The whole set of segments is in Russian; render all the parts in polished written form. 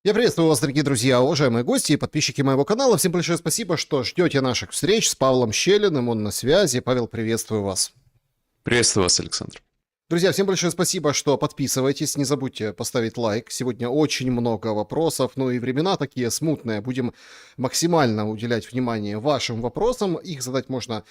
Я приветствую вас, дорогие друзья, уважаемые гости и подписчики моего канала. Всем большое спасибо, что ждете наших встреч с Павлом Щелиным. Он на связи. Павел, приветствую вас. Приветствую вас, Александр. Друзья, всем большое спасибо, что подписываетесь. Не забудьте поставить лайк. Сегодня очень много вопросов, но и времена такие смутные. Будем максимально уделять внимание вашим вопросам. Их задать можно,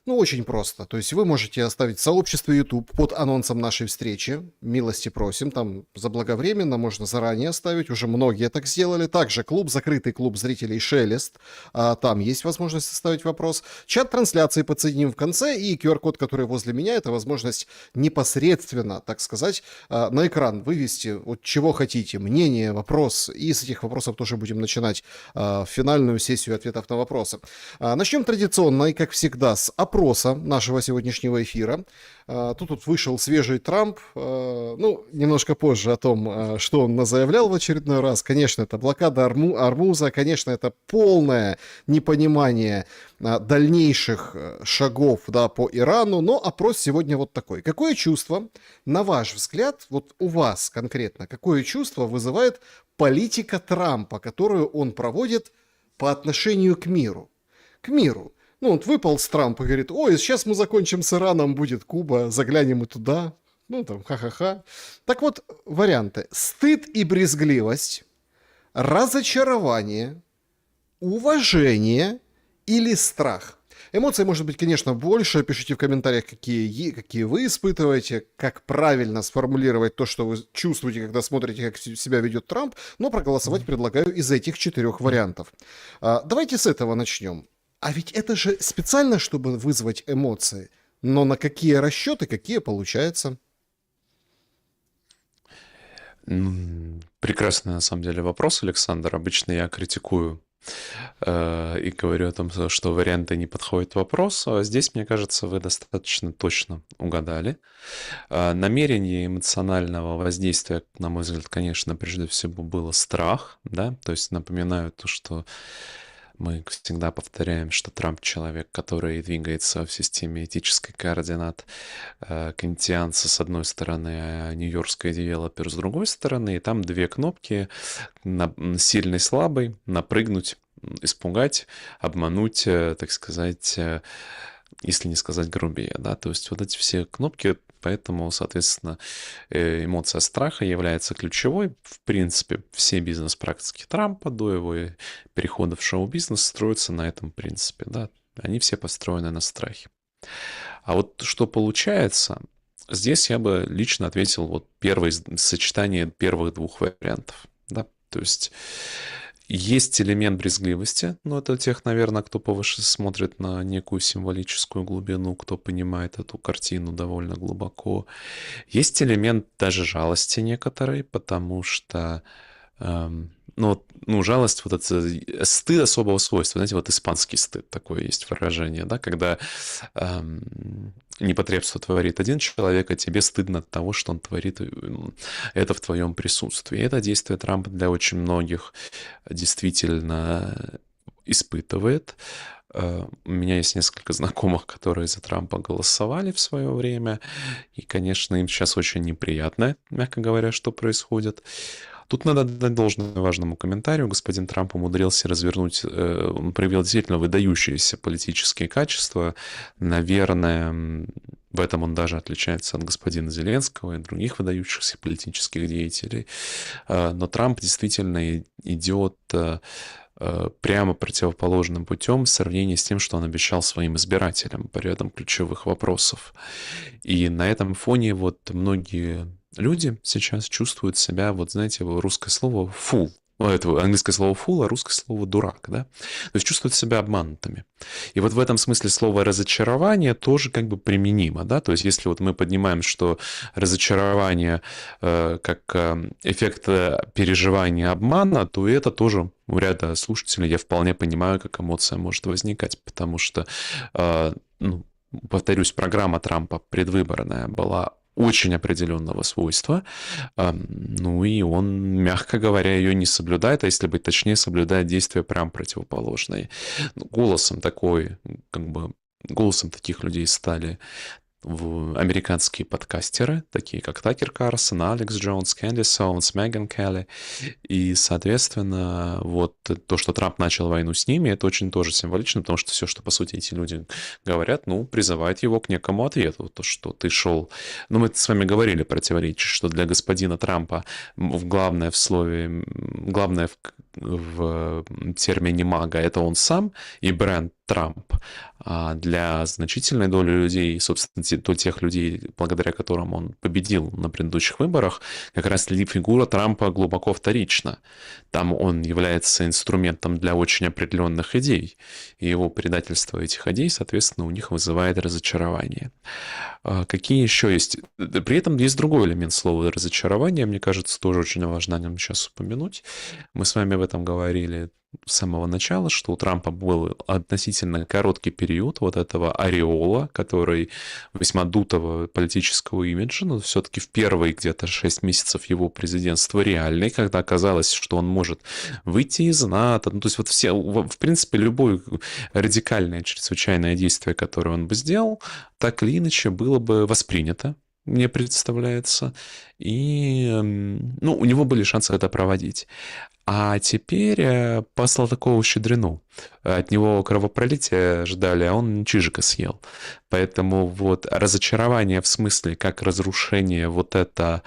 очень просто. То есть вы можете оставить в сообществе YouTube под анонсом нашей встречи. Милости просим, там заблаговременно, можно заранее оставить. Уже многие так сделали. Также закрытый клуб зрителей «Шелест». Там есть возможность оставить вопрос. Чат трансляции подсоединим в конце. И QR-код, который возле меня, это возможность непосредственно, так сказать, на экран вывести вот чего хотите. Мнение, вопрос. И с этих вопросов тоже будем начинать финальную сессию ответов на вопросы. Начнем традиционно и, как всегда, с опроса нашего сегодняшнего эфира. Тут вышел свежий Трамп. Немножко позже о том, что он заявлял в очередной раз. Конечно, это блокада Ормуза. Конечно, это полное непонимание дальнейших шагов по Ирану. Но опрос сегодня вот такой. Какое чувство, на ваш взгляд, вот у вас конкретно, какое чувство вызывает политика Трампа, которую он проводит по отношению к миру? К миру. Выпал с Трампа и говорит: ой, сейчас мы закончим с Ираном, будет Куба, заглянем и туда. Ха-ха-ха. Так вот, варианты. Стыд и брезгливость, разочарование, уважение или страх. Эмоций может быть, конечно, больше. Пишите в комментариях, какие вы испытываете, как правильно сформулировать то, что вы чувствуете, когда смотрите, как себя ведет Трамп. Но проголосовать предлагаю из этих 4 вариантов. Давайте с этого начнем. А ведь это же специально, чтобы вызвать эмоции. Но на какие расчеты, какие получаются? Прекрасный, на самом деле, вопрос, Александр. Обычно я критикую и говорю о том, что варианты не подходят вопросу. А здесь, мне кажется, вы достаточно точно угадали. Намерение эмоционального воздействия, на мой взгляд, конечно, прежде всего было страх, да, то есть напоминаю то, что мы всегда повторяем, что Трамп человек, который двигается в системе этической координат кантианца с одной стороны, а нью-йоркская девелопер с другой стороны. И там 2 кнопки: сильный, слабый, напрыгнуть, испугать, обмануть, так сказать, если не сказать грубее, да, то есть вот эти все кнопки, поэтому, соответственно, эмоция страха является ключевой. В принципе, все бизнес-практики Трампа до его перехода в шоу-бизнес строятся на этом принципе, да, они все построены на страхе. А вот что получается, здесь я бы лично ответил вот сочетание первых 2 вариантов, да, то есть есть элемент брезгливости, но это тех, наверное, кто повыше смотрит на некую символическую глубину, кто понимает эту картину довольно глубоко. Есть элемент даже жалости некоторой, потому что жалость, вот это стыд особого свойства. Знаете, вот испанский стыд, такое есть выражение, да, когда непотребство творит один человек, а тебе стыдно от того, что он творит это в твоем присутствии. И это действие Трампа для очень многих действительно испытывает. У меня есть несколько знакомых, которые за Трампа голосовали в свое время, и, конечно, им сейчас очень неприятно, мягко говоря, что происходит. Тут надо дать должное важному комментарию. Господин Трамп умудрился развернуть, он проявил действительно выдающиеся политические качества. Наверное, в этом он даже отличается от господина Зеленского и других выдающихся политических деятелей. Но Трамп действительно идет прямо противоположным путем в сравнении с тем, что он обещал своим избирателям по рядам ключевых вопросов. И на этом фоне вот многие люди сейчас чувствуют себя, вот знаете, русское слово «фул». Это английское слово «фул», а русское слово «дурак», да? То есть чувствуют себя обманутыми. И вот в этом смысле слово «разочарование» тоже как бы применимо, да? То есть если вот мы поднимаем, что разочарование как эффект переживания обмана, то это тоже у ряда слушателей, я вполне понимаю, как эмоция может возникать, потому что, повторюсь, программа Трампа предвыборная была очень определенного свойства, и он, мягко говоря, ее не соблюдает, а если быть точнее, соблюдает действия прям противоположные. Голосом таких людей стали американские подкастеры, такие как Такер Карсон, Алекс Джонс, Кэнди Соунс, Меган Келли. И, соответственно, вот то, что Трамп начал войну с ними, это очень тоже символично, потому что все, что, по сути, эти люди говорят, ну, призывает его к некому ответу. То, что ты шел... Ну, мы с вами говорили противоречие, что для господина Трампа главное в слове, главное в термине мага — это он сам и бренд Трамп. А для значительной доли людей, собственно, тех людей, благодаря которым он победил на предыдущих выборах, как раз фигура Трампа глубоко вторична. Там он является инструментом для очень определенных идей, и его предательство этих идей, соответственно, у них вызывает разочарование. Какие еще есть? При этом есть другой элемент слова разочарование, мне кажется, тоже очень важно о нем сейчас упомянуть. Мы с вами об этом говорили с самого начала, что у Трампа был относительно короткий период вот этого ореола, который весьма дутого политического имиджа, но все-таки в первые где-то 6 месяцев его президентства реальный, когда оказалось, что он может выйти из НАТО. Ну, то есть вот все, в принципе, любое радикальное чрезвычайное действие, которое он бы сделал, так или иначе было бы воспринято, мне представляется, и ну, у него были шансы это проводить. А теперь по Салтыкову Щедрину от него кровопролития ждали, а он чижика съел. Поэтому вот разочарование в смысле как разрушение вот этого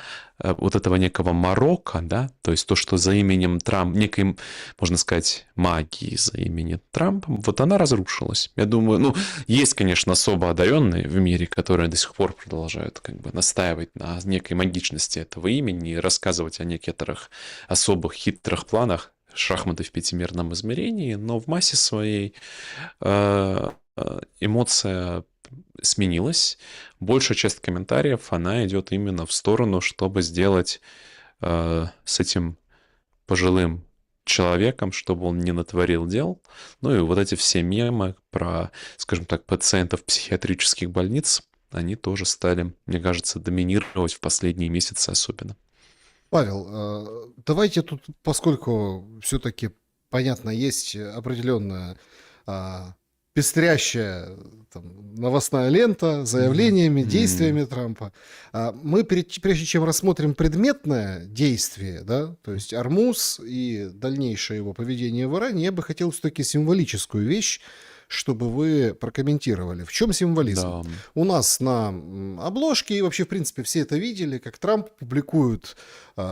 некого Марокко, да, то есть то, что за именем Трамп, некой, можно сказать, магии за именем Трампа, вот она разрушилась. Я думаю, ну, есть, конечно, особо одаренные в мире, которые до сих пор продолжают как бы настаивать на некой магичности этого имени и рассказывать о некоторых особых хитрых планах, шахматы в пятимерном измерении, но в массе своей эмоция сменилась. Большая часть комментариев, она идет именно в сторону, чтобы сделать с этим пожилым человеком, чтобы он не натворил дел. Ну и вот эти все мемы про, скажем так, пациентов психиатрических больниц, они тоже стали, мне кажется, доминировать в последние месяцы особенно. Павел, давайте тут, поскольку все-таки, понятно, есть определенная пестрящая там, новостная лента заявлениями, действиями Трампа, мы прежде чем рассмотрим предметное действие, да, то есть Ормуз и дальнейшее его поведение в Иране, я бы хотел все-таки символическую вещь, чтобы вы прокомментировали. В чем символизм? Да. У нас на обложке, и вообще, в принципе, все это видели, как Трамп публикует,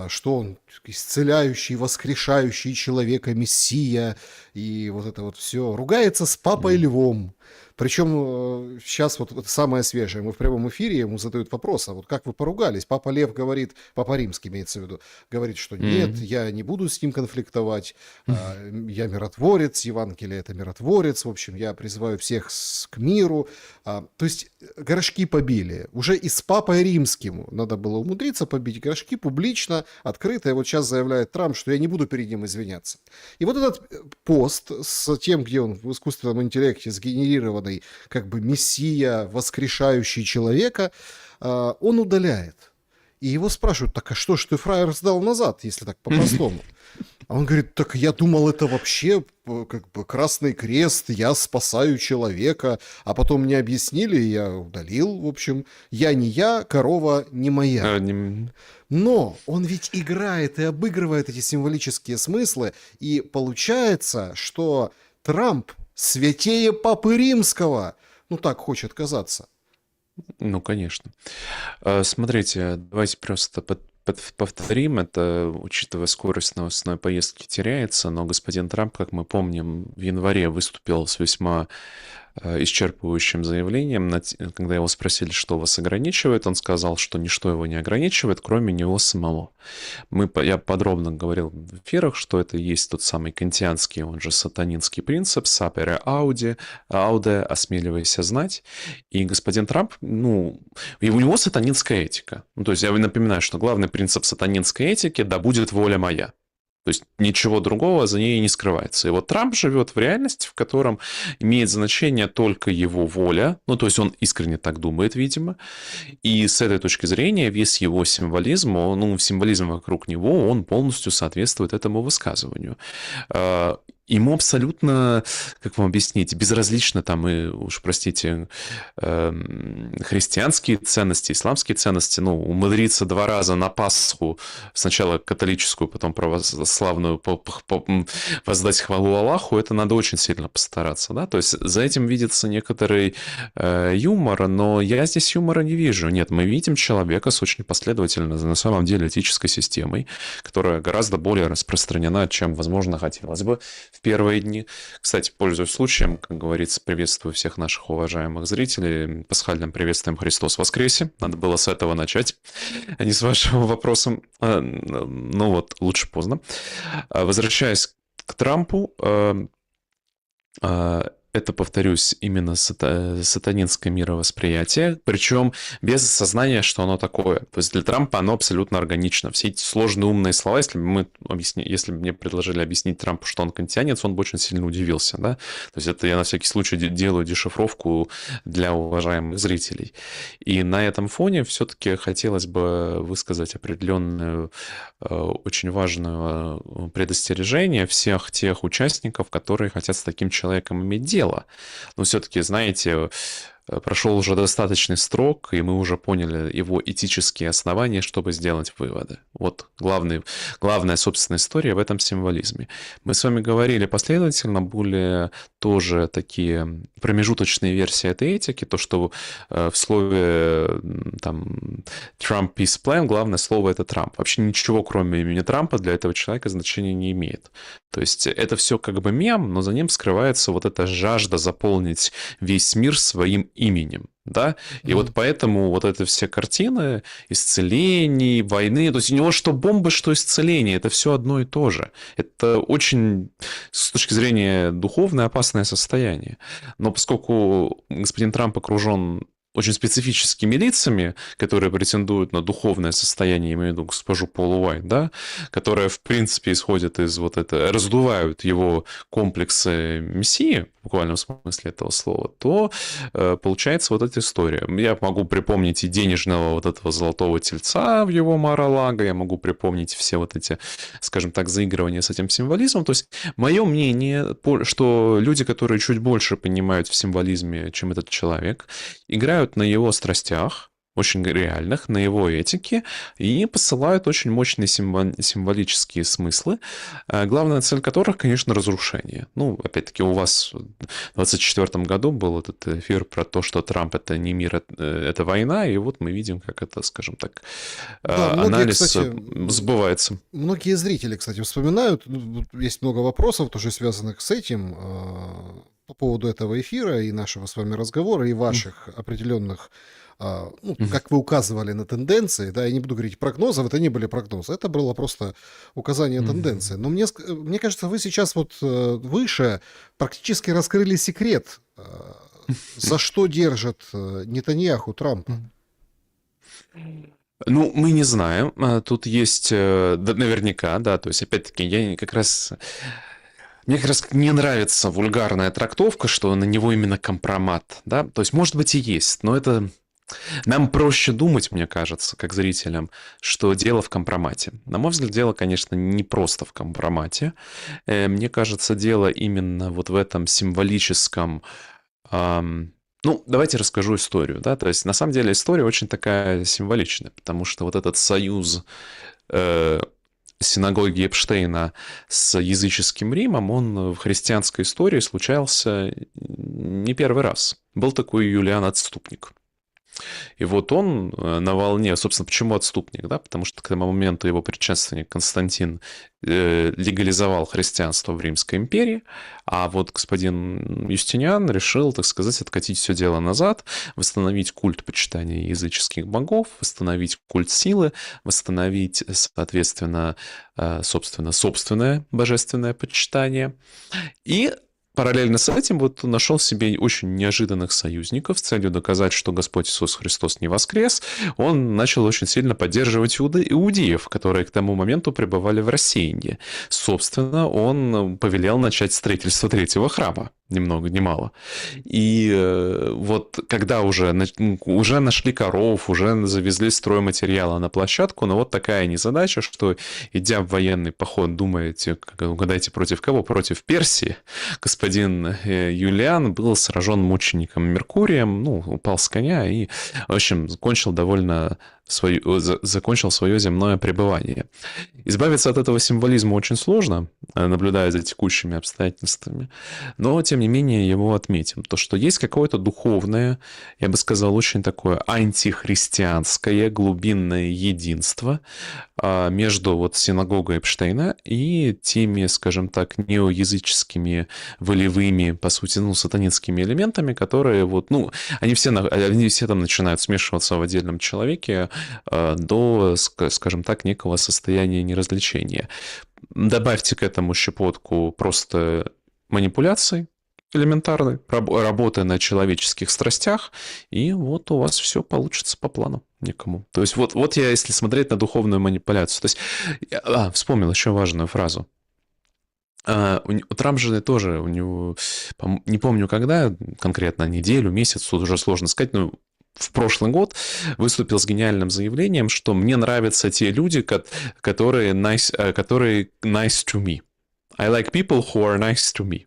что он исцеляющий, воскрешающий человека, мессия, и вот это вот все. Ругается с папой Львом. Причем сейчас вот самое свежее, мы в прямом эфире, ему задают вопрос, а вот как вы поругались? Папа Лев говорит, Папа Римский имеется в виду, говорит, что нет, я не буду с ним конфликтовать, я миротворец, Евангелие это миротворец, в общем, я призываю всех к миру. То есть горшки побили. Уже и с Папой Римским надо было умудриться побить горшки публично, открыто, и вот сейчас заявляет Трамп, что я не буду перед ним извиняться. И вот этот пост с тем, где он в искусственном интеллекте сгенерированный как бы мессия, воскрешающий человека, он удаляет. И его спрашивают, так а что ж ты, фраер, сдал назад, если так по-простому? А он говорит, так я думал, это вообще как бы Красный Крест, я спасаю человека, а потом мне объяснили, я удалил, в общем, я не я, корова не моя. Но он ведь играет и обыгрывает эти символические смыслы, и получается, что Трамп святее Папы Римского, ну так хочет казаться. Ну, конечно. Смотрите, давайте просто повторим это, учитывая скорость новостной поездки теряется, но господин Трамп, как мы помним, в январе выступил с весьма исчерпывающим заявлением, когда его спросили, что вас ограничивает, он сказал, что ничто его не ограничивает, кроме него самого. Я подробно говорил в эфирах, что это и есть тот самый кантианский, он же сатанинский принцип, sapere aude, осмеливайся знать. И господин Трамп, ну, у него сатанинская этика. Ну, то есть я напоминаю, что главный принцип сатанинской этики — да будет воля моя. То есть ничего другого за ней не скрывается. И вот Трамп живет в реальности, в котором имеет значение только его воля, ну, то есть он искренне так думает, видимо, и с этой точки зрения весь его символизм, ну, символизм вокруг него, он полностью соответствует этому высказыванию. Ему абсолютно, как вам объяснить, безразлично там и, уж простите, христианские ценности, исламские ценности, ну, умудриться 2 раза на Пасху, сначала католическую, потом православную, воздать хвалу Аллаху, это надо очень сильно постараться, да, то есть за этим видится некоторый юмор, но я здесь юмора не вижу. Нет, мы видим человека с очень последовательной, на самом деле, этической системой, которая гораздо более распространена, чем, возможно, хотелось бы в первые дни. Кстати, пользуясь случаем, как говорится, приветствую всех наших уважаемых зрителей. Пасхальным приветствием Христос воскресе. Надо было с этого начать, а не с вашего вопроса. Ну вот, лучше поздно. Возвращаясь к Трампу, это, повторюсь, именно сатанинское мировосприятие, причем без осознания, что оно такое. То есть для Трампа оно абсолютно органично. Все эти сложные умные слова, если бы мне предложили объяснить Трампу, что он кантианец, он бы очень сильно удивился. Да? То есть это я на всякий случай делаю дешифровку для уважаемых зрителей. И на этом фоне все-таки хотелось бы высказать определенную, очень важную предостережение всех тех участников, которые хотят с таким человеком иметь дело. Но все-таки, знаете, прошел уже достаточный срок, и мы уже поняли его этические основания, чтобы сделать выводы. Вот главная, собственно, история в этом символизме. Мы с вами говорили последовательно, были тоже такие промежуточные версии этой этики, то, что в слове там Trump Peace Plan главное слово — это Трамп. Вообще ничего, кроме имени Трампа, для этого человека значения не имеет. То есть это все как бы мем, но за ним скрывается вот эта жажда заполнить весь мир своим именем, да, и вот поэтому вот это все картины исцелений, войны, то есть у него что бомбы, что исцеление, это все одно и то же. Это очень, с точки зрения духовной, опасное состояние. Но поскольку господин Трамп окружен очень специфическими лицами, которые претендуют на духовное состояние, я имею в виду госпожу Полу Уайт, да, которые, в принципе, исходят из вот этого, раздувают его комплексы мессии, в буквальном смысле этого слова, то получается вот эта история. Я могу припомнить и денежного вот этого золотого тельца в его Мар-а-Лаго, я могу припомнить все вот эти, скажем так, заигрывания с этим символизмом. То есть мое мнение, что люди, которые чуть больше понимают в символизме, чем этот человек, играют на его страстях, очень реальных, на его этике, и посылают очень мощные символические смыслы, главная цель которых, конечно, разрушение. Ну, опять-таки, у вас в 2024 году был этот эфир про то, что Трамп — это не мир, это война, и вот мы видим, как это, скажем так, Да, многие, анализ кстати, сбывается. многие зрители, кстати, вспоминают, есть много вопросов, тоже связанных с этим, по поводу этого эфира и нашего с вами разговора, и ваших определенных, ну, как вы указывали на тенденции, да, я не буду говорить прогнозов, это не были прогнозы, это было просто указание тенденции. Но мне кажется, вы сейчас вот выше практически раскрыли секрет, за что держит Нетаньяху Трампа. Ну, мы не знаем. Тут есть наверняка, да, то есть, опять-таки, мне как раз не нравится вульгарная трактовка, что на него именно компромат, да, то есть, может быть, и есть, но это нам проще думать, мне кажется, как зрителям, что дело в компромате. На мой взгляд, дело, конечно, не просто в компромате. Мне кажется, дело именно вот в этом символическом... Ну, давайте расскажу историю, да, то есть, на самом деле, история очень такая символичная, потому что вот этот союз синагоги Эпштейна с языческим Римом, он в христианской истории случался не первый раз. Был такой Юлиан Отступник. И вот он на волне, собственно, почему отступник, да, потому что к тому моменту его предшественник Константин легализовал христианство в Римской империи, а вот господин Юстиниан решил, так сказать, откатить все дело назад, восстановить культ почитания языческих богов, восстановить культ силы, восстановить, соответственно, собственное божественное почитание. И параллельно с этим вот нашел себе очень неожиданных союзников с целью доказать, что Господь Иисус Христос не воскрес. Он начал очень сильно поддерживать иудеев, которые к тому моменту пребывали в рассеянии. Собственно, он повелел начать строительство третьего храма, ни много ни мало. И вот когда уже нашли коров, уже завезли стройматериалы на площадку, но вот такая незадача, что, идя в военный поход, думаете, угадайте, против кого? Против Персии. Господин Юлиан был сражен мучеником Меркурием, упал с коня и, в общем, закончил свое земное пребывание. Избавиться от этого символизма очень сложно, наблюдая за текущими обстоятельствами, но, тем не менее, его отметим. То, что есть какое-то духовное, я бы сказал, очень такое антихристианское глубинное единство между вот синагогой Эпштейна и теми, скажем так, неоязыческими, волевыми, по сути, сатанинскими элементами, которые они все там начинают смешиваться в отдельном человеке до, скажем так, некого состояния неразличения. Добавьте к этому щепотку просто манипуляций элементарной, работы на человеческих страстях, и вот у вас все получится по плану некому. То есть вот я, если смотреть на духовную манипуляцию, то есть, вспомнил еще важную фразу. У Трампа же тоже, у него, не помню когда, конкретно неделю, месяц, тут уже сложно сказать, но в прошлый год выступил с гениальным заявлением, что мне нравятся те люди, которые nice to me. I like people who are nice to me.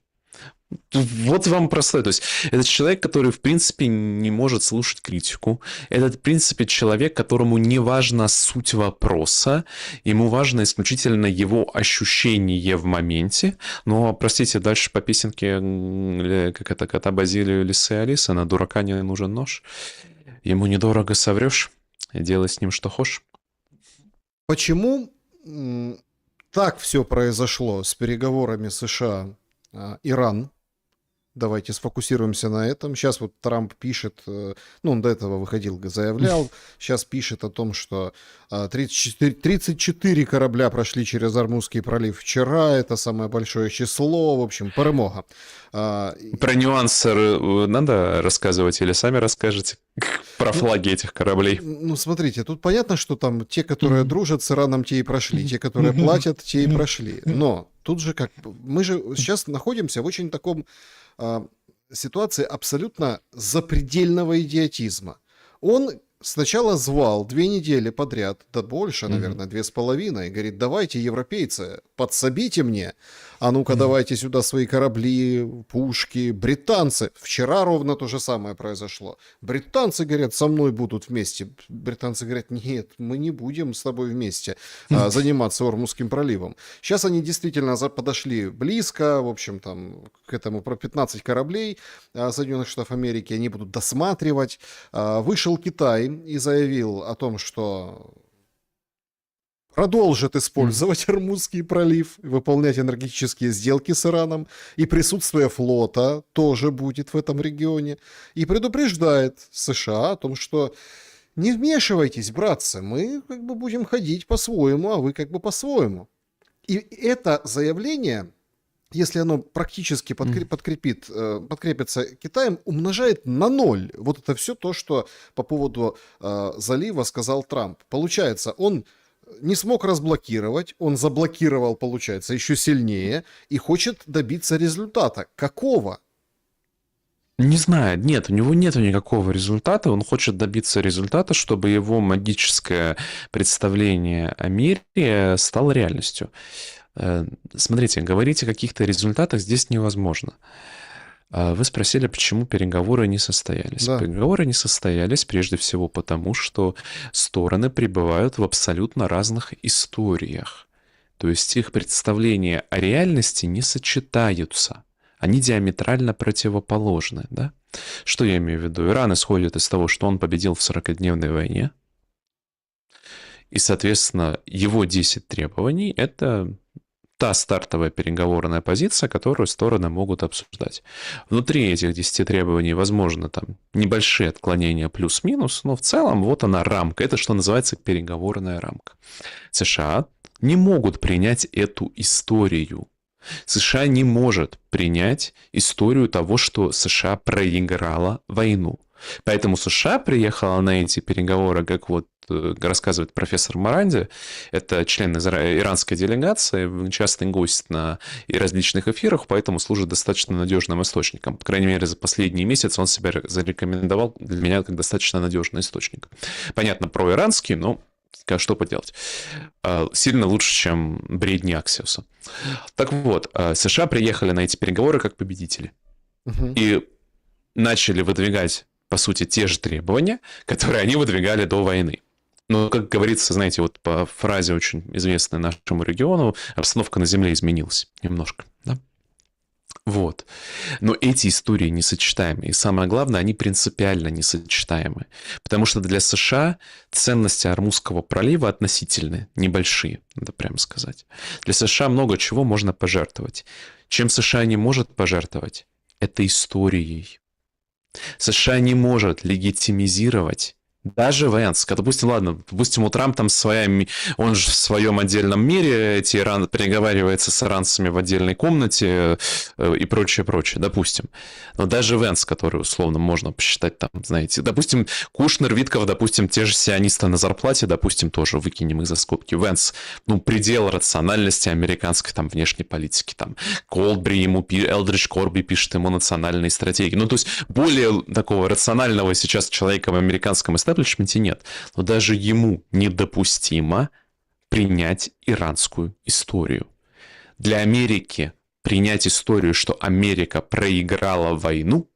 Вот вам простое. То есть это человек, который, в принципе, не может слушать критику. Это, в принципе, человек, которому не важна суть вопроса. Ему важно исключительно его ощущение в моменте. Но, простите, дальше по песенке, как это, кота Базилию, лисы Алиса, на дурака не нужен нож. Ему недорого соврешь, и делай с ним что хочешь. Почему так все произошло с переговорами США-Иран? Давайте сфокусируемся на этом. Сейчас вот Трамп пишет, он до этого выходил, заявлял, сейчас пишет о том, что 34 корабля прошли через Ормузский пролив вчера, это самое большое число, в общем, перемога. Про нюансы надо рассказывать или сами расскажете про флаги этих кораблей? Смотрите, тут понятно, что там те, которые дружат с Ираном, те и прошли, те, которые платят, те и прошли. Но тут же мы же сейчас находимся в очень таком ситуации абсолютно запредельного идиотизма. Он сначала звал 2 недели подряд, да больше, наверное, 2,5, и говорит, давайте, европейцы, подсобите мне, а ну-ка давайте сюда свои корабли, пушки, британцы. Вчера ровно то же самое произошло. Британцы говорят, со мной будут вместе. Британцы говорят, нет, мы не будем с тобой вместе заниматься Ормузским проливом. Сейчас они действительно подошли близко, в общем, там, к этому про 15 кораблей Соединенных Штатов Америки, они будут досматривать. Вышел Китай и заявил о том, что продолжит использовать Ормузский пролив, выполнять энергетические сделки с Ираном, и присутствие флота тоже будет в этом регионе, и предупреждает США о том, что не вмешивайтесь, братцы, мы будем ходить по-своему, а вы по-своему. И это заявление, если оно практически подкрепится Китаем, умножает на 0 вот это все то, что по поводу залива сказал Трамп. Получается, он не смог разблокировать, он заблокировал, получается, еще сильнее и хочет добиться результата. Какого? Не знаю, нет, у него нет никакого результата, он хочет добиться результата, чтобы его магическое представление о мире стало реальностью. Смотрите, говорить о каких-то результатах здесь невозможно. Вы спросили, почему переговоры не состоялись. Да. Переговоры не состоялись прежде всего потому, что стороны пребывают в абсолютно разных историях. То есть их представления о реальности не сочетаются. Они диаметрально противоположны. Да? Что я имею в виду? Иран исходит из того, что он победил в 40-дневной войне. И, соответственно, его 10 требований – это та стартовая переговорная позиция, которую стороны могут обсуждать. Внутри этих 10 требований, возможно, там небольшие отклонения плюс-минус, но в целом вот она рамка. Это, что называется, переговорная рамка. США не могут принять эту историю. США не может принять историю того, что США проиграла войну. Поэтому США приехала на эти переговоры, как вот рассказывает профессор Маранди, это член иранской делегации, частый гость на различных эфирах, поэтому служит достаточно надежным источником. По крайней мере, за последний месяц он себя зарекомендовал для меня как достаточно надежный источник. Понятно, про иранский, но что поделать. Сильно лучше, чем бредни Аксиуса. Так вот, США приехали на эти переговоры как победители. И начали выдвигать, по сути, те же требования, которые они выдвигали до войны. Но, как говорится, знаете, вот по фразе очень известной нашему региону, обстановка на Земле изменилась немножко, да? Вот. Но эти истории несочетаемы. И самое главное, они принципиально несочетаемы. Потому что для США ценности Ормузского пролива относительно небольшие, надо прямо сказать. Для США много чего можно пожертвовать. Чем США не может пожертвовать, это историей. США не может легитимизировать даже Венс, допустим, ладно, допустим, у Трампа там своя, он же в своем отдельном мире, переговаривается с иранцами в отдельной комнате и прочее, прочее, допустим. Но даже Венс, который условно можно посчитать там, знаете, допустим, Кушнер, Витков, допустим, те же сионисты на зарплате, допустим, тоже выкинем их за скобки. Венс, ну, предел рациональности американской там внешней политики, там, Колбри ему, Элдридж Корби пишет ему национальные стратегии. Ну, то есть более такого рационального сейчас человека в американском истеблишменте нет, но даже ему недопустимо принять иранскую историю. Для Америки принять историю, что Америка проиграла войну,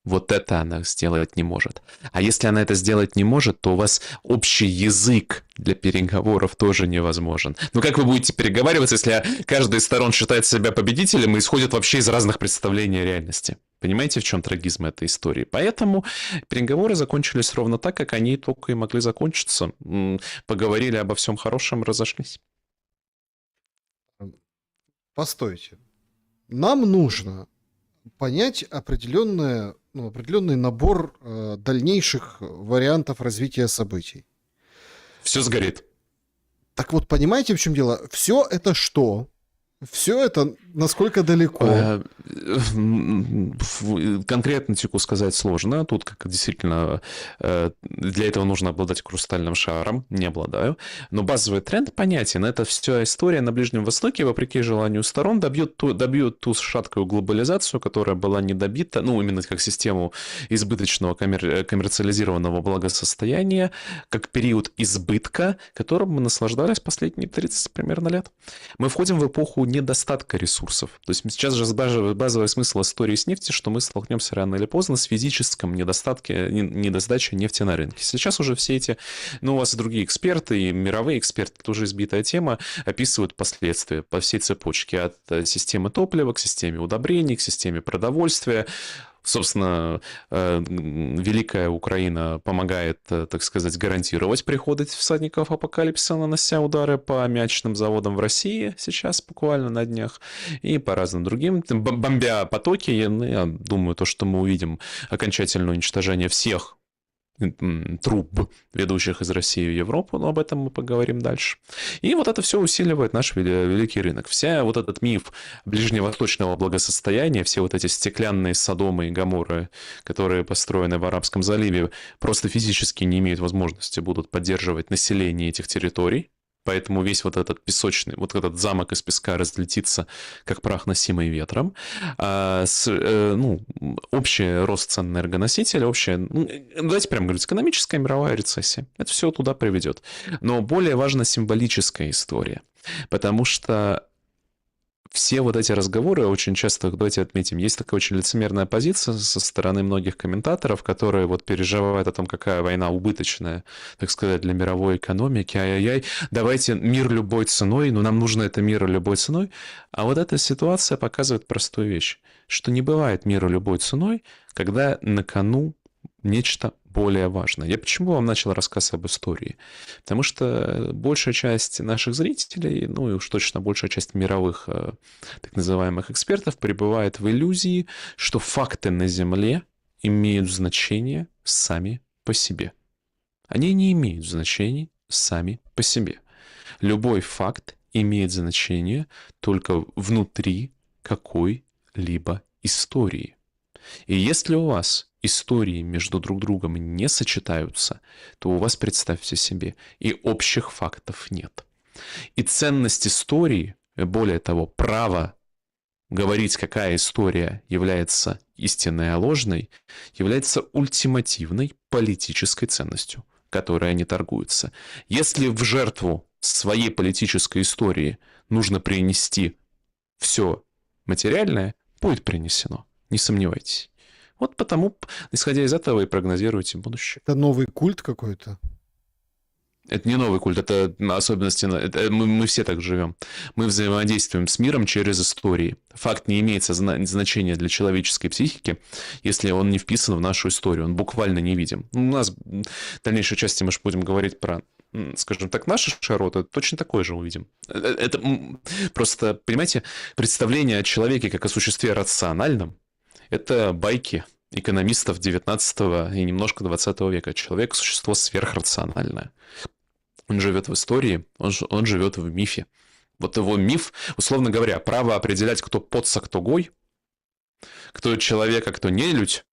вот это она сделать не может. А если она это сделать не может, то у вас общий язык для переговоров тоже невозможен. Ну как вы будете переговариваться, если каждая из сторон считает себя победителем и исходит вообще из разных представлений о реальности? Понимаете, в чем трагизм этой истории? Поэтому переговоры закончились ровно так, как они только и могли закончиться. Поговорили обо всем хорошем, разошлись. Постойте. Нам нужно понять определенный набор дальнейших вариантов развития событий. Все сгорит. Так вот, понимаете, в чем дело? Все это что? Все это насколько далеко? Конкретно сказать сложно. Тут как действительно для этого нужно обладать хрустальным шаром. Не обладаю. Но базовый тренд понятен. Это вся история на Ближнем Востоке, вопреки желанию сторон, добьет ту шаткую глобализацию, которая была не добита, ну, именно как систему избыточного коммерциализированного благосостояния, как период избытка, которым мы наслаждались последние 30 примерно лет. Мы входим в эпоху недостатка ресурсов. То есть сейчас же базовый смысл истории с нефтью, что мы столкнемся рано или поздно с физическим недостачей нефти на рынке. Сейчас уже все эти, ну, у вас и другие эксперты, и мировые эксперты, это уже избитая тема, описывают последствия по всей цепочке от системы топлива к системе удобрений, к системе продовольствия. Собственно, Великая Украина помогает, так сказать, гарантировать приход этих всадников апокалипсиса, нанося удары по аммиачным заводам в России сейчас буквально на днях и по разным другим, бомбя потоки. Я думаю, то, что мы увидим окончательное уничтожение всех труб, ведущих из России в Европу, но об этом мы поговорим дальше. И вот это все усиливает наш великий рынок. Вся вот этот миф ближневосточного благосостояния, все вот эти стеклянные Содомы и Гоморры, которые построены в Арабском заливе, просто физически не имеют возможности будут поддерживать население этих территорий. Поэтому весь вот этот песочный, вот этот замок из песка разлетится, как прах, носимый ветром. Общий рост цен на энергоносители, давайте прямо говорить, экономическая мировая рецессия. Это все туда приведет. Но более важна символическая история. Потому что все вот эти разговоры очень часто, давайте отметим, есть такая очень лицемерная позиция со стороны многих комментаторов, которые вот переживают о том, какая война убыточная, так сказать, для мировой экономики. Ай-яй-яй, давайте мир любой ценой, но нам нужно это мир любой ценой. А вот эта ситуация показывает простую вещь, что не бывает мира любой ценой, когда на кону нечто более важное. Я почему вам начал рассказ об истории? Потому что большая часть наших зрителей, ну и уж точно большая часть мировых так называемых экспертов пребывает в иллюзии, что факты на Земле имеют значение сами по себе. Они не имеют значения сами по себе. Любой факт имеет значение только внутри какой-либо истории. И если у вас истории между друг другом не сочетаются, то у вас, представьте себе, и общих фактов нет. И ценность истории, более того, право говорить, какая история является истинной, а ложной, является ультимативной политической ценностью, которой они торгуются. Если в жертву своей политической истории нужно принести все материальное, будет принесено, не сомневайтесь. Вот потому, исходя из этого, и прогнозируйте будущее. Это новый культ какой-то? Это не новый культ, это особенности, мы все так живем. Мы взаимодействуем с миром через истории. Факт не имеет значения для человеческой психики, если он не вписан в нашу историю, он буквально невидим. У нас в дальнейшей части мы же будем говорить про, скажем так, наши широты, точно такое же увидим. Это просто, понимаете, представление о человеке как о существе рациональном, это байки экономистов 19 и немножко 20 века. Человек – существо сверхрациональное. Он живет в истории, он живет в мифе. Вот его миф, условно говоря, право определять, кто поц, а кто гой, кто человек, а кто нелюдь,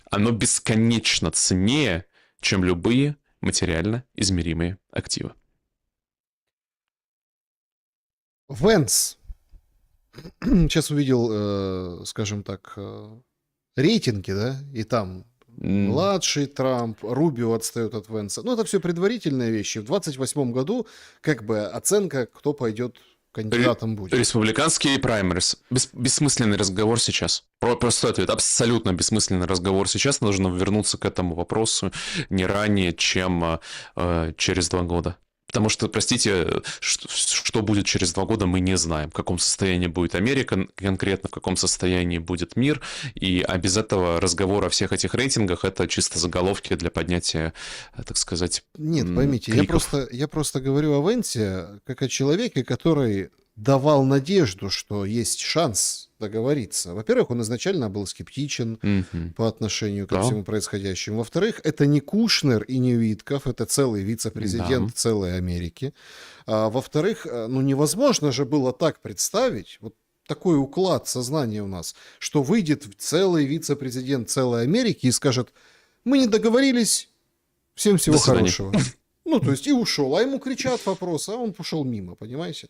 оно бесконечно ценнее, чем любые материально измеримые активы. Венс. Сейчас увидел, скажем так, рейтинги, да, и там младший Трамп, Рубио отстает от Венса. Ну, это все предварительные вещи. В 28 году как бы оценка, кто пойдет кандидатом будет. Республиканские праймерис. Бессмысленный разговор сейчас. Простой ответ. Абсолютно бессмысленный разговор сейчас. Нужно вернуться к этому вопросу не ранее, чем через 2 года. Потому что, простите, что будет через 2 года, мы не знаем. В каком состоянии будет Америка конкретно, в каком состоянии будет мир. А без этого разговор о всех этих рейтингах – это чисто заголовки для поднятия, так сказать, Нет, поймите, я просто говорю о Венсе как о человеке, который давал надежду, что есть шанс договориться. Во-первых, он изначально был скептичен по отношению ко всему происходящему. Во-вторых, это не Кушнер и не Витков, это целый вице-президент целой Америки. Во-вторых, ну невозможно же было так представить, вот такой уклад сознания у нас, что выйдет целый вице-президент целой Америки и скажет: мы не договорились, всем всего хорошего. Ну, то есть и ушел, а ему кричат вопросы, а он пошел мимо, понимаете?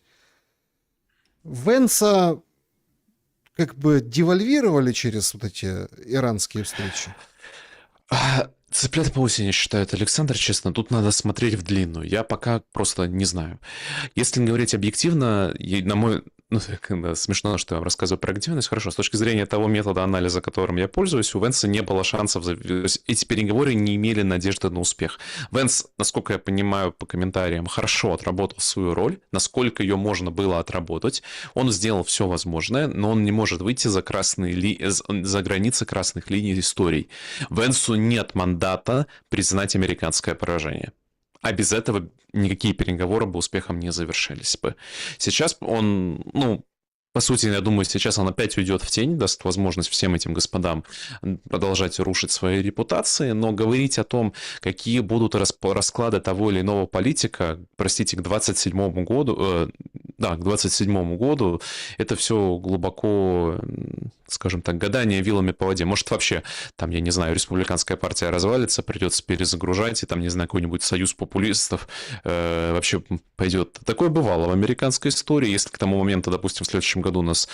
Венса как бы девальвировали через вот эти иранские встречи. Цыплят по осени считают, Александр, честно, тут надо смотреть в длинную. Я пока просто не знаю. Если говорить объективно, на мой... Ну, смешно, что я вам рассказываю про объективность. Хорошо, с точки зрения того метода анализа, которым я пользуюсь, у Венса не было шансов. Эти переговоры не имели надежды на успех. Венс, насколько я понимаю по комментариям, хорошо отработал свою роль, насколько ее можно было отработать. Он сделал все возможное, но он не может выйти за границы красных линий историй. Венсу нет мандата признать американское поражение. А без этого никакие переговоры бы успехом не завершились бы. Сейчас он, по сути, я думаю, сейчас он опять уйдет в тень, даст возможность всем этим господам продолжать рушить свои репутации, но говорить о том, какие будут расклады того или иного политика, простите, к 27 году, к 27 году, это все глубоко, скажем так, гадание вилами по воде. Может, вообще, там, я не знаю, республиканская партия развалится, придется перезагружать, и там, не знаю, какой-нибудь союз популистов вообще пойдет. Такое бывало в американской истории. Если к тому моменту, допустим, в следующем году нас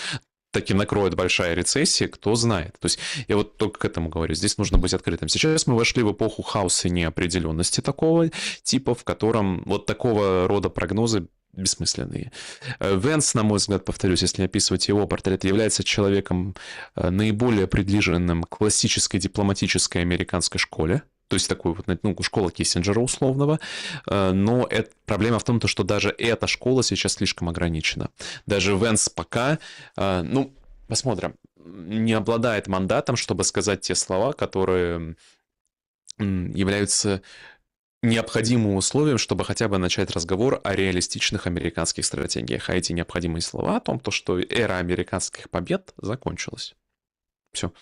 таки накроет большая рецессия, кто знает. То есть я вот только к этому говорю. Здесь нужно быть открытым. Сейчас мы вошли в эпоху хаоса и неопределенности такого типа, в котором вот такого рода прогнозы бессмысленные. Венс, на мой взгляд, повторюсь, если описывать его портрет, является человеком наиболее приближенным к классической дипломатической американской школе, то есть такой вот, школа Киссинджера условного, но проблема в том, что даже эта школа сейчас слишком ограничена. Даже Венс пока, посмотрим, не обладает мандатом, чтобы сказать те слова, которые являются необходимым условием, чтобы хотя бы начать разговор о реалистичных американских стратегиях. А эти необходимые слова о том, что эра американских побед закончилась. Все.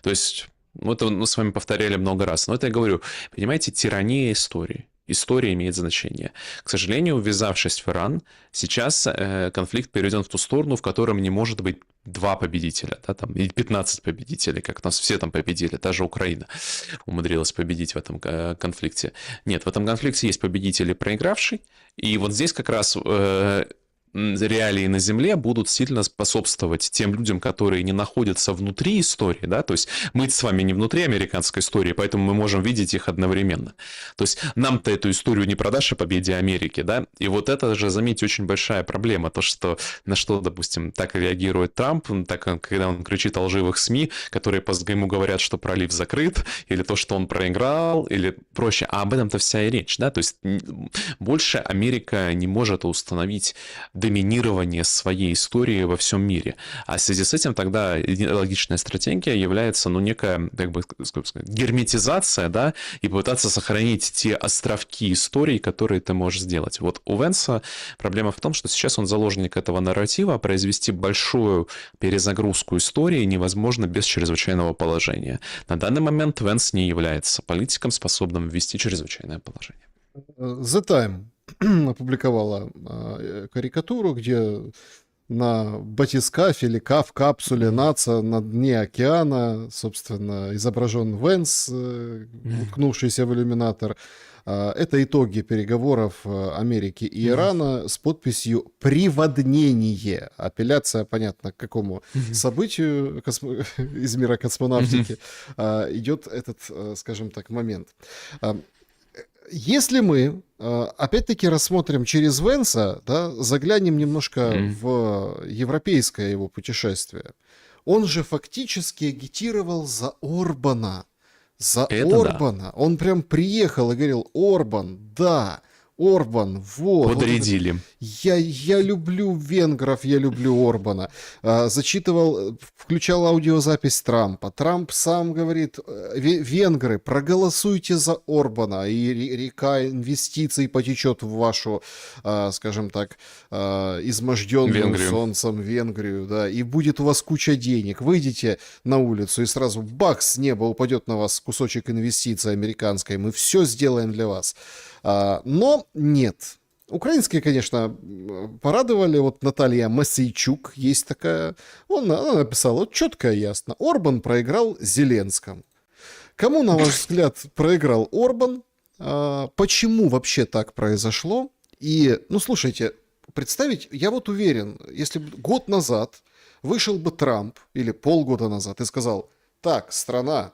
То есть, это мы с вами повторяли много раз. Но это я говорю, понимаете, тирания истории. История имеет значение. К сожалению, ввязавшись в Иран, сейчас конфликт перейден в ту сторону, в котором не может быть два победителя, да, там, или 15 победителей, как нас все там победили, даже Украина умудрилась победить в этом конфликте. Нет, в этом конфликте есть победитель и проигравший, и вот здесь как раз реалии на Земле будут сильно способствовать тем людям, которые не находятся внутри истории, да, то есть мы с вами не внутри американской истории, поэтому мы можем видеть их одновременно. То есть нам-то эту историю не продашь о победе Америки, да, и вот это же, заметьте, очень большая проблема, то, что на что, допустим, так реагирует Трамп, так, когда он кричит о лживых СМИ, которые ему говорят, что пролив закрыт, или то, что он проиграл, или проще, а об этом-то вся и речь, да, то есть больше Америка не может установить доминирование своей истории во всем мире. А в связи с этим тогда логичная стратегия является, ну, некая, как бы сказать, герметизация, да, и попытаться сохранить те островки истории, которые ты можешь сделать. Вот у Венса проблема в том, что сейчас он заложник этого нарратива, произвести большую перезагрузку истории невозможно без чрезвычайного положения. На данный момент Венс не является политиком, способным ввести чрезвычайное положение. The Time опубликовала карикатуру, где на батискафе или капсуле НАЦА на дне океана, собственно, изображен Венс, уткнувшийся в иллюминатор. Это итоги переговоров Америки и Ирана с подписью «Приводнение». Апелляция, понятно, к какому событию из мира космонавтики идет этот, скажем так, момент. Если мы, опять-таки, рассмотрим через Венса, да, заглянем немножко в европейское его путешествие, он же фактически агитировал за Орбана. За Это Орбана. Да. Он прям приехал и говорил: Орбан, да, Орбан, вот. Подрядили. Вот я люблю венгров, я люблю Орбана. Зачитывал, включал аудиозапись Трампа. Трамп сам говорит: венгры, проголосуйте за Орбана, и река инвестиций потечет в вашу, скажем так, изможденную солнцем Венгрию, да, и будет у вас куча денег. Выйдите на улицу, и сразу бах, с неба упадет на вас кусочек инвестиций американской. Мы все сделаем для вас. Но нет. Украинские, конечно, порадовали. Вот Наталья Масейчук есть такая. Она написала вот четко и ясно: Орбан проиграл Зеленскому. Кому, на ваш взгляд, проиграл Орбан? Почему вообще так произошло? И, ну, слушайте, представить, я вот уверен, если бы год назад вышел бы Трамп, или полгода назад, и сказал: так, страна,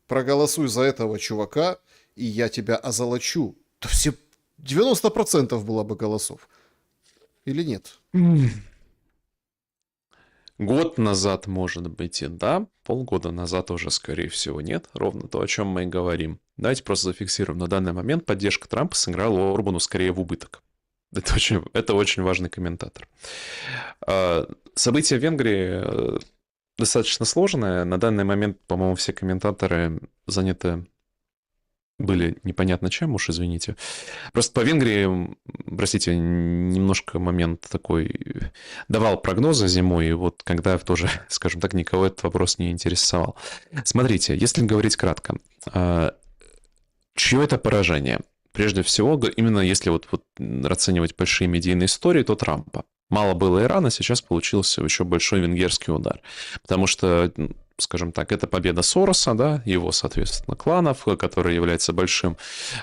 проголосуй за этого чувака, и я тебя озолочу, то все 90% было бы голосов. Или нет? Год назад, может быть, и да. Полгода назад уже, скорее всего, нет. Ровно то, о чем мы и говорим. Давайте просто зафиксируем. На данный момент поддержка Трампа сыграла Орбану скорее в убыток. Это очень важный комментатор. События в Венгрии достаточно сложные. На данный момент, по-моему, все комментаторы заняты были непонятно чем, уж извините. Просто по Венгрии, простите, немножко момент такой, давал прогнозы зимой, и вот когда тоже, скажем так, никого этот вопрос не интересовал. Смотрите, если говорить кратко, чье это поражение? Прежде всего, именно если вот оценивать большие медийные истории, то Трампа. Мало было Ирана, сейчас получился еще большой венгерский удар. Потому что, скажем так, это победа Сороса, да, его, соответственно, кланов, который является большим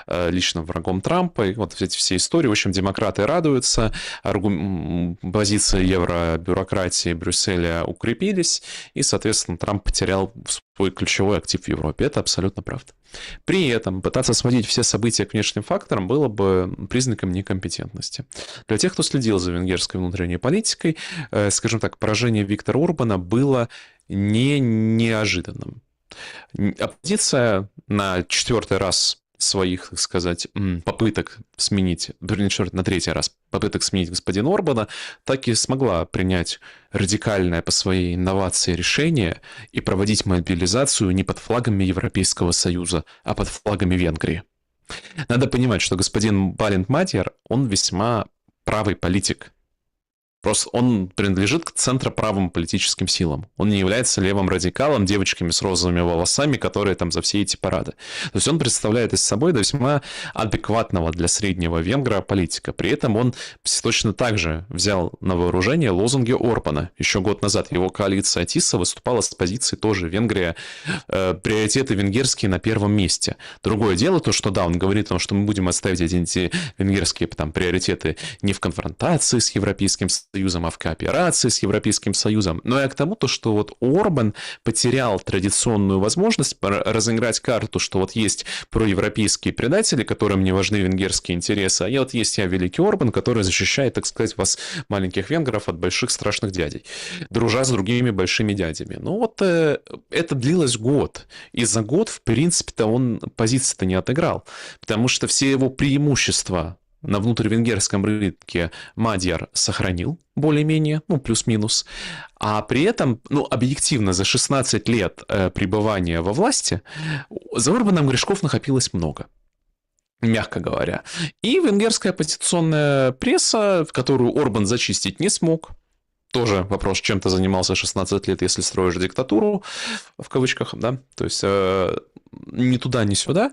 личным врагом Трампа. И вот эти все истории. В общем, демократы радуются, позиции евробюрократии Брюсселя укрепились, и, соответственно, Трамп потерял свой ключевой актив в Европе. Это абсолютно правда. При этом пытаться сводить все события к внешним факторам было бы признаком некомпетентности. Для тех, кто следил за венгерской внутренней политикой, скажем так, поражение Виктора Орбана было не неожиданным. Оппозиция на 4-й раз своих, так сказать, попыток сменить, на 3-й раз попыток сменить господина Орбана, так и смогла принять радикальное по своей инновации решение и проводить мобилизацию не под флагами Европейского Союза, а под флагами Венгрии. Надо понимать, что господин Балент Мадьяр, он весьма правый политик. Просто он принадлежит к центроправым политическим силам. Он не является левым радикалом, девочками с розовыми волосами, которые там за все эти парады. То есть он представляет из собой весьма адекватного для среднего венгра политика. При этом он точно так же взял на вооружение лозунги Орбана. Еще год назад его коалиция ТИСа выступала с позиции тоже Венгрия, приоритеты венгерские на первом месте. Другое дело то, что да, он говорит о том, что мы будем отставить эти венгерские там, приоритеты не в конфронтации с Европейским Союзом, а в кооперации с Европейским Союзом. Но и к тому, то, что вот Орбан потерял традиционную возможность разыграть карту, что вот есть проевропейские предатели, которым не важны венгерские интересы, а вот есть я, великий Орбан, который защищает, так сказать, вас, маленьких венгров, от больших страшных дядей, дружа с другими большими дядями. Ну вот это длилось год. И за год, в принципе-то, он позиции-то не отыграл, потому что все его преимущества на внутривенгерском рынке Мадьяр сохранил более-менее, ну, плюс-минус. А при этом, ну, объективно, за 16 лет пребывания во власти за Орбаном грешков накопилось много, мягко говоря. И венгерская оппозиционная пресса, которую Орбан зачистить не смог, тоже вопрос, чем ты занимался 16 лет, если строишь диктатуру, в кавычках, да, то есть ни туда, ни сюда.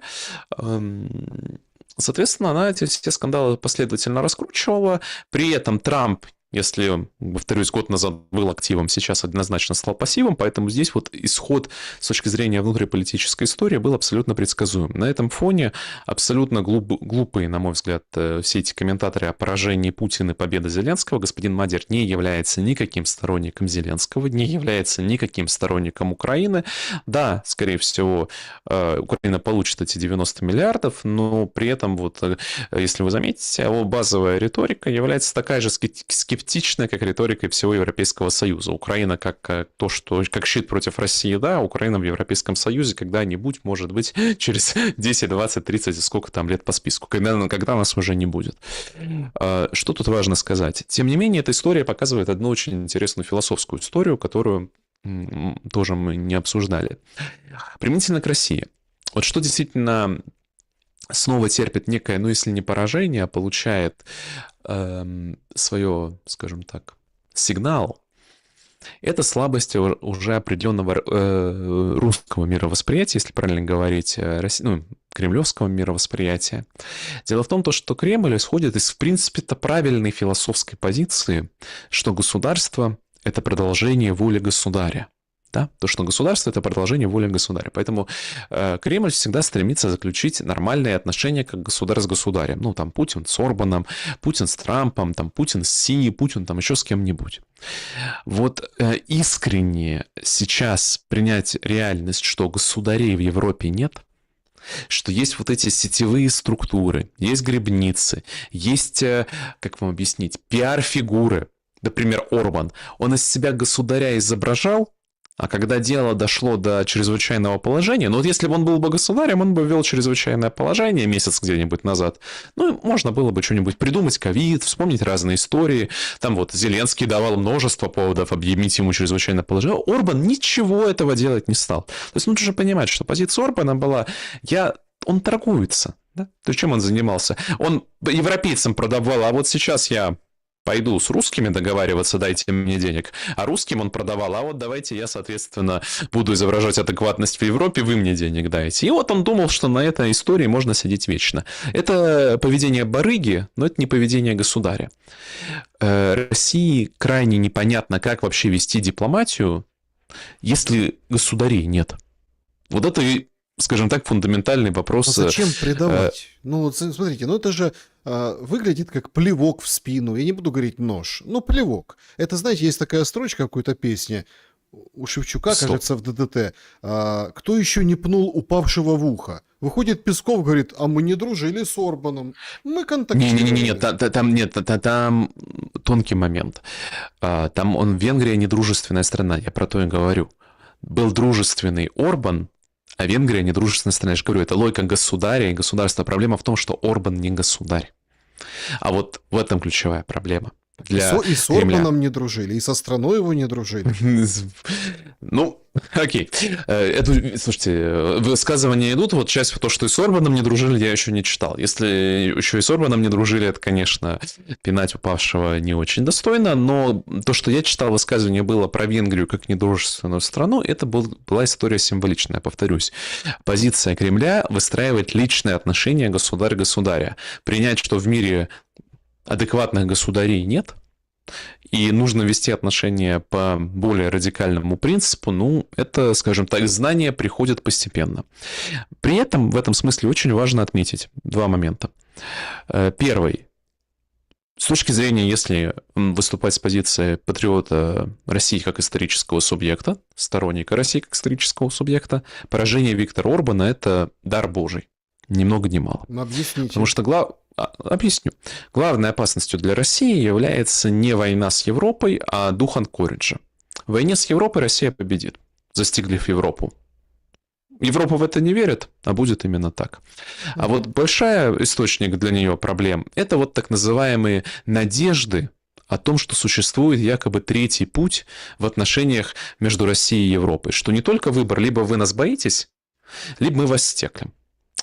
Соответственно, она эти все скандалы последовательно раскручивала. При этом Трамп, если, повторюсь, год назад был активом, сейчас однозначно стал пассивом, поэтому здесь вот исход с точки зрения внутриполитической истории был абсолютно предсказуем. На этом фоне абсолютно глупые, на мой взгляд, все эти комментаторы о поражении Путина и победы Зеленского. Господин Мадьяр не является никаким сторонником Зеленского, не является никаким сторонником Украины. Да, скорее всего, Украина получит эти 90 миллиардов, но при этом, вот, если вы заметите, его базовая риторика является такая же скептичная, как риторика всего Европейского Союза. Украина как то, что как щит против России, да, Украина в Европейском Союзе когда-нибудь, может быть, через 10, 20, 30, сколько там лет по списку, когда нас уже не будет. Что тут важно сказать? Тем не менее, эта история показывает одну очень интересную философскую историю, которую тоже мы не обсуждали. Применительно к России. Вот что действительно снова терпит некое, ну, если не поражение, а получает свое, скажем так, сигнал, это слабость уже определенного русского мировосприятия, если правильно говорить, кремлевского мировосприятия. Дело в том, что Кремль исходит из, в принципе-то, правильной философской позиции, что государство — это продолжение воли государя. Да? То, что государство — это продолжение воли государя. Поэтому Кремль всегда стремится заключить нормальные отношения как государь с государем. Ну, там, Путин с Орбаном, Путин с Трампом, там, Путин с Си, Путин там еще с кем-нибудь. Вот искренне сейчас принять реальность, что государей в Европе нет, что есть вот эти сетевые структуры, есть гребницы, есть, как вам объяснить, пиар-фигуры. Например, Орбан. Он из себя государя изображал, а когда дело дошло до чрезвычайного положения, ну вот если бы он был бы государем, он бы ввел чрезвычайное положение месяц где-нибудь назад. Ну, можно было бы что-нибудь придумать, ковид, вспомнить разные истории. Там вот Зеленский давал множество поводов объявить ему чрезвычайное положение. Орбан ничего этого делать не стал. То есть нужно же понимать, что позиция Орбана была, он торгуется. Да? То есть чем он занимался? Он европейцам продавал, а вот сейчас я пойду с русскими договариваться, дайте мне денег. А русским он продавал, а вот давайте я, соответственно, буду изображать адекватность в Европе, вы мне денег дайте. И вот он думал, что на этой истории можно сидеть вечно. Это поведение барыги, но это не поведение государя. России крайне непонятно, как вообще вести дипломатию, если государей нет. Вот это, скажем так, фундаментальный вопрос. А зачем предавать? Ну, вот смотрите, это же выглядит как плевок в спину. Я не буду говорить нож. Плевок. Это, знаете, есть такая строчка в какой-то песне у Шевчука, кажется, в ДДТ. Кто еще не пнул упавшего в ухо? Выходит Песков, говорит, а мы не дружили с Орбаном. Мы контактировали. Там тонкий момент. Там Венгрия недружественная страна, я про то и говорю. Был дружественный Орбан, а Венгрия недружественная страна. Я же говорю, это логика государя и государства. Проблема в том, что Орбан не государь. А вот в этом ключевая проблема. для И с Кремля. Орбаном не дружили, и со страной его не дружили. Ну, окей. Слушайте, высказывания идут. Вот часть то, что и с Орбаном не дружили, я еще не читал. Если еще и с Орбаном не дружили, это, конечно, пинать упавшего не очень достойно. Но то, что я читал, высказывание было про Венгрию как недружественную страну, это была история символичная, повторюсь. Позиция Кремля выстраивать личные отношения государь-государя. Принять, что в мире адекватных государей нет, и нужно вести отношения по более радикальному принципу, ну, это, скажем так, знание приходит постепенно. При этом в этом смысле очень важно отметить два момента. Первый. С точки зрения, если выступать с позиции патриота России как исторического субъекта, сторонника России как исторического субъекта, поражение Виктора Орбана – это дар Божий. Ни много ни мало. Объясните. Потому что объясню. Главной опасностью для России является не война с Европой, а дух анкориджа. В войне с Европой Россия победит, застигнув Европу. Европа в это не верит, а будет именно так. А вот большой источник для нее проблем – это вот так называемые надежды о том, что существует якобы третий путь в отношениях между Россией и Европой. Что не только выбор, либо вы нас боитесь, либо мы вас стеклим.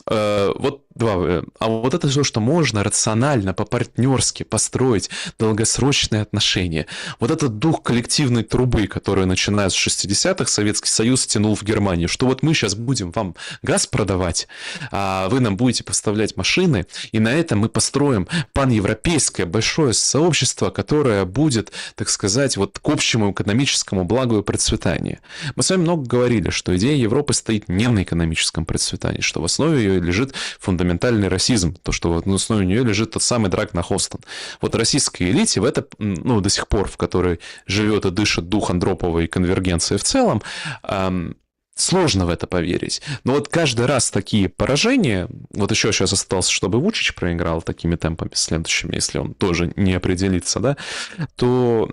Вот два. А вот это то, что можно рационально, по-партнерски построить долгосрочные отношения. Вот этот дух коллективной трубы, который, начиная с 60-х, Советский Союз тянул в Германию, что вот мы сейчас будем вам газ продавать, а вы нам будете поставлять машины, и на этом мы построим паневропейское большое сообщество, которое будет, так сказать, вот к общему экономическому благу и процветанию. Мы с вами много говорили, что идея Европы стоит не на экономическом процветании, что в основе ее лежит фундаментальный расизм, то, что в основе нее лежит тот самый Драгна Хостон. Вот российской элите в это, ну, до сих пор, в которой живет и дышит дух Андропова и конвергенции в целом, сложно в это поверить. Но вот каждый раз такие поражения, вот еще сейчас осталось, чтобы Вучич проиграл такими темпами следующими, если он тоже не определится, да, то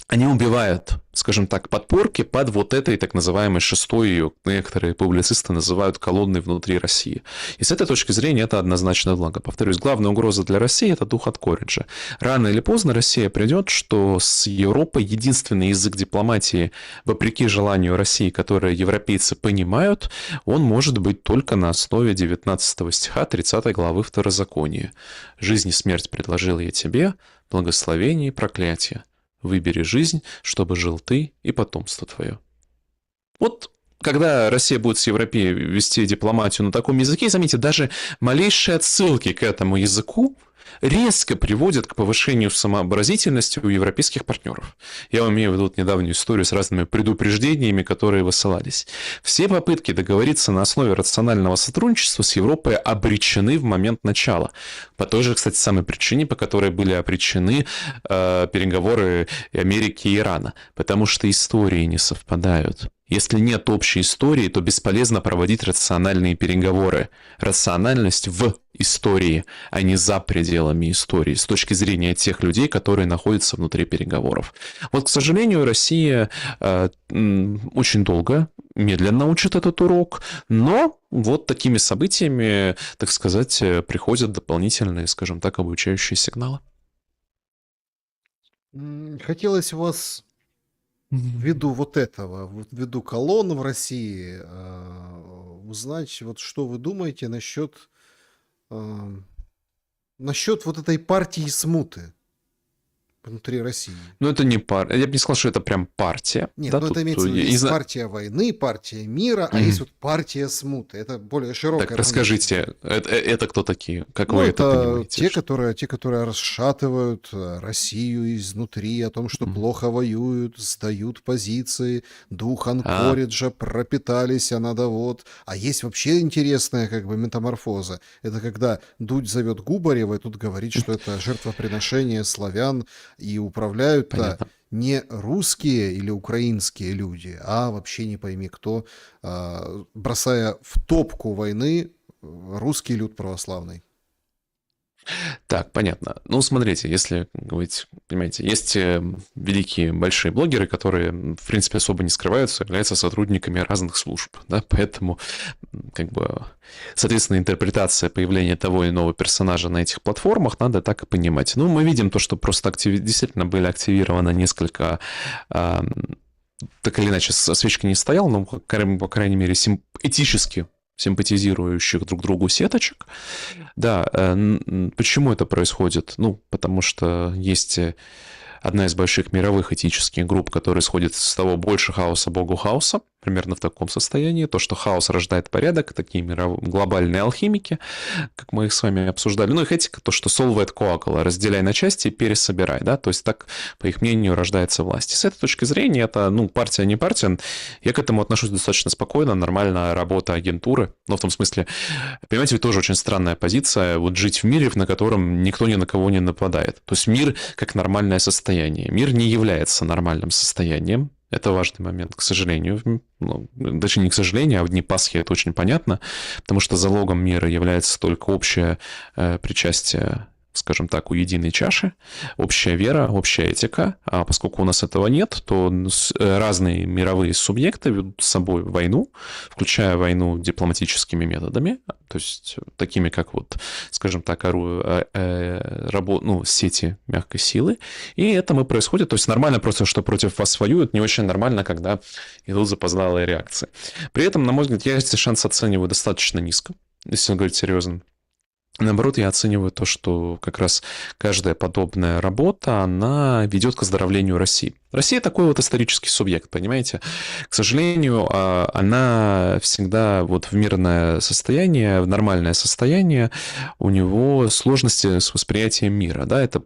они убивают, скажем так, подпорки под вот этой так называемой шестой, ее некоторые публицисты называют колонной внутри России. И с этой точки зрения это однозначно благо. Повторюсь, главная угроза для России – это дух анкориджа. Рано или поздно Россия придет, что с Европой единственный язык дипломатии, вопреки желанию России, которое европейцы понимают, он может быть только на основе 19 стиха 30 главы Второзакония. «Жизнь и смерть предложил я тебе, благословение и проклятие. Выбери жизнь, чтобы жил ты и потомство твое». Вот когда Россия будет с Европой вести дипломатию на таком языке, заметьте, даже малейшие отсылки к этому языку резко приводят к повышению самообразительности у европейских партнеров. Я имею в виду недавнюю историю с разными предупреждениями, которые высылались. Все попытки договориться на основе рационального сотрудничества с Европой обречены в момент начала. По той же, кстати, самой причине, по которой были обречены переговоры Америки и Ирана. Потому что истории не совпадают. Если нет общей истории, то бесполезно проводить рациональные переговоры. Рациональность в истории, а не за пределами истории, с точки зрения тех людей, которые находятся внутри переговоров. Вот, к сожалению, Россия очень долго, медленно учит этот урок, но вот такими событиями, так сказать, приходят дополнительные, скажем так, обучающие сигналы. Хотелось вас ввиду вот этого, ввиду колонн в России, узнать, вот что вы думаете насчет вот этой партии смуты внутри России. Ну, это не партия. Я бы не сказал, что это прям партия. Нет, да, ну это тут имеется в виду, есть из-за- партия войны, партия мира, а есть вот партия смуты. Это более широкое Так, понятие. расскажите, это кто такие? Как Ну, вы это это понимаете? те, которые расшатывают Россию изнутри, о том, что плохо воюют, сдают позиции, дух анкориджа, пропитались, а надо вот. А есть вообще интересная как бы метаморфоза. Это когда Дудь зовет Губарева и тут говорит, что это жертвоприношение славян, и управляют-то Понятно. не русские или украинские люди, а вообще не пойми кто, бросая в топку войны русский люд православный. Так, понятно. Ну, смотрите, если говорить, понимаете, есть великие большие блогеры, которые, в принципе, особо не скрываются, являются сотрудниками разных служб, да, поэтому, как бы, соответственно, интерпретация появления того или иного персонажа на этих платформах надо так и понимать. Ну, мы видим то, что просто действительно были активированы несколько так или иначе, свечка не стояла, но, по крайней мере, этически симпатизирующих друг другу сеточек. Да, почему это происходит? Ну, потому что есть одна из больших мировых этических групп, которая исходит с того «больше хаоса, богу хаоса», примерно в таком состоянии. То, что хаос рождает порядок, такие глобальные алхимики, как мы их с вами обсуждали. Ну, их этика, то, что solve et coagula, разделяй на части и пересобирай, да, то есть так, по их мнению, рождается власть. И с этой точки зрения это, ну, партия, не партия. Я к этому отношусь достаточно спокойно, нормальная работа агентуры, но в том смысле, понимаете, тоже очень странная позиция, вот жить в мире, на котором никто ни на кого не нападает. То есть мир как нормальное состояние. Мир не является нормальным состоянием. Это важный момент, к сожалению. Ну, даже не к сожалению, а в дни Пасхи это очень понятно, потому что залогом мира является только общее причастие, скажем так, у единой чаши, общая вера, общая этика. А поскольку у нас этого нет, то разные мировые субъекты ведут с собой войну, включая войну дипломатическими методами, то есть такими, как вот, скажем так, сети мягкой силы. И это и происходит. То есть нормально просто, что против вас воюют, не очень нормально, когда идут запоздалые реакции. При этом, на мой взгляд, я эти шансы оцениваю достаточно низко, если говорить серьезно. Наоборот, я оцениваю то, что как раз каждая подобная работа, она ведет к оздоровлению России. Россия такой вот исторический субъект, понимаете? К сожалению, она всегда вот в мирное состояние, в нормальное состояние, у него сложности с восприятием мира. Да? Это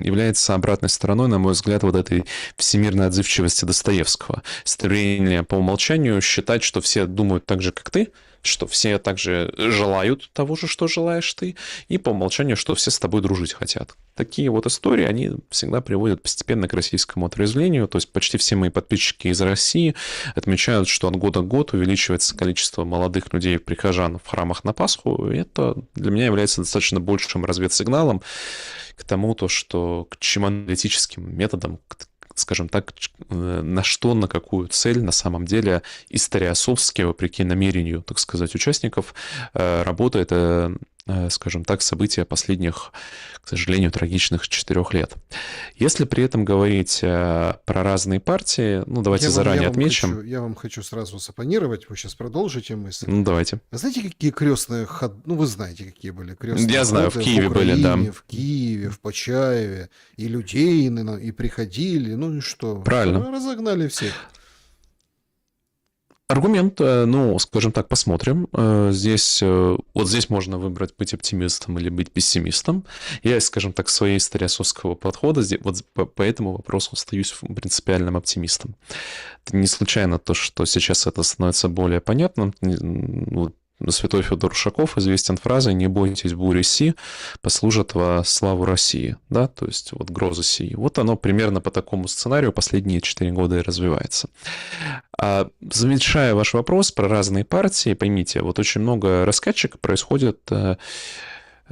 является обратной стороной, на мой взгляд, вот этой всемирной отзывчивости Достоевского. Стремление по умолчанию считать, что все думают так же, как ты, что все также желают того же, что желаешь ты, и по умолчанию, что все с тобой дружить хотят. Такие вот истории, они всегда приводят постепенно к российскому отрезвлению, то есть почти все мои подписчики из России отмечают, что от года к году увеличивается количество молодых людей, прихожан в храмах на Пасху, и это для меня является достаточно большим разведсигналом к тому, что к чем аналитическим методам, скажем так, на какую цель на самом деле историосовски, вопреки намерению, так сказать, участников, работает, скажем так, события последних, к сожалению, трагичных 4 лет. Если при этом говорить про разные партии, ну, давайте заранее отмечим. Я вам хочу сразу сапонировать, вы сейчас продолжите мысль. Ну, давайте. А знаете, какие крестные ходы, ну, вы знаете, какие были крестные ходы? Я знаю, в Киеве были, да. В Киеве, в Почаеве, и людей, и приходили, ну и что? Правильно. Разогнали всех. Аргумент, ну, скажем так, посмотрим. Здесь можно выбрать быть оптимистом или быть пессимистом. Я, скажем так, своей историосовского подхода вот по этому вопросу остаюсь принципиальным оптимистом. Это не случайно то, что сейчас это становится более понятным. Святой Федор Ушаков известен фразой «Не бойтесь бури си, послужат во славу России». Да? То есть вот грозы сии. Вот оно примерно по такому сценарию последние 4 года и развивается. Завершая ваш вопрос про разные партии, поймите, вот очень много раскачек происходит.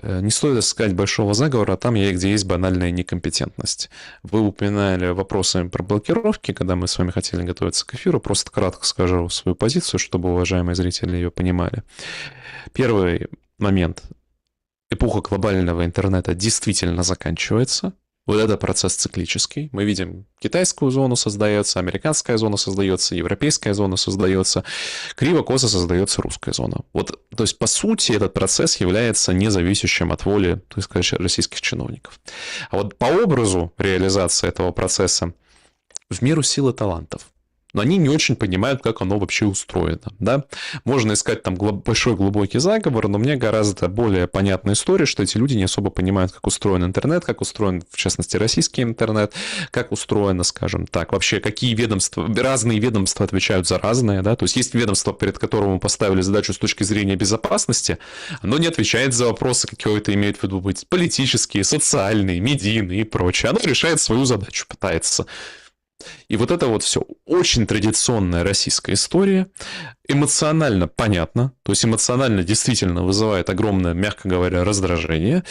Не стоит искать большого заговора там, где есть банальная некомпетентность. Вы упоминали вопросы про блокировки, когда мы с вами хотели готовиться к эфиру. Просто кратко скажу свою позицию, чтобы уважаемые зрители ее понимали. Первый момент. Эпоха глобального интернета действительно заканчивается. Вот это процесс циклический. Мы видим, китайскую зону создается, американская зона создается, европейская зона создается, криво-косо создается русская зона. Вот, то есть, по сути, этот процесс является независящим от воли, так сказать, российских чиновников. А вот по образу реализации этого процесса в меру силы талантов. Но они не очень понимают, как оно вообще устроено. Да? Можно искать там большой глубокий заговор, но мне гораздо более понятная история, что эти люди не особо понимают, как устроен интернет, как устроен, в частности, российский интернет, как устроено, скажем так, вообще какие ведомства, разные ведомства отвечают за разное. Да? То есть есть ведомство, перед которым мы поставили задачу с точки зрения безопасности, оно не отвечает за вопросы, какие это имеет в виду быть политические, социальные, медийные и прочее. Оно решает свою задачу, пытается. И вот это вот все очень традиционная российская история, эмоционально понятно, то есть эмоционально действительно вызывает огромное, мягко говоря, раздражение.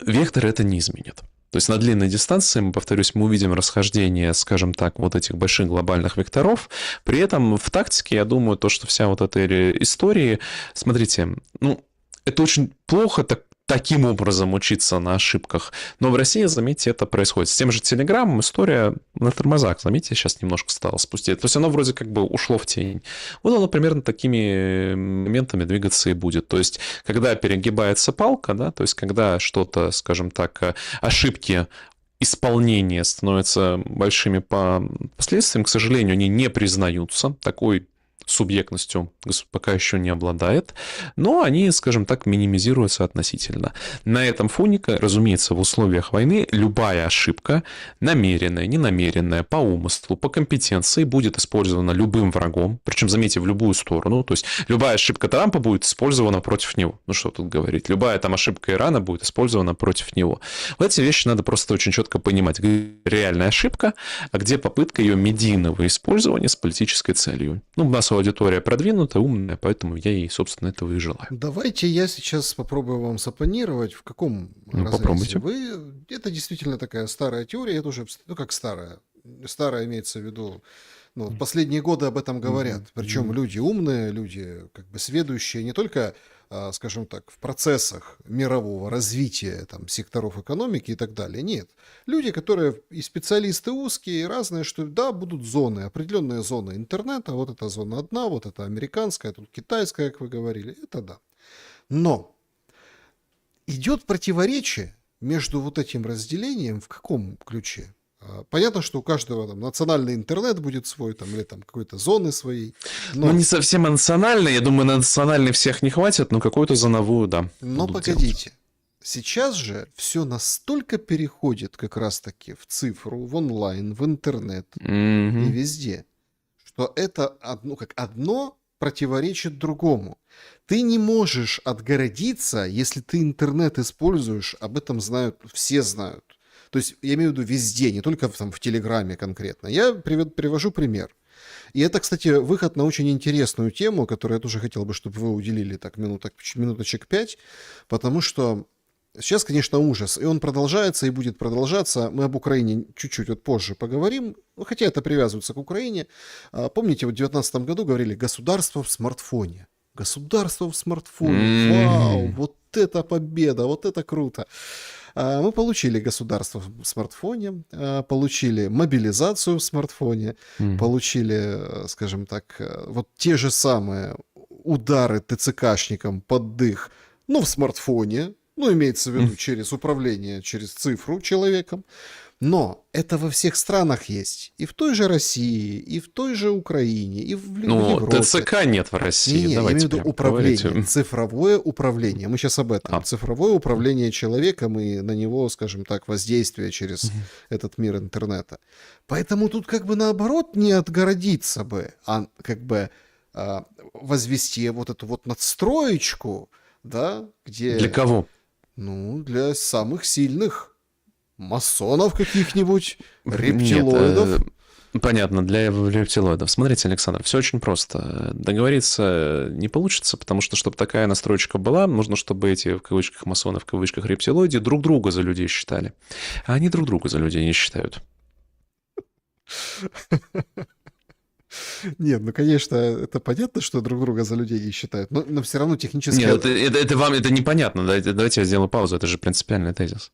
Вектор это не изменит. То есть на длинной дистанции, повторюсь, мы увидим расхождение, скажем так, вот этих больших глобальных векторов. При этом в тактике, я думаю, то, что вся вот эта история, смотрите, ну, это очень плохо таким образом учиться на ошибках. Но в России, заметьте, это происходит. С тем же Телеграмом история на тормозах, заметьте, сейчас немножко стала спустить. То есть оно вроде как бы ушло в тень. Вот оно примерно такими моментами двигаться и будет. То есть когда перегибается палка, да, то есть когда что-то, скажем так, ошибки исполнения становятся большими по последствиям, к сожалению, они не признаются. Такой субъектностью пока еще не обладает, но они, скажем так, минимизируются относительно. На этом фоне, разумеется, в условиях войны любая ошибка, намеренная, ненамеренная, по умыслу, по компетенции, будет использована любым врагом, причем, заметьте, в любую сторону, то есть любая ошибка Трампа будет использована против него. Ну что тут говорить, любая там ошибка Ирана будет использована против него. Вот эти вещи надо просто очень четко понимать, где реальная ошибка, а где попытка ее медийного использования с политической целью. Ну, у нас аудитория продвинутая, умная, поэтому я ей, собственно, этого и желаю. Давайте я сейчас попробую вам сапонировать. В каком разрезе? Попробуйте. Это действительно такая старая теория, это уже, ну как старая. Старая имеется в виду, ну, последние годы об этом говорят. Причем люди умные, люди как бы сведущие не только, скажем так, в процессах мирового развития там, секторов экономики и так далее. Нет. Люди, которые и специалисты узкие, и разные, что да, будут зоны, определенные зоны интернета. Вот эта зона одна, вот эта американская, тут китайская, как вы говорили. Это да. Но идет противоречие между вот этим разделением в каком ключе? Понятно, что у каждого там национальный интернет будет свой, там, или там какой-то зоны своей. Ну, не совсем национальный, я думаю, на национальный всех не хватит, но какую-то зоновую, да. Но погодите, сейчас же все настолько переходит как раз-таки в цифру, в онлайн, в интернет и везде, что это одно противоречит другому. Ты не можешь отгородиться, если ты интернет используешь, об этом знают, все знают. То есть я имею в виду везде, не только там, в Телеграме конкретно. Я привожу пример. И это, кстати, выход на очень интересную тему, которую я тоже хотел бы, чтобы вы уделили так минуточек 5, потому что сейчас, конечно, ужас, и он продолжается и будет продолжаться. Мы об Украине чуть-чуть вот позже поговорим, хотя это привязывается к Украине. Помните, в 2019 году говорили «государство в смартфоне». Государство в смартфоне. Вау, вот это победа, вот это круто. Мы получили государство в смартфоне, получили мобилизацию в смартфоне, получили, скажем так, вот те же самые удары ТЦКшникам под дых, но в смартфоне, ну, имеется в виду через управление, через цифру человеком. Но это во всех странах есть. И в той же России, и в той же Украине, и в Европе. ТЦК нет в России. Не, я имею в виду управление, цифровое управление. Мы сейчас об этом. Цифровое управление человеком и на него, скажем так, воздействие через этот мир интернета. Поэтому тут как бы наоборот не отгородиться бы, а как бы возвести вот эту вот надстроечку, да, где... Для кого? Ну, для самых сильных. Масонов каких-нибудь, рептилоидов. Нет, понятно, для рептилоидов. Смотрите, Александр, все очень просто. Договориться не получится, потому что, чтобы такая настройка была, нужно, чтобы эти, в кавычках, масоны, в кавычках, рептилоиды друг друга за людей считали. А они друг друга за людей не считают. Нет, ну, конечно, это понятно, что друг друга за людей не считают, но все равно технически... Нет, это вам это непонятно. Давайте я сделаю паузу, это же принципиальный тезис.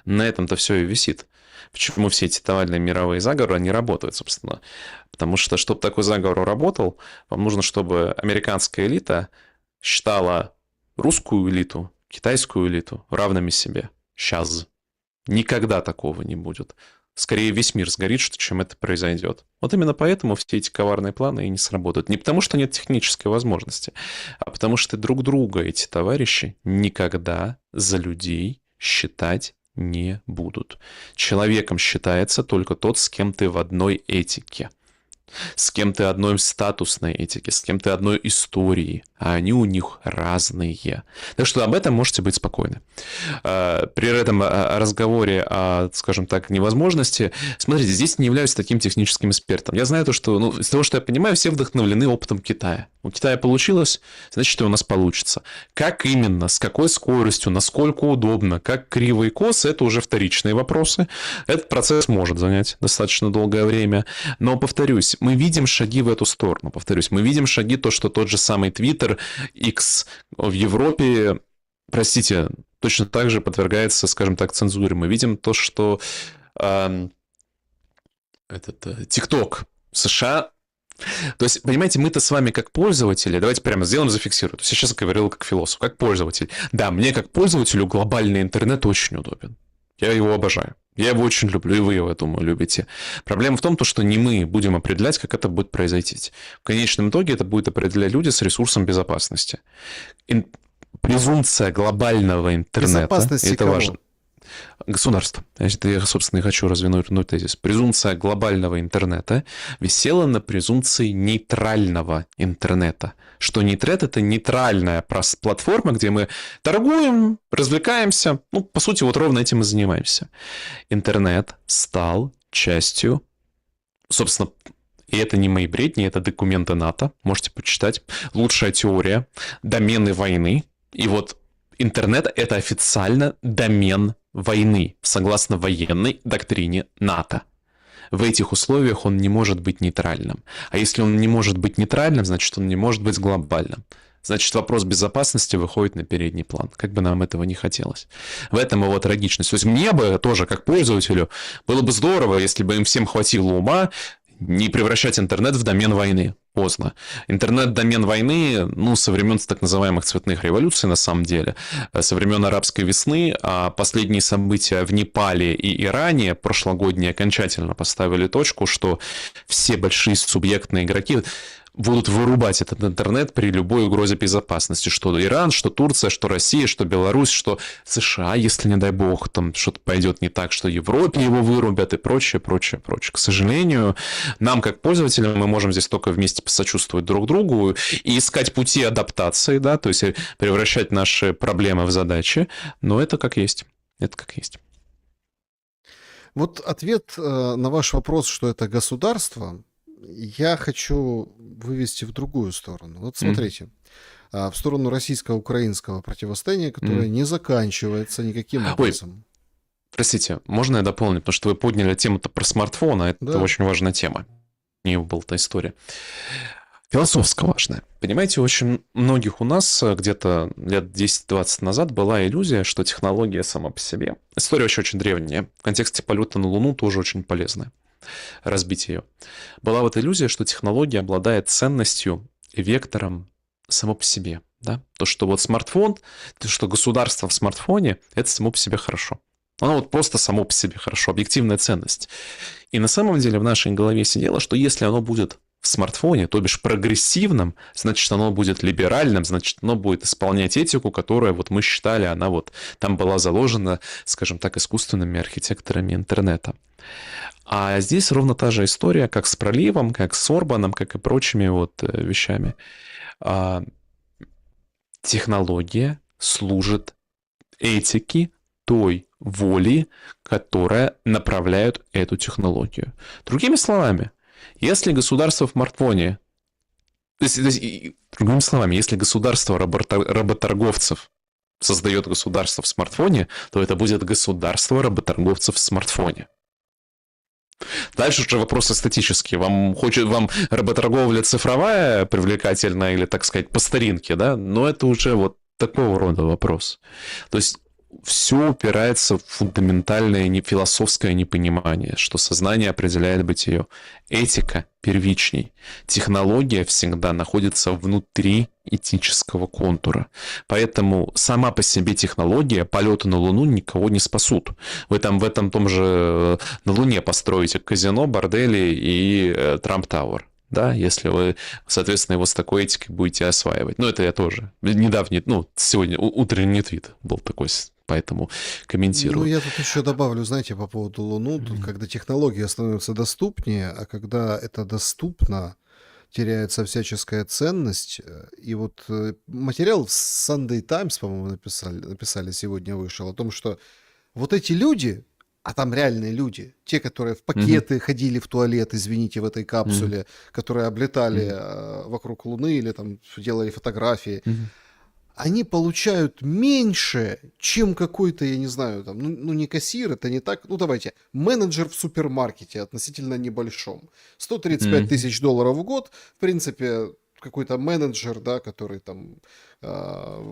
На этом-то все и висит. Почему все эти тотальные мировые заговоры не работают, собственно? Потому что, чтобы такой заговор работал, вам нужно, чтобы американская элита считала русскую элиту, китайскую элиту равными себе. Сейчас. Никогда такого не будет. Скорее весь мир сгорит, чем это произойдет. Вот именно поэтому все эти коварные планы и не сработают. Не потому, что нет технической возможности, а потому что друг друга эти товарищи никогда за людей считать не будут. Человеком считается только тот, с кем ты в одной этике. с кем-то одной статусной этики, с кем-то одной истории, а они у них разные. Так что об этом можете быть спокойны. При этом разговоре о, скажем так, невозможности, смотрите, здесь не являюсь таким техническим экспертом. Я знаю то, что, ну, из того, что я понимаю, все вдохновлены опытом Китая. У Китая получилось, значит, и у нас получится. Как именно, с какой скоростью, насколько удобно, как криво и косо, это уже вторичные вопросы. Этот процесс может занять достаточно долгое время. Но, повторюсь, мы видим шаги в эту сторону. Повторюсь, мы видим шаги, то, что тот же самый Twitter, X в Европе, простите, точно так же подвергается, скажем так, цензуре. Мы видим то, что TikTok в США. То есть, понимаете, мы-то с вами как пользователи, давайте прямо сделаем, зафиксируем. То есть, я сейчас говорил как философ, как пользователь. Да, мне как пользователю глобальный интернет очень удобен. Я его обожаю. Я его очень люблю, и вы его, я думаю, любите. Проблема в том, что не мы будем определять, как это будет произойти. В конечном итоге это будет определять люди с ресурсом безопасности. Презумпция глобального интернета, Безопасности это кого? важно. Государство. Я, собственно, и хочу развернуть тезис. Презумпция глобального интернета висела на презумпции нейтрального интернета. Что нейтрет — это нейтральная платформа, где мы торгуем, развлекаемся. Ну, по сути, вот ровно этим и занимаемся. Интернет стал частью, собственно, и это не мои бредни, это документы НАТО, можете почитать. Лучшая теория, домены войны. И вот интернет — это официально домен войны, согласно военной доктрине НАТО. В этих условиях он не может быть нейтральным. А если он не может быть нейтральным, значит, он не может быть глобальным. Значит, вопрос безопасности выходит на передний план, как бы нам этого не хотелось. В этом его трагичность. То есть мне бы тоже, как пользователю, было бы здорово, если бы им всем хватило ума не превращать интернет в домен войны. Поздно. Интернет-домен войны, ну, со времен так называемых цветных революций, на самом деле, со времен арабской весны, а последние события в Непале и Иране прошлогодние окончательно поставили точку, что все большие субъектные игроки будут вырубать этот интернет при любой угрозе безопасности. Что Иран, что Турция, что Россия, что Беларусь, что США, если, не дай бог, там что-то пойдет не так, что Европе его вырубят и прочее, прочее, прочее. К сожалению, нам, как пользователям, мы можем здесь только вместе посочувствовать друг другу и искать пути адаптации, да, то есть превращать наши проблемы в задачи, но это как есть. Это как есть. Вот ответ на ваш вопрос, что это государство, я хочу вывести в другую сторону. Вот смотрите, в сторону российско-украинского противостояния, которое не заканчивается никаким образом. Простите, можно я дополню? Потому что вы подняли тему-то про смартфон, а это Да. очень важная тема. У нее была та история. Философско важная. Понимаете, очень многих у нас где-то лет 10-20 назад была иллюзия, что технология сама по себе. История очень древняя. В контексте полета на Луну тоже очень полезная. Разбить ее. Была вот иллюзия, что технология обладает ценностью и вектором само по себе. Да? То, что вот смартфон, то, что государство в смартфоне, это само по себе хорошо. Оно вот просто само по себе хорошо, объективная ценность. И на самом деле в нашей голове сидело, что если оно будет в смартфоне, то бишь прогрессивным, значит, оно будет либеральным, значит, оно будет исполнять этику, которая, вот мы считали, она вот там была заложена, скажем так, искусственными архитекторами интернета. А здесь ровно та же история, как с проливом, как с Орбаном, как и прочими вот вещами. Технология служит этике той воли, которая направляет эту технологию. Другими словами, если государство в смартфоне, другими словами, если государство работорговцев создает государство в смартфоне, то это будет государство работорговцев в смартфоне. Дальше уже вопрос эстетический. Вам работорговля цифровая привлекательная или, так сказать, по старинке, да? Но это уже вот такого рода вопрос. То есть все упирается в фундаментальное философское непонимание, что сознание определяет бытие. Этика первичней. Технология всегда находится внутри этического контура. Поэтому сама по себе технология, полеты на Луну никого не спасут. Вы там в этом том же на Луне построите казино, бордели и Трамп-Тауэр. Да, если вы, соответственно, его с такой этикой будете осваивать. Ну, это я тоже. Недавний, сегодня утренний твит был такой поэтому Ну, комментирую. я тут еще добавлю, знаете, по поводу Луну, тут когда технология становится доступнее, а когда это доступно, теряется всяческая ценность. И вот материал в Sunday Times, по-моему, написали сегодня вышел, о том, что вот эти люди, а там реальные люди, те, которые в Мгм. пакеты ходили в туалет, извините, в этой Мгм. капсуле, которые облетали Мгм. вокруг Луны или там делали фотографии, Мгм. они получают меньше, чем какой-то, я не знаю, там, ну не кассир, это не так, ну давайте, менеджер в супермаркете относительно небольшом. 135 Мгм. тысяч долларов в год, в принципе, какой-то менеджер, да, который там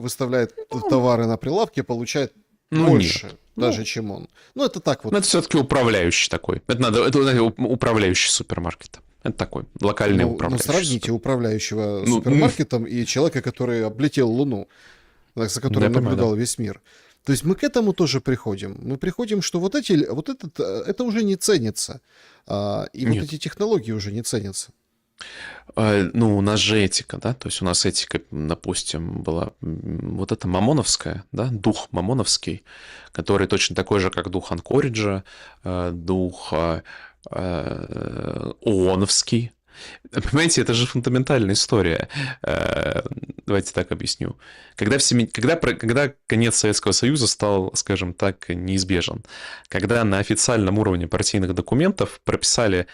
выставляет товары на прилавке, получает Ну, нет. больше даже, Ну, чем он. Ну это так вот, это все-таки управляющий такой. Это знаете, управляющий супермаркета. Это такой локальный ну управляющий сравните супермаркет. управляющего Ну, супермаркетом и человека, который облетел Луну, за я которым понимаю, да. наблюдал весь мир. То есть мы к этому тоже приходим. Мы приходим, что вот это уже не ценится. И вот Нет. эти технологии уже не ценятся. Ну, у нас же этика, да, то есть у нас этика, допустим, была вот эта мамоновская, да, дух мамоновский, который точно такой же, как дух Анкориджа, дух ооновский. Понимаете, это же фундаментальная история. Давайте так объясню. Когда конец Советского Союза стал, скажем так, неизбежен, когда на официальном уровне партийных документов прописали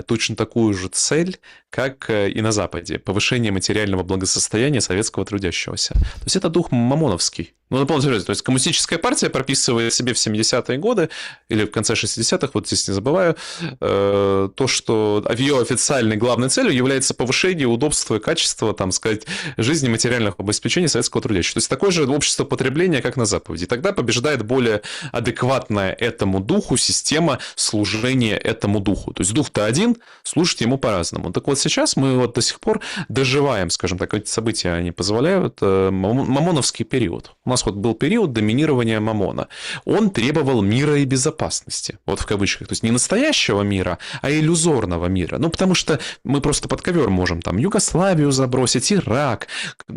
точно такую же цель, как и на Западе, повышение материального благосостояния советского трудящегося. То есть это дух мамоновский. Ну, на полном серьезе. То есть коммунистическая партия прописывает себе в 70-е годы или в конце 60-х, вот здесь не забываю, то, что ее официальной главной целью является повышение удобства и качества, там сказать, жизни материальных обеспечений советского трудящего. То есть такое же общество потребления, как на Западе. И тогда побеждает более адекватная этому духу система служения этому духу. То есть дух-то один, служить ему по-разному. Так вот сейчас мы вот до сих пор доживаем, скажем так, эти события, они позволяют, мамоновский период. У нас вот был период доминирования Мамона. Он требовал мира и безопасности, вот в кавычках. То есть не настоящего мира, а иллюзорного мира. Ну, потому что мы просто под ковер можем там Югославию забросить, Ирак,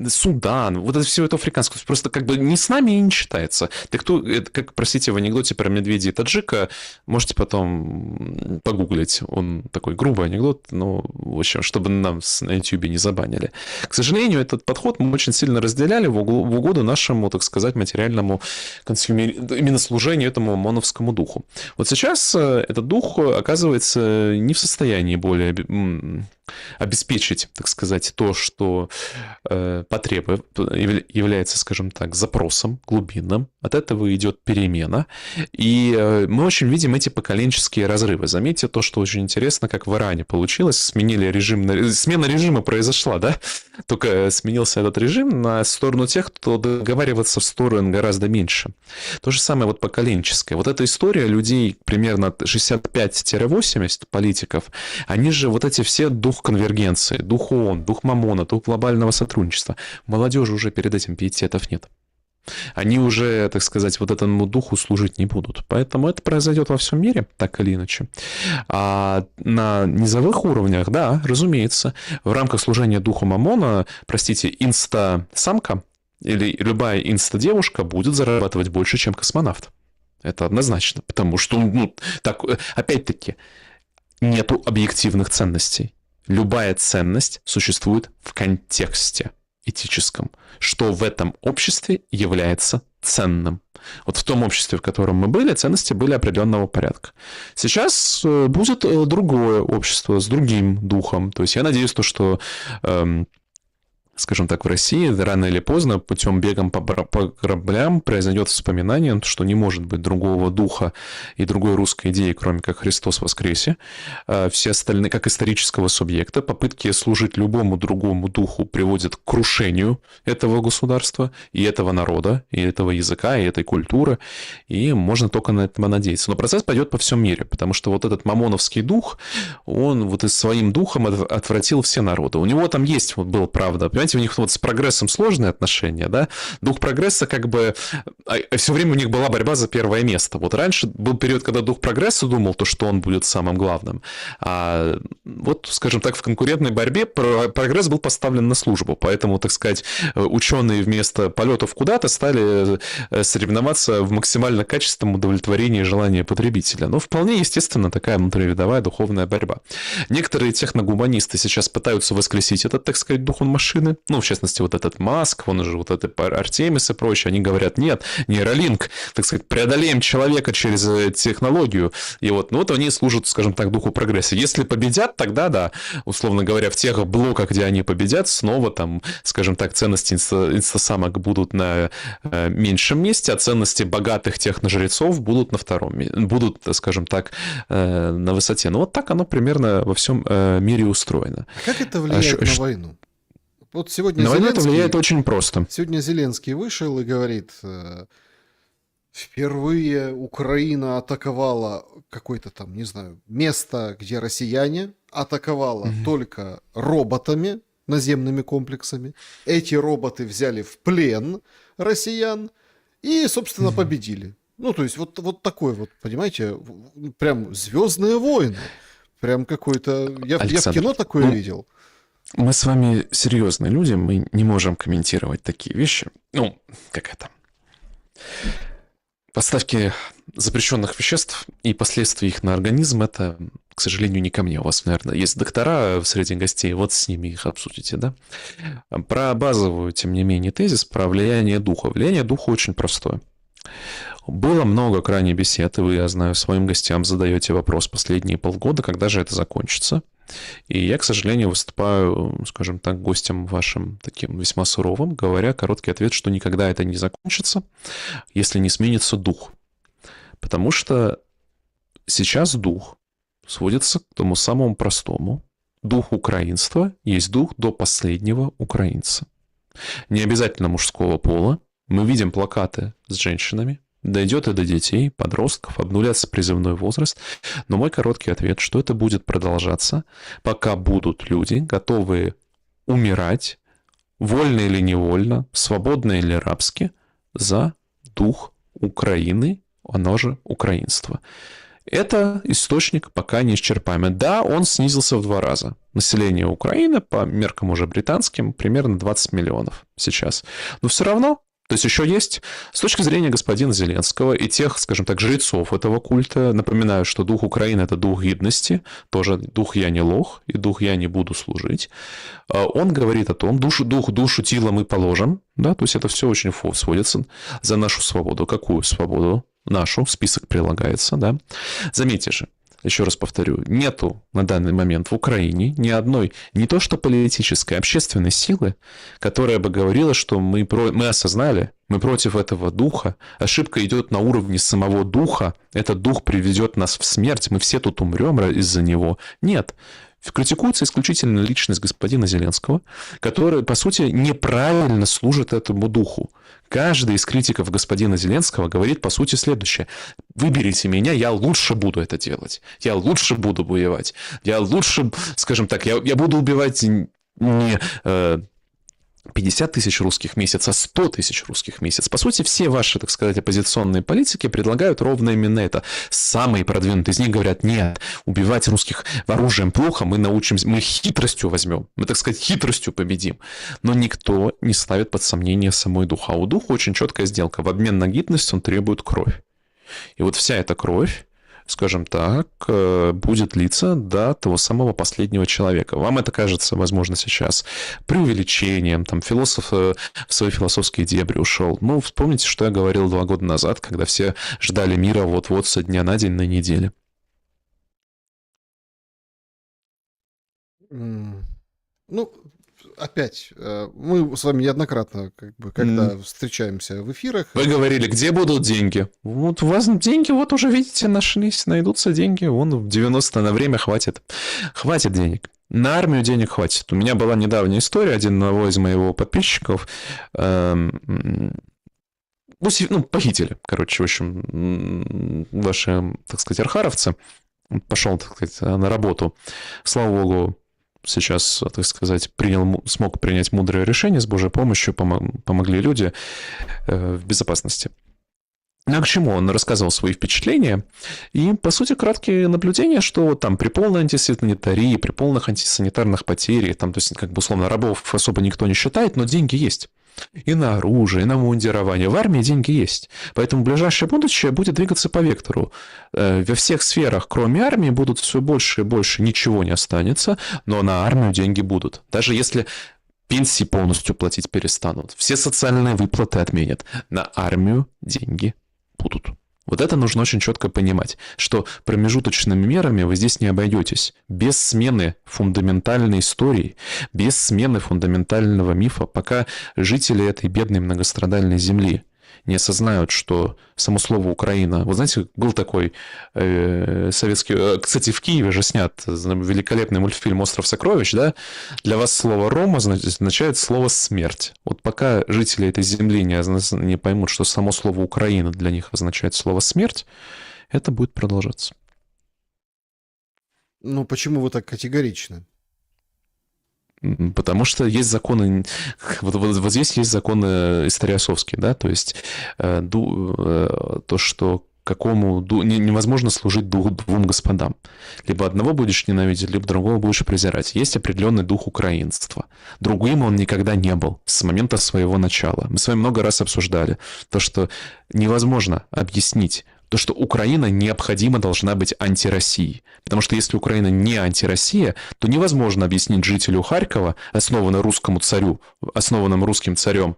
Судан, вот это все это африканское. Просто как бы не с нами и не считается. Ты кто, это, как, простите, в анекдоте про медведя и таджика, можете потом погуглить. Он такой грубый анекдот, но, в общем, чтобы нам на YouTube не забанили. К сожалению, этот подход мы очень сильно разделяли в угоду нашему, так сказать, материальному именно служению этому моновскому духу. Вот сейчас этот дух оказывается не в состоянии более обеспечить, так сказать, то, что потребой является, скажем так, запросом глубинным. От этого идет перемена. И мы очень видим эти поколенческие разрывы. Заметьте то, что очень интересно, как в Иране получилось. Смена режима произошла, да? Только сменился этот режим на сторону тех, кто договариваться в сторону гораздо меньше. То же самое вот поколенческое. Вот эта история людей примерно 65-80 политиков, они же вот эти все дух конвергенции, дух ООН, дух Мамона, дух глобального сотрудничества. Молодежи уже перед этим пиететов нет. Они уже, так сказать, вот этому духу служить не будут. Поэтому это произойдет во всем мире, так или иначе. А на низовых уровнях, да, разумеется, в рамках служения духу Мамона, простите, инста-самка или любая инста-девушка будет зарабатывать больше, чем космонавт. Это однозначно, потому что, ну, так, опять-таки, нету объективных ценностей. Любая ценность существует в контексте этическом, что в этом обществе является ценным. Вот в том обществе, в котором мы были, ценности были определенного порядка. Сейчас будет другое общество с другим духом. То есть я надеюсь, что скажем так, в России рано или поздно путем бегом по кораблям произойдет вспоминание, что не может быть другого духа и другой русской идеи, кроме как Христос воскресе. Все остальные, как исторического субъекта, попытки служить любому другому духу приводят к крушению этого государства и этого народа, и этого языка, и этой культуры, и можно только на это надеяться. Но процесс пойдет по всему миру, потому что вот этот мамоновский дух, он вот и своим духом отвратил все народы. У него там есть, вот был, правда, понимаете, знаете, у них вот с прогрессом сложные отношения, да, дух прогресса как бы, все время у них была борьба за первое место. Вот раньше был период, когда дух прогресса думал, то, что он будет самым главным, а вот, скажем так, в конкурентной борьбе прогресс был поставлен на службу, поэтому, так сказать, ученые вместо полетов куда-то стали соревноваться в максимально качественном удовлетворении желания потребителя. Но вполне естественно такая внутривидовая духовная борьба. Некоторые техногуманисты сейчас пытаются воскресить этот, так сказать, дух машины. Ну, в частности, вот этот Маск, он же вот этот Артемис и прочее. Они говорят, нет, нейролинк, так сказать, преодолеем человека через технологию. И вот, ну, вот они служат, скажем так, духу прогресса. Если победят, тогда, да, условно говоря, в тех блоках, где они победят, снова там, скажем так, ценности инстасамок будут на меньшем месте, а ценности богатых техножрецов будут на втором, будут, скажем так, на высоте. Ну, вот так оно примерно во всем мире устроено. А как это влияет на войну? Вот сегодня на войну это влияет очень просто. Сегодня Зеленский вышел и говорит, впервые Украина атаковала какое-то там, не знаю, место, где россияне, атаковала только роботами, наземными комплексами. Эти роботы взяли в плен россиян и, собственно, победили. Ну, то есть вот такой вот, понимаете, прям «Звездные войны». Прям какой-то... Я в кино такое видел. Мы с вами серьезные люди, мы не можем комментировать такие вещи. Ну, как это? Поставки запрещенных веществ и последствия их на организм, это, к сожалению, не ко мне. У вас, наверное, есть доктора среди гостей, вот с ними их обсудите, да? Про базовую, тем не менее, тезис про влияние духа. Влияние духа очень простое. Было много крайне бесед, и вы, я знаю, своим гостям задаете вопрос последние полгода, когда же это закончится. И я, к сожалению, выступаю, скажем так, гостем вашим таким весьма суровым, говоря короткий ответ, что никогда это не закончится, если не сменится дух. Потому что сейчас дух сводится к тому самому простому. Дух украинства есть дух до последнего украинца. Не обязательно мужского пола. Мы видим плакаты с женщинами, дойдет и до детей, подростков, обнуляется призывной возраст. Но мой короткий ответ, что это будет продолжаться, пока будут люди, готовые умирать, вольно или невольно, свободно или рабски, за дух Украины, оно же украинство. Это источник пока неисчерпаемый. Да, он снизился в 2 раза. Население Украины, по меркам уже британским, примерно 20 миллионов сейчас. Но все равно, то есть еще есть, с точки зрения господина Зеленского и тех, скажем так, жрецов этого культа, напоминаю, что дух Украины – это дух гидности, тоже дух «я не лох» и дух «я не буду служить». Он говорит о том, душу тела мы положим, да, то есть это все очень сводится за нашу свободу. Какую свободу? Нашу, список прилагается, да. Заметьте же, еще раз повторю, нету на данный момент в Украине ни одной, не то что политической, общественной силы, которая бы говорила, что мы осознали, мы против этого духа, ошибка идет на уровне самого духа, этот дух приведет нас в смерть, мы все тут умрем из-за него. Нет. Критикуется исключительно личность господина Зеленского, который, по сути, неправильно служит этому духу. Каждый из критиков господина Зеленского говорит, по сути, следующее. Выберите меня, я лучше буду это делать. Я лучше буду воевать. Я лучше, скажем так, я буду убивать не 50 тысяч русских в месяц, а 100 тысяч русских в месяц. По сути, все ваши, так сказать, оппозиционные политики предлагают ровно именно это. Самые продвинутые из них говорят, нет, убивать русских оружием плохо, мы научимся, мы хитростью возьмем, мы, так сказать, хитростью победим. Но никто не ставит под сомнение самой дух. А у духа очень четкая сделка. В обмен на гидность он требует кровь. И вот вся эта кровь, скажем так, будет литься до того самого последнего человека. Вам это кажется, возможно, сейчас преувеличением, там, философ в свои философские дебри ушел. Ну, вспомните, что я говорил 2 года назад, когда все ждали мира вот-вот со дня на день, на неделе. Ну, опять, мы с вами неоднократно, когда встречаемся в эфирах... Вы говорили, где будут деньги? Вот у вас деньги, вот уже, видите, нашлись, найдутся деньги, вон в 90 на время хватит. Хватит денег. На армию денег хватит. У меня была недавняя история, одного из моего подписчиков, похитили, короче, в общем, ваши, так сказать, архаровцы, пошел, так сказать, на работу. Слава богу, сейчас, так сказать, смог принять мудрое решение, с Божьей помощью помогли люди в безопасности. Ну, а к чему? Он рассказывал свои впечатления, и, по сути, краткие наблюдения, что там при полной антисанитарии, при полных антисанитарных потерях, там, то есть, как бы, условно, рабов особо никто не считает, но деньги есть. И на оружие, и на мундирование. В армии деньги есть. Поэтому ближайшее будущее будет двигаться по вектору. Во всех сферах, кроме армии, будут все больше и больше, ничего не останется, но на армию деньги будут. Даже если пенсии полностью платить перестанут, все социальные выплаты отменят, на армию деньги будут. Вот это нужно очень четко понимать, что промежуточными мерами вы здесь не обойдетесь. Без смены фундаментальной истории, без смены фундаментального мифа, пока жители этой бедной многострадальной земли не осознают, что само слово «Украина». Вы знаете, был такой советский... Кстати, в Киеве же снят великолепный мультфильм «Остров сокровищ», да? Для вас слово «Рома» означает слово «смерть». Вот пока жители этой земли не поймут, что само слово «Украина» для них означает слово «смерть», это будет продолжаться. Ну, почему вы так категоричны? Потому что есть законы, вот здесь есть законы историосовские, да, то есть то, что невозможно служить двум господам. Либо одного будешь ненавидеть, либо другого будешь презирать. Есть определенный дух украинства. Другим он никогда не был с момента своего начала. Мы с вами много раз обсуждали то, что невозможно объяснить то, что Украина необходимо должна быть антироссией. Потому что если Украина не антироссия, то невозможно объяснить жителю Харькова, основанному русским царем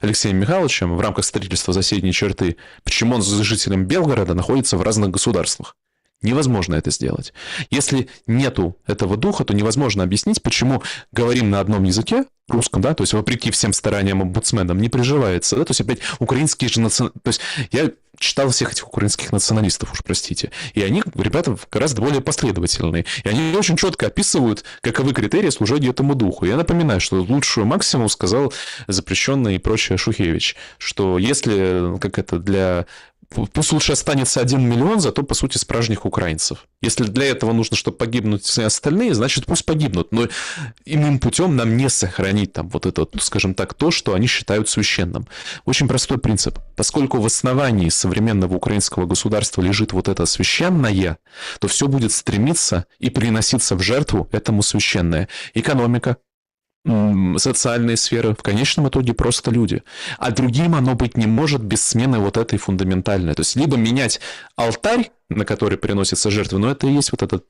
Алексеем Михайловичем в рамках строительства соседней черты, почему он с жителем Белгорода находится в разных государствах. Невозможно это сделать. Если нету этого духа, то невозможно объяснить, почему говорим на одном языке, русском, да, то есть вопреки всем стараниям омбудсменам, не приживается, да, то есть опять украинские же националисты, то есть я читал всех этих украинских националистов, уж простите, и они, ребята, гораздо более последовательные, и они очень четко описывают, каковы критерии служения этому духу. Я напоминаю, что лучшую максимум сказал запрещенный и прочее Шухевич, что если, пусть лучше останется 1 миллион, зато, по сути, справжних украинцев. Если для этого нужно, чтобы погибнуть все остальные, значит, пусть погибнут. Но иным путем нам не сохранить там вот это, скажем так, то, что они считают священным. Очень простой принцип. Поскольку в основании современного украинского государства лежит вот это священное, то все будет стремиться и приноситься в жертву этому священное. Экономика, социальные сферы, в конечном итоге просто люди. А другим оно быть не может без смены вот этой фундаментальной. То есть либо менять алтарь, на который приносятся жертвы, но это и есть вот это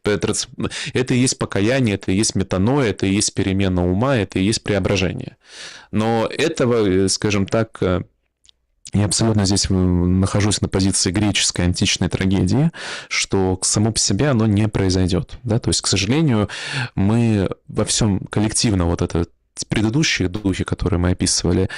и есть покаяние, это и есть метаноя, это и есть перемена ума, это и есть преображение. Но этого, скажем так, я абсолютно здесь нахожусь на позиции греческой античной трагедии, что само по себе оно не произойдет. Да? То есть, к сожалению, мы во всем коллективно вот это предыдущие духи, которые мы описывали,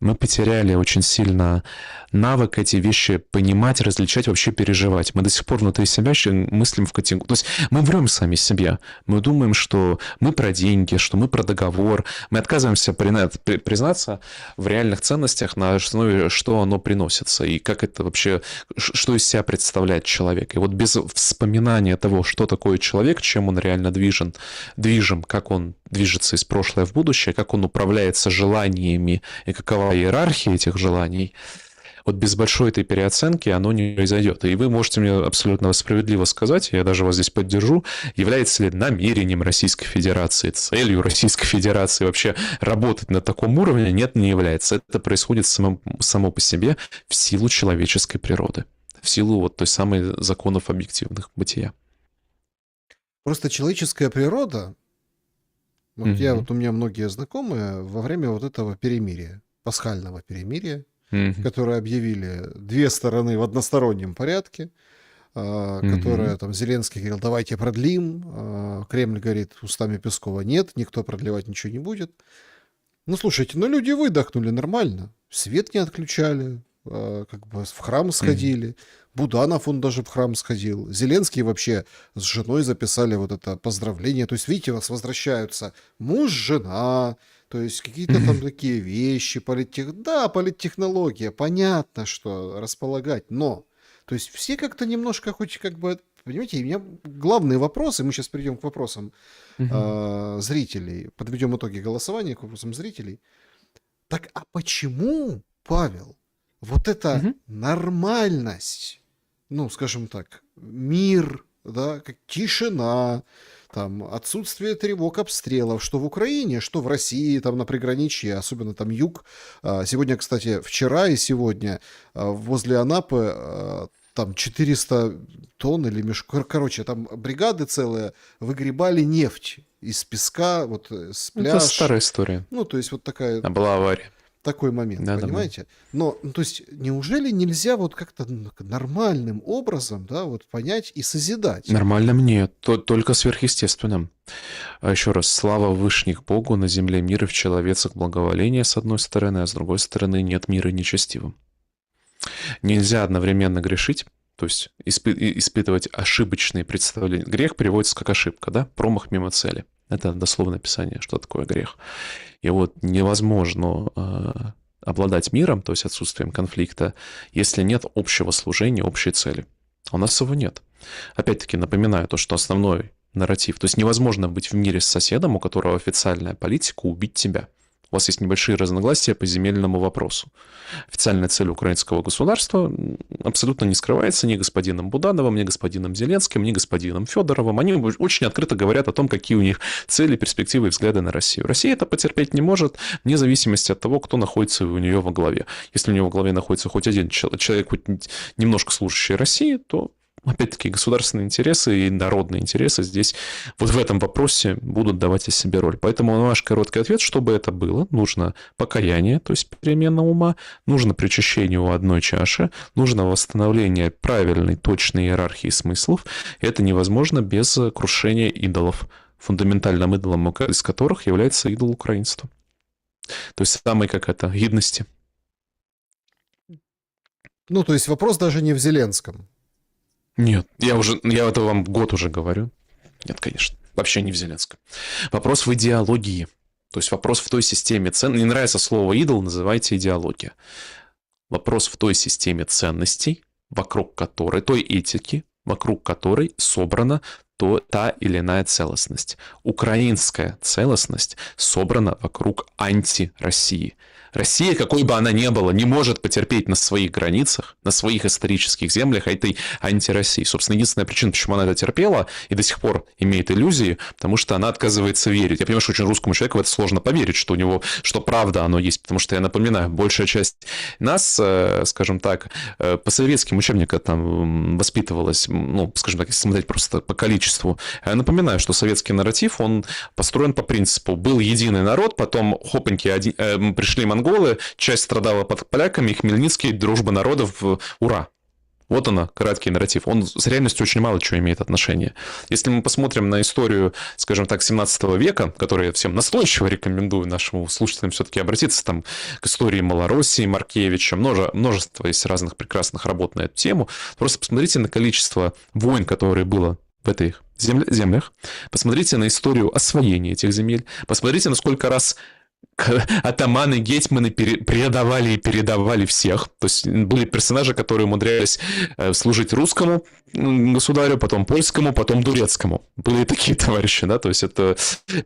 мы потеряли очень сильно навык эти вещи понимать, различать, вообще переживать. Мы до сих пор внутри себя мыслим в категории... То есть мы врем сами себя. Мы думаем, что мы про деньги, что мы про договор. Мы отказываемся признаться в реальных ценностях, на основе, что оно приносится, и как это вообще, что из себя представляет человек. И вот без вспоминания того, что такое человек, чем он реально движим, как он движется из прошлого в будущее, как он управляется желаниями и какова иерархия этих желаний, вот без большой этой переоценки оно не произойдет. И вы можете мне абсолютно справедливо сказать, я даже вас здесь поддержу, является ли намерением Российской Федерации, целью Российской Федерации вообще работать на таком уровне? Нет, не является. Это происходит само по себе в силу человеческой природы, в силу вот той самой законов объективных бытия. Просто человеческая природа, у меня многие знакомые во время вот этого перемирия, пасхального перемирия, которые объявили две стороны в одностороннем порядке, которое там Зеленский говорил, давайте продлим, Кремль говорит устами Пескова, нет, никто продлевать ничего не будет. Ну, слушайте, люди выдохнули нормально, свет не отключали, как бы в храм сходили, Буданов, он даже в храм сходил, Зеленский вообще с женой записали вот это поздравление, то есть, видите, у вас возвращаются муж, жена, то есть какие-то там такие вещи, политтехнология, понятно, что располагать, но, то есть все как-то немножко хоть как бы понимаете, у меня главный вопрос, и мы сейчас перейдем к вопросам Мгм. зрителей, подведем итоги голосования к вопросам зрителей. Так а почему, Павел, вот эта Мгм. нормальность, ну, скажем так, мир, да, тишина, там, отсутствие тревог, обстрелов, что в Украине, что в России, там, на приграничье, особенно там юг. Сегодня, кстати, вчера и сегодня возле Анапы там 400 тонн или короче, там бригады целые выгребали нефть из песка, вот с Это пляж. старая история. Ну, то есть вот такая, Была авария. такой момент, Да-да-да. понимаете? Но, ну, то есть, неужели нельзя вот как-то нормальным образом, да, вот понять и созидать? Нормально мне, только сверхъестественным. А еще раз, слава вышних Богу, на земле мир и в человецах благоволение, с одной стороны, а с другой стороны нет мира нечестивым. Нельзя одновременно грешить, то есть испытывать ошибочные представления. Грех переводится как ошибка, да? Промах мимо цели. Это дословное описание, что такое грех. И вот невозможно обладать миром, то есть отсутствием конфликта, если нет общего служения, общей цели. А у нас его нет. Опять-таки напоминаю то, что основной нарратив. То есть невозможно быть в мире с соседом, у которого официальная политика убить тебя. У вас есть небольшие разногласия по земельному вопросу. Официальная цель украинского государства абсолютно не скрывается ни господином Будановым, ни господином Зеленским, ни господином Федоровым. Они очень открыто говорят о том, какие у них цели, перспективы и взгляды на Россию. Россия это потерпеть не может, вне зависимости от того, кто находится у нее во главе. Если у нее во главе находится хоть один человек, хоть немножко служащий России, то опять-таки государственные интересы и народные интересы здесь вот в этом вопросе будут давать о себе роль. Поэтому наш короткий ответ, чтобы это было, нужно покаяние, то есть перемена ума, нужно причащение у одной чаши, нужно восстановление правильной, точной иерархии смыслов. И это невозможно без крушения идолов, фундаментальным идолом из которых является идол украинства. То есть самой, как это, гидности. Ну, то есть вопрос даже не в Зеленском. Нет, я это вам год уже говорю. Нет, конечно, вообще не в Зеленском. Вопрос в идеологии. То есть вопрос в той системе ценностей. Не нравится слово «идол», называйте идеология. Вопрос в той системе ценностей, вокруг которой, той этики, вокруг которой собрана та или иная целостность. Украинская целостность собрана вокруг анти-России. Россия, какой бы она ни была, не может потерпеть на своих границах, на своих исторических землях этой антироссии. Собственно, единственная причина, почему она это терпела и до сих пор имеет иллюзии, потому что она отказывается верить. Я понимаю, что очень русскому человеку в это сложно поверить, что у него, что правда оно есть, потому что, я напоминаю, большая часть нас, скажем так, по советским учебникам там воспитывалась, ну, скажем так, если смотреть просто по количеству. Я напоминаю, что советский нарратив, он построен по принципу: был единый народ, потом хопаньки пришли монголы, часть страдала под поляками, и Хмельницкий, дружба народов, ура. Вот она, краткий нарратив. Он с реальностью очень мало чего имеет отношения. Если мы посмотрим на историю, скажем так, 17 века, которую я всем настойчиво рекомендую нашим слушателям все-таки обратиться там к истории Малороссии, Маркевича, множество есть разных прекрасных работ на эту тему. Просто посмотрите на количество войн, которые было в этих землях. Посмотрите на историю освоения этих земель. Посмотрите, на сколько раз атаманы, гетьманы предавали и передавали всех. То есть были персонажи, которые умудрялись служить русскому государю, потом польскому, потом турецкому. Были и такие товарищи, да, то есть это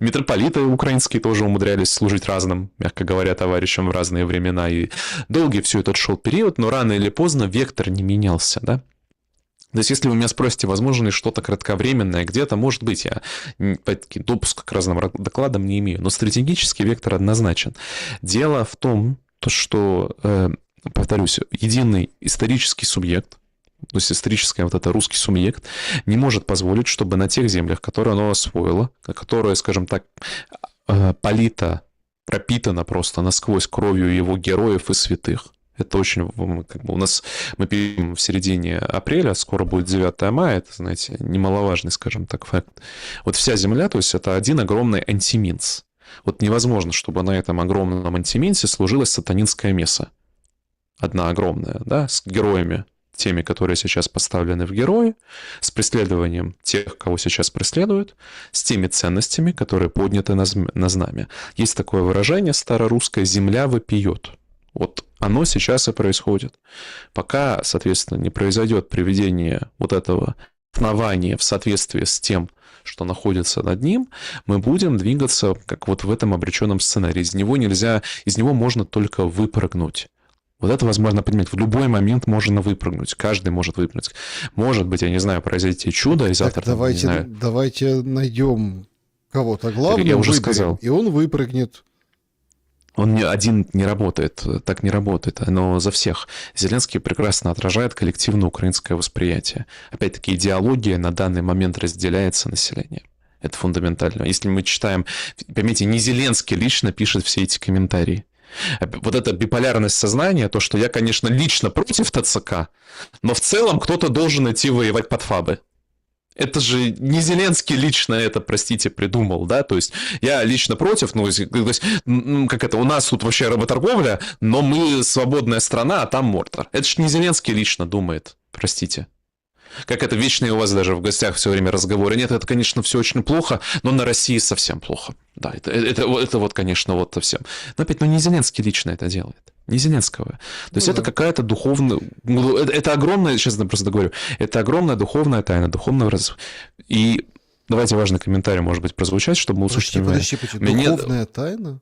митрополиты украинские тоже умудрялись служить разным, мягко говоря, товарищам в разные времена. И долгий все этот шел период, но рано или поздно вектор не менялся, да. То есть, если вы меня спросите, возможно ли что-то кратковременное, где-то, может быть, я, опять-таки, допуска к разным докладам не имею, но стратегический вектор однозначен. Дело в том, что, повторюсь, единый исторический субъект, то есть исторический вот это русский субъект, не может позволить, чтобы на тех землях, которые оно освоило, которые, скажем так, пропитано просто насквозь кровью его героев и святых. Это очень, как бы у нас, мы пишем в середине апреля, скоро будет 9 мая, это, знаете, немаловажный, скажем так, факт. Вот вся земля, то есть это один огромный антиминц. Вот невозможно, чтобы на этом огромном антиминце служилось сатанинское месса. Одна огромная, да, с героями, теми, которые сейчас поставлены в герои, с преследованием тех, кого сейчас преследуют, с теми ценностями, которые подняты на знамя. Есть такое выражение старорусское «земля вопиет». Вот оно сейчас и происходит. Пока, соответственно, не произойдет приведение вот этого основании, в соответствии с тем, что находится над ним, мы будем двигаться как вот в этом обреченном сценарии. Из него можно только выпрыгнуть. Вот это возможно понимать. В любой момент можно выпрыгнуть. Каждый может выпрыгнуть. Может быть, я не знаю, произойти чудо, и завтра... Так давайте найдем кого-то главного, я уже сказал. И он выпрыгнет. Он один не работает, так не работает, оно за всех. Зеленский прекрасно отражает коллективное украинское восприятие. Опять-таки, идеология на данный момент разделяется населением. Это фундаментально. Если мы читаем, поймите, не Зеленский лично пишет все эти комментарии. Вот эта биполярность сознания, то, что я, конечно, лично против ТЦК, но в целом кто-то должен идти воевать под ФАБы. Это же не Зеленский лично это, простите, придумал, да, то есть я лично против, то есть, как это, у нас тут вообще работорговля, но мы свободная страна, а там Мортор. Это же не Зеленский лично думает, простите. Как это вечные у вас даже в гостях все время разговоры. Нет, это, конечно, все очень плохо, но на России совсем плохо. Да, это вот, конечно, вот совсем. Но опять, не Зеленский лично это делает. Не Зеленского. То есть это какая-то духовная... Это огромная, сейчас я просто говорю, это огромная духовная тайна, духовного развития. И давайте важный комментарий, может быть, прозвучать, чтобы мы услышали. Подожди, духовная тайна?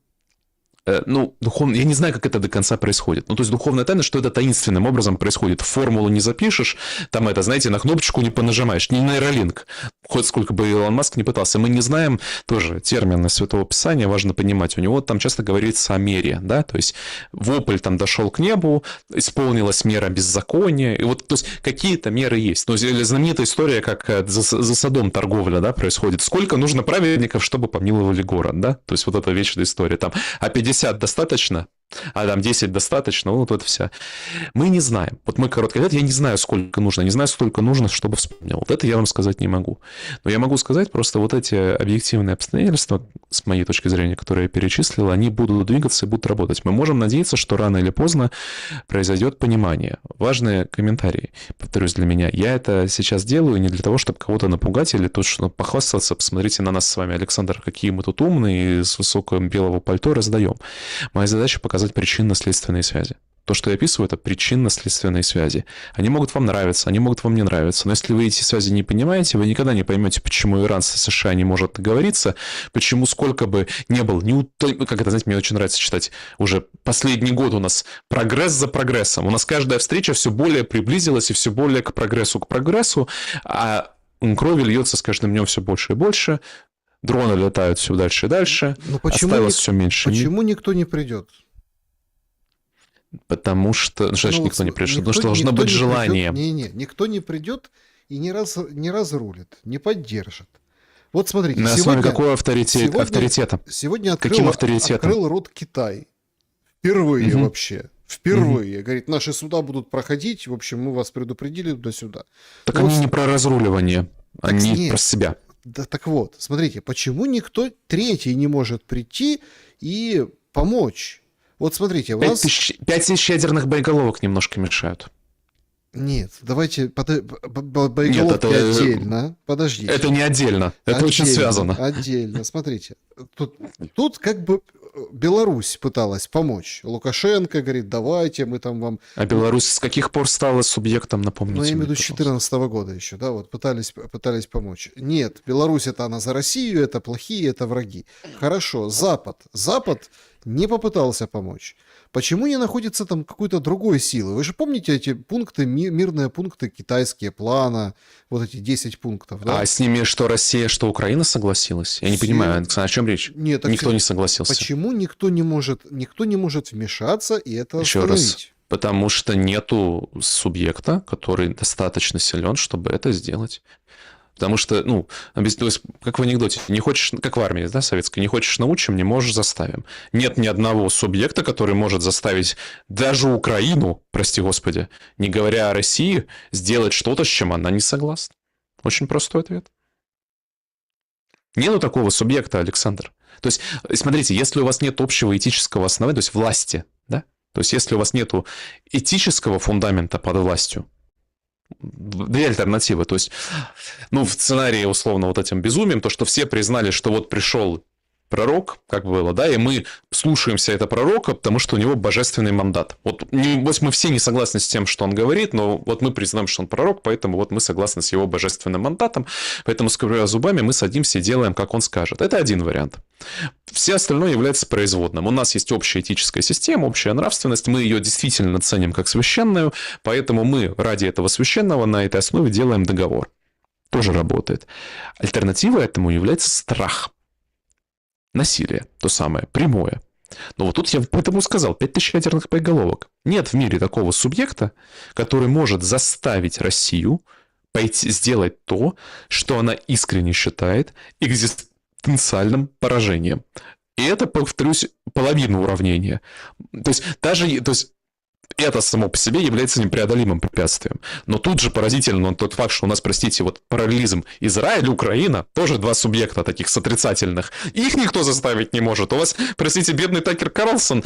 Духовно, я не знаю, как это до конца происходит. То есть духовная тайна, что это таинственным образом происходит. Формулу не запишешь, там это, знаете, на кнопочку не понажимаешь, не нейролинк. Хоть сколько бы Илон Маск не пытался. Мы не знаем тоже термин Святого Писания, важно понимать. У него там часто говорится о мере, да, то есть вопль там дошел к небу, исполнилась мера беззакония, и вот, то есть какие-то меры есть. То есть знаменитая история, как за Содом торговля, да, происходит. Сколько нужно праведников, чтобы помиловали город, да? То есть вот эта вечная история там. А 50 достаточно, а там 10 достаточно, вот это вся. Мы не знаем. Вот мой короткий ответ, я не знаю, сколько нужно, не знаю, сколько нужно, чтобы вспомнил. Вот это я вам сказать не могу. Но я могу сказать просто вот эти объективные обстоятельства, с моей точки зрения, которые я перечислил, они будут двигаться и будут работать. Мы можем надеяться, что рано или поздно произойдет понимание. Важные комментарии, повторюсь, для меня. Я это сейчас делаю не для того, чтобы кого-то напугать или точно похвастаться. Посмотрите на нас с вами, Александр, какие мы тут умные, и с высокого белого пальто раздаем. Моя задача показать причинно-следственные связи. То, что я описываю, это причинно-следственные связи. Они могут вам нравиться, они могут вам не нравиться. Но если вы эти связи не понимаете, вы никогда не поймете, почему Иран с США не может договориться, почему сколько бы не был, как это, знаете, мне очень нравится читать, уже последний год у нас прогресс за прогрессом. У нас каждая встреча все более приблизилась и все более к прогрессу, а крови льется с каждым днем все больше и больше, дроны летают все дальше и дальше, осталось все меньше. Почему никто не придет? Потому что... никто не придет? Потому что должно быть желание. Никто не придет и не разрулит, не поддержит. Вот смотрите, на основе какого авторитета? Сегодня Каким авторитетом? Открыл рот Китай. Впервые вообще. Впервые. Говорит, наши суда будут проходить, в общем, мы вас предупредили туда-сюда. Так они не про разруливание, они про себя. Да, так вот, смотрите, почему никто третий не может прийти и помочь? Вот смотрите, у нас... 5000 ядерных боеголовок немножко мешают. Нет, давайте боеголовки отдельно. Подождите. Это не отдельно, это очень связано. Отдельно, смотрите. Тут как бы Беларусь пыталась помочь. Лукашенко говорит, давайте, мы там вам... А Беларусь с каких пор стала субъектом, напомните? Я имею в виду с 2014 года еще, да, вот пытались помочь. Нет, Беларусь это она за Россию, это плохие, это враги. Хорошо, Запад не попытался помочь. Почему не находится там какой-то другой силы? Вы же помните эти пункты, мирные пункты, китайские плана, вот эти 10 пунктов, да? А с ними что Россия, что Украина согласилась? Я не понимаю, Александр, о чем речь? Нет, никто не согласился. Почему никто не может вмешаться и это Еще остановить? раз, потому что нету субъекта, который достаточно силен, чтобы это сделать. Потому что, то есть, как в анекдоте, не хочешь, как в армии, да, советской, не хочешь научим, не можешь заставим. Нет ни одного субъекта, который может заставить даже Украину, прости господи, не говоря о России, сделать что-то, с чем она не согласна. Очень простой ответ. Нету такого субъекта, Александр. То есть, смотрите, если у вас нет общего этического основания, то есть власти, да, то есть если у вас нету этического фундамента под властью, две альтернативы. То есть, в сценарии, условно, вот этим безумием, то, что все признали, что вот пришел пророк, как было, да, и мы слушаемся этого пророка, потому что у него божественный мандат. Вот мы все не согласны с тем, что он говорит, но вот мы признаем, что он пророк, поэтому вот мы согласны с его божественным мандатом, поэтому, скрипя зубами, мы садимся и делаем, как он скажет. Это один вариант. Все остальное является производным. У нас есть общая этическая система, общая нравственность, мы ее действительно ценим как священную, поэтому мы ради этого священного на этой основе делаем договор. Тоже работает. Альтернативой этому является страх. Насилие, то самое, прямое. Но вот тут я поэтому сказал, 5000 ядерных боеголовок. Нет в мире такого субъекта, который может заставить Россию пойти сделать то, что она искренне считает экзистенциальным поражением. И это, повторюсь, половина уравнения. То есть это само по себе является непреодолимым препятствием. Но тут же поразительно тот факт, что у нас, простите, вот параллелизм Израиль и Украина, тоже два субъекта таких с отрицательных. Их никто заставить не может. У вас, простите, бедный Такер Карлсон,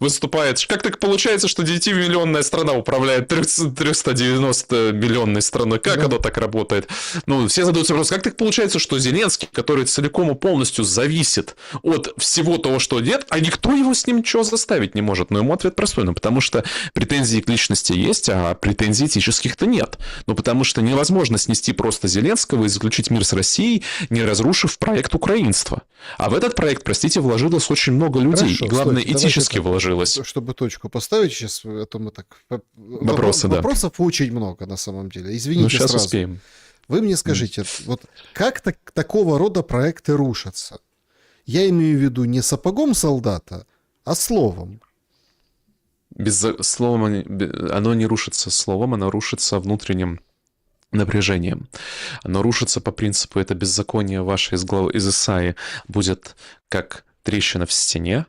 выступает. Как так получается, что 9-миллионная страна управляет 390-миллионной страной? Как оно так работает? Ну, все задаются вопросом, как так получается, что Зеленский, который целиком и полностью зависит от всего того, что нет, а никто его с ним ничего заставить не может? Но ему ответ простой. Ну, потому что претензии к личности есть, а претензий этических-то нет. Ну, потому что невозможно снести просто Зеленского и заключить мир с Россией, не разрушив проект украинства. А в этот проект, простите, вложилось очень много людей. Хорошо, и, главное, стойте, этически давайте вложилось. Чтобы точку поставить сейчас, это мы так... Вопросы, да. Вопросов очень много, на самом деле. Извините Ну, сейчас сразу. успеем. Вы мне скажите, вот как такого рода проекты рушатся? Я имею в виду не сапогом солдата, а словом. Словом оно не рушится словом, оно рушится внутренним напряжением. Оно рушится по принципу «это беззаконие ваше из Исаии будет как трещина в стене»,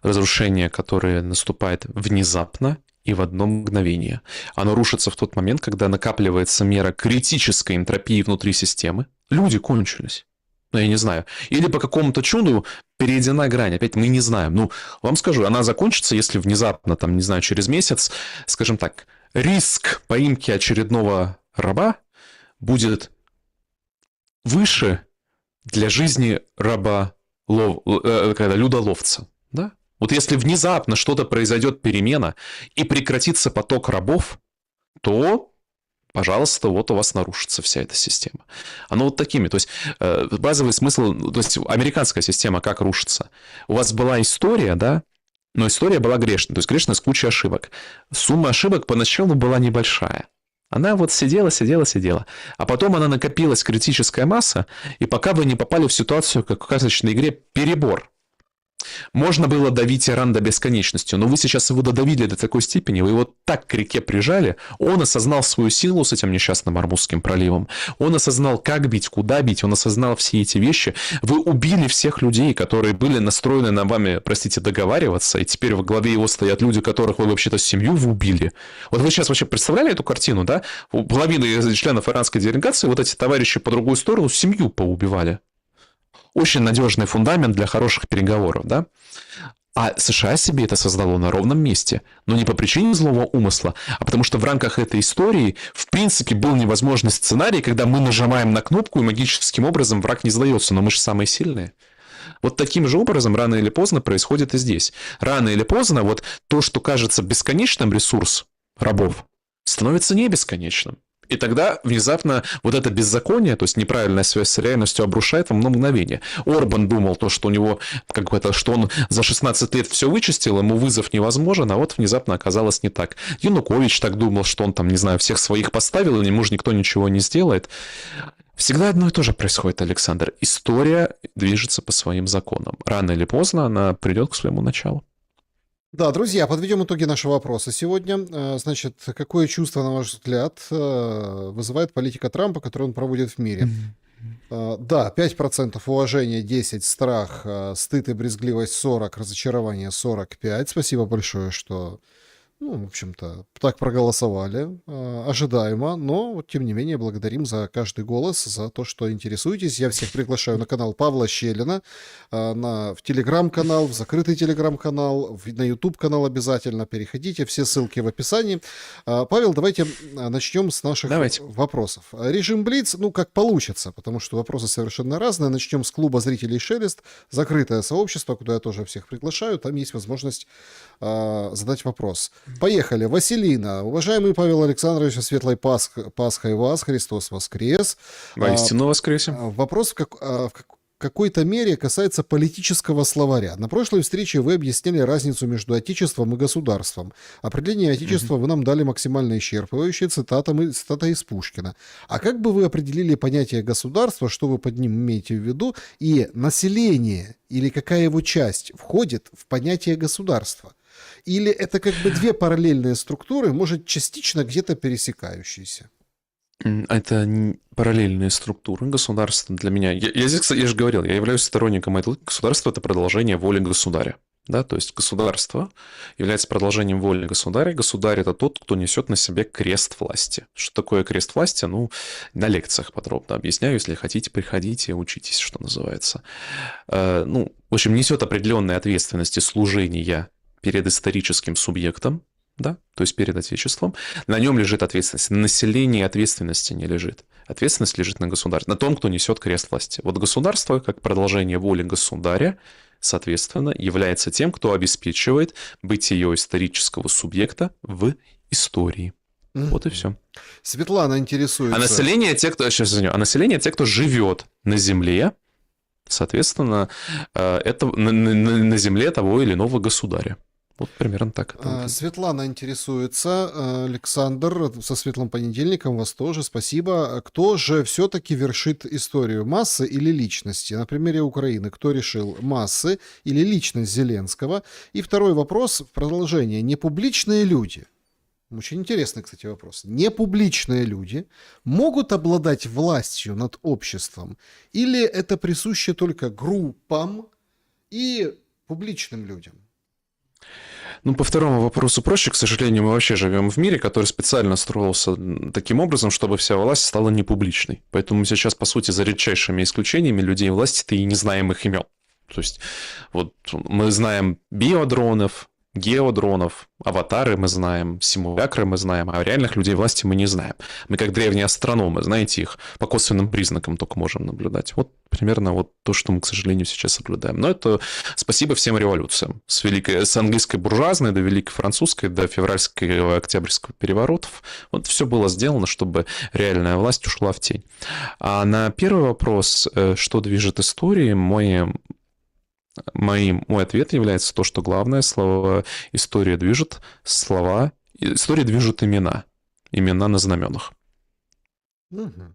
разрушение, которое наступает внезапно и в одно мгновение. Оно рушится в тот момент, когда накапливается мера критической энтропии внутри системы. Люди кончились. Ну, я не знаю. Или по какому-то чуду перейдена грань. Опять мы не знаем. Ну, вам скажу, она закончится, если внезапно, там, не знаю, через месяц, скажем так, риск поимки очередного раба будет выше для жизни людоловца. Да? Вот если внезапно что-то произойдет, перемена, и прекратится поток рабов, то... пожалуйста, вот у вас нарушится вся эта система. Оно вот такими, то есть базовый смысл, то есть американская система как рушится. У вас была история, да, но история была грешной, то есть грешная с кучей ошибок. Сумма ошибок поначалу была небольшая. Она вот сидела, а потом она накопилась, критическая масса, и пока вы не попали в ситуацию, как в карточной игре, перебор. Можно было давить Иран до бесконечности, но вы сейчас его додавили до такой степени, вы его так к реке прижали, он осознал свою силу с этим несчастным Ормузским проливом, он осознал, как бить, куда бить, он осознал все эти вещи. Вы убили всех людей, которые были настроены на вами, простите, договариваться, и теперь во главе его стоят люди, которых вы вообще-то семью вы убили. Вот вы сейчас вообще представляли эту картину, да? У половины членов иранской делегации вот эти товарищи по другую сторону семью поубивали. Очень надежный фундамент для хороших переговоров, да? А США себе это создало на ровном месте. Но не по причине злого умысла, а потому что в рамках этой истории, в принципе, был невозможный сценарий, когда мы нажимаем на кнопку, и магическим образом враг не сдается, но мы же самые сильные. Вот таким же образом рано или поздно происходит и здесь. Рано или поздно вот то, что кажется бесконечным ресурс рабов, становится не бесконечным. И тогда внезапно вот это беззаконие, то есть неправильная связь с реальностью обрушает в одно мгновение. Орбан думал то, что у него, что он за 16 лет все вычистил, ему вызов невозможен, а вот внезапно оказалось не так. Янукович так думал, что он там, не знаю, всех своих поставил, и ему же никто ничего не сделает. Всегда одно и то же происходит, Александр. История движется по своим законам. Рано или поздно она придет к своему началу. Да, друзья, подведем итоги нашего вопроса сегодня. Значит, какое чувство, на ваш взгляд, вызывает политика Трампа, которую он проводит в мире? Да, 5% уважения, 10% страх, стыд и брезгливость 40%, разочарование 45%. Спасибо большое, что Ну, в общем-то, так проголосовали, ожидаемо, но, вот, тем не менее, благодарим за каждый голос, за то, что интересуетесь. Я всех приглашаю на канал Павла Щелина, в телеграм-канал, в закрытый телеграм-канал, на YouTube-канал обязательно переходите, все ссылки в описании. Павел, давайте начнем с наших Давайте. вопросов. Режим Блиц, ну, как получится, потому что вопросы совершенно разные. Начнем с клуба зрителей «Шелест», закрытое сообщество, куда я тоже всех приглашаю, там есть возможность задать вопрос. Поехали. Василина. Уважаемый Павел Александрович, светлой Пасхой вас, Христос воскрес. Воистину воскресе. Вопрос в какой-то мере касается политического словаря. На прошлой встрече вы объясняли разницу между отечеством и государством. Определение отечества вы нам дали максимально исчерпывающее, цитата из Пушкина. А как бы вы определили понятие государства, что вы под ним имеете в виду, и население, или какая его часть входит в понятие государства? Или это как бы две параллельные структуры, может, частично где-то пересекающиеся? Это параллельные структуры государства для меня. Я здесь, кстати, я же говорил, я являюсь сторонником этого. Государство – это продолжение воли государя. Да? То есть государство является продолжением воли государя. Государь – это тот, кто несет на себе крест власти. Что такое крест власти? Ну, на лекциях подробно объясняю. Если хотите, приходите, учитесь, что называется. Ну, в общем, несет определенные ответственности служения перед историческим субъектом, да, то есть перед Отечеством, на нем лежит ответственность. На населении ответственности не лежит. Ответственность лежит на государстве, на том, кто несет крест власти. Вот государство, как продолжение воли государя, соответственно, является тем, кто обеспечивает бытие исторического субъекта в истории. Вот и все. Светлана интересуется. А население те, кто живет на земле, соответственно, это на земле того или иного государя. Вот примерно так. Светлана интересуется. Александр, со светлым понедельником, вас тоже, спасибо. Кто же все-таки вершит историю, массы или личности? На примере Украины, кто решил, массы или личность Зеленского? И второй вопрос в продолжение. Непубличные люди, очень интересный, кстати, вопрос. Непубличные люди могут обладать властью над обществом? Или это присуще только группам и публичным людям? Ну, по второму вопросу проще. К сожалению, мы вообще живем в мире, который специально строился таким образом, чтобы вся власть стала непубличной. Поэтому мы сейчас, по сути, за редчайшими исключениями людей власти-то и не знаем их имен. То есть вот мы знаем биодронов, геодронов, аватары мы знаем, симулякры мы знаем, а реальных людей власти мы не знаем. Мы как древние астрономы, знаете, их по косвенным признакам только можем наблюдать. Вот примерно вот то, что мы, к сожалению, сейчас наблюдаем. Но это спасибо всем революциям. С английской буржуазной до великой французской, до февральского октябрьского переворотов. Вот все было сделано, чтобы реальная власть ушла в тень. А на первый вопрос, что движет историей, мой ответ является то, что главное слово история движет имена. Имена на знаменах. Угу.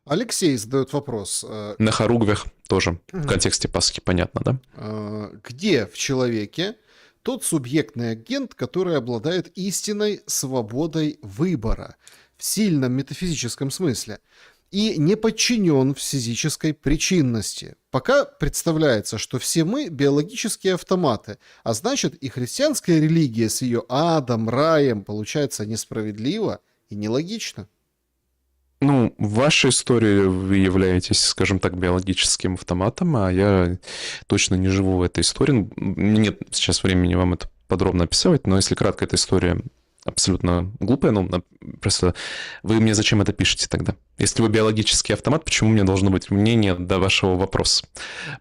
Алексей задает вопрос. На хоругвях тоже в контексте Пасхи понятно, да? Где в человеке тот субъектный агент, который обладает истинной свободой выбора в сильном метафизическом смысле и не подчинен физической причинности? Пока представляется, что все мы биологические автоматы, а значит и христианская религия с ее адом, раем получается несправедлива и нелогично. Ну, в вашей истории вы являетесь, скажем так, биологическим автоматом, а я точно не живу в этой истории. Нет сейчас времени вам это подробно описывать, но если кратко, эта история абсолютно глупая, ну, просто вы мне зачем это пишете тогда? Если вы биологический автомат, почему мне должно быть мнение до вашего вопроса?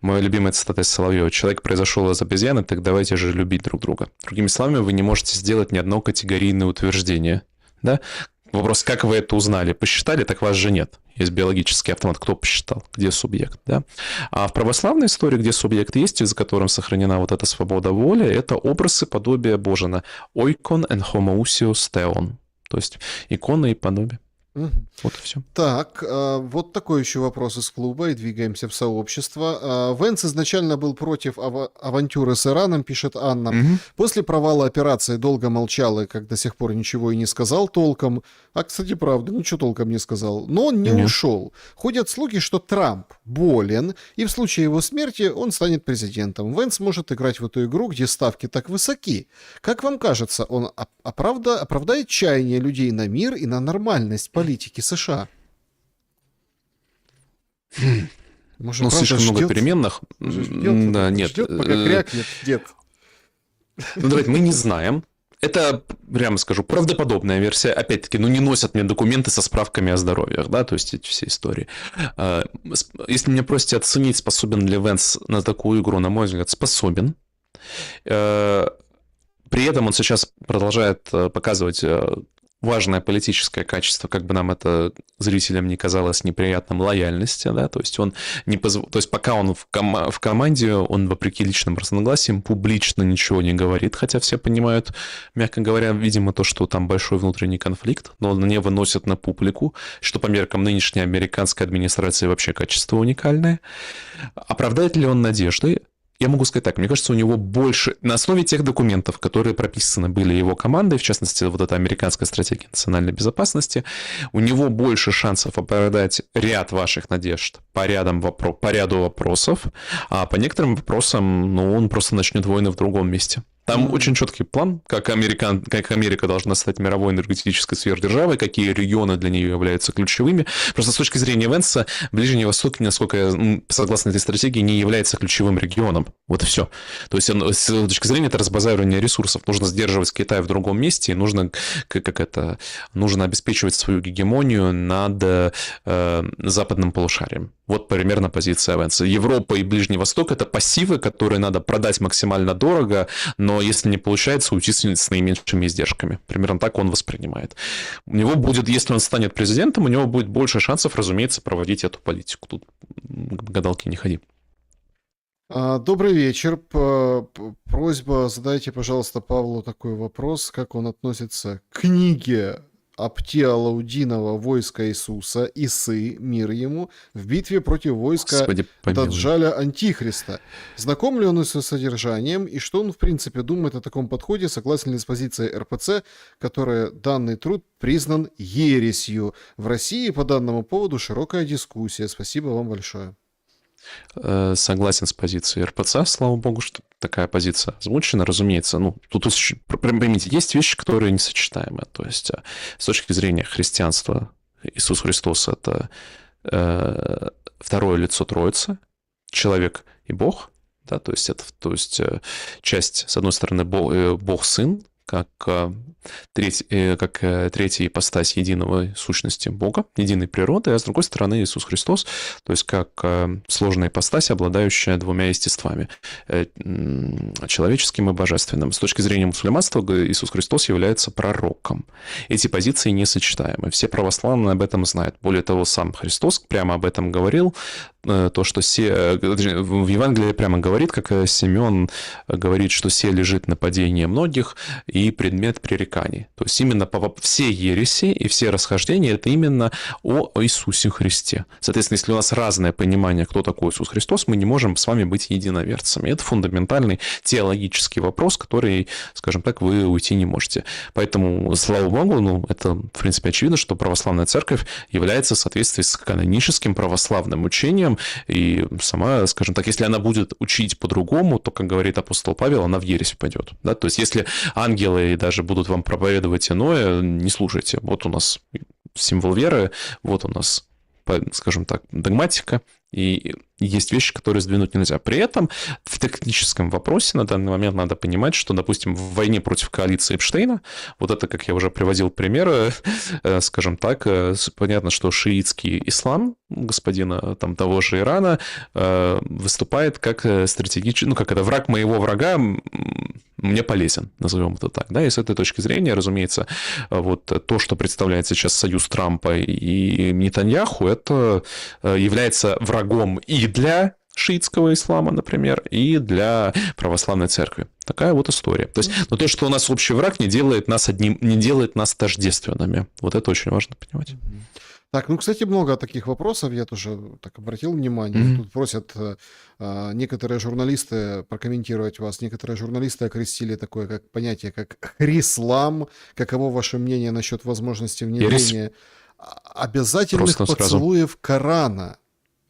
Моя любимая цитата из Соловьева: «Человек произошел из обезьяны, так давайте же любить друг друга». Другими словами, вы не можете сделать ни одно категорийное утверждение, да? Вопрос, как вы это узнали? Посчитали, так вас же нет. Есть биологический автомат. Кто посчитал? Где субъект? Да? А в православной истории, где субъект есть, и за которым сохранена вот эта свобода воли, это образ и подобие Божина. Oikon en homoousios theon. То есть икона и подобие. Мгм. Вот и все. Так, вот такой еще вопрос из клуба, и двигаемся в сообщество. Венц изначально был против авантюры с Ираном, пишет Анна. После провала операции долго молчал и как до сих пор ничего и не сказал толком. А, кстати, правда, ничего толком не сказал. Но он не Нет. ушел. Ходят слухи, что Трамп болен, и в случае его смерти он станет президентом. Венц может играть в эту игру, где ставки так высоки. Как вам кажется, он оправдает чаяние людей на мир и на нормальность политики США? Может, Ну, правда слишком много ждет? переменных. Да, нет. Ждет, пока крякнет дед. Ну, давайте, мы не знаем. Это, прямо скажу, правдоподобная версия. Опять-таки, ну, не носят мне документы со справками о здоровьях, да, то есть эти все истории. Если меня просите оценить, способен ли Венс на такую игру, на мой взгляд, способен. При этом он сейчас продолжает показывать важное политическое качество, как бы нам это зрителям не казалось неприятным, лояльности, да, то есть он не то есть пока он в команде, он вопреки личным разногласиям публично ничего не говорит, хотя все понимают, мягко говоря, видимо, то, что там большой внутренний конфликт, но он не выносит на публику, что по меркам нынешней американской администрации вообще качество уникальное. Оправдает ли он надежды? Я могу сказать так, мне кажется, у него больше, на основе тех документов, которые прописаны были его командой, в частности, вот эта американская стратегия национальной безопасности, у него больше шансов оправдать ряд ваших надежд по ряду вопросов, а по некоторым вопросам, ну, он просто начнет войны в другом месте. Там очень четкий план, как Америка должна стать мировой энергетической сверхдержавой, какие регионы для нее являются ключевыми. Просто с точки зрения Венса, Ближний Восток, насколько я согласно этой стратегии, не является ключевым регионом. Вот и все. То есть с точки зрения это разбазаривание ресурсов. Нужно сдерживать Китай в другом месте, и нужно обеспечивать свою гегемонию над западным полушарием. Вот примерно позиция Венса. Европа и Ближний Восток – это пассивы, которые надо продать максимально дорого, но если не получается, уйти с наименьшими издержками. Примерно так он воспринимает. У него будет, если он станет президентом, у него будет больше шансов, разумеется, проводить эту политику. Тут гадалки не ходи. Добрый вечер. Просьба, задайте, пожалуйста, Павлу такой вопрос, как он относится к книге Аптия Лаудинова «Войско Иисуса», Исы, мир ему, в битве против войска Даджаля Антихриста. Знаком ли он с содержанием, и что он, в принципе, думает о таком подходе, согласен ли с позицией РПЦ, которая данный труд признан ересью? В России по данному поводу широкая дискуссия. Спасибо вам большое. Согласен с позицией РПЦ, слава богу, что такая позиция озвучена, разумеется. Ну, тут поймите, есть вещи, которые несочетаемы. То есть с точки зрения христианства Иисус Христос — это второе лицо Троицы, человек и Бог, да, то есть часть, с одной стороны, Бог Сын, как третья ипостась единого сущности Бога, единой природы, а с другой стороны Иисус Христос, то есть как сложная ипостась, обладающая двумя естествами, человеческим и божественным. С точки зрения мусульманства Иисус Христос является пророком. Эти позиции несочетаемы. Все православные об этом знают. Более того, сам Христос прямо об этом говорил, то, что в Евангелии прямо говорит, как Симеон говорит, что се лежит на падении многих и предмет пререканий. То есть именно все ереси и все расхождения — это именно о Иисусе Христе. Соответственно, если у нас разное понимание, кто такой Иисус Христос, мы не можем с вами быть единоверцами. Это фундаментальный теологический вопрос, который, скажем так, вы уйти не можете. Поэтому, слава Богу, это, в принципе, очевидно, что православная церковь является в соответствии с каноническим православным учением, и сама, скажем так, если она будет учить по-другому, то, как говорит апостол Павел, она в ересь впадет. Да? То есть если ангелы даже будут вам проповедовать иное, не слушайте. Вот у нас символ веры, вот у нас, скажем так, догматика, и есть вещи, которые сдвинуть нельзя. При этом в техническом вопросе на данный момент надо понимать, что, допустим, в войне против коалиции Эпштейна, вот это, как я уже приводил примеры, скажем так, понятно, что шиитский ислам господина того же Ирана выступает как стратегический, как это враг моего врага мне полезен, назовем это так. Да? И с этой точки зрения, разумеется, вот то, что представляет сейчас союз Трампа и Нетаньяху, это является врагом и для шиитского ислама, например, и для православной церкви. Такая вот история. То есть, но то, что у нас общий враг, не делает нас не делает нас тождественными. Вот это очень важно понимать. Так, ну, кстати, много таких вопросов, я тоже так обратил внимание. Тут просят некоторые журналисты прокомментировать вас. Некоторые журналисты окрестили такое как понятие, как хрислам. Каково ваше мнение насчет возможности внедрения обязательных Просто сразу. поцелуев Корана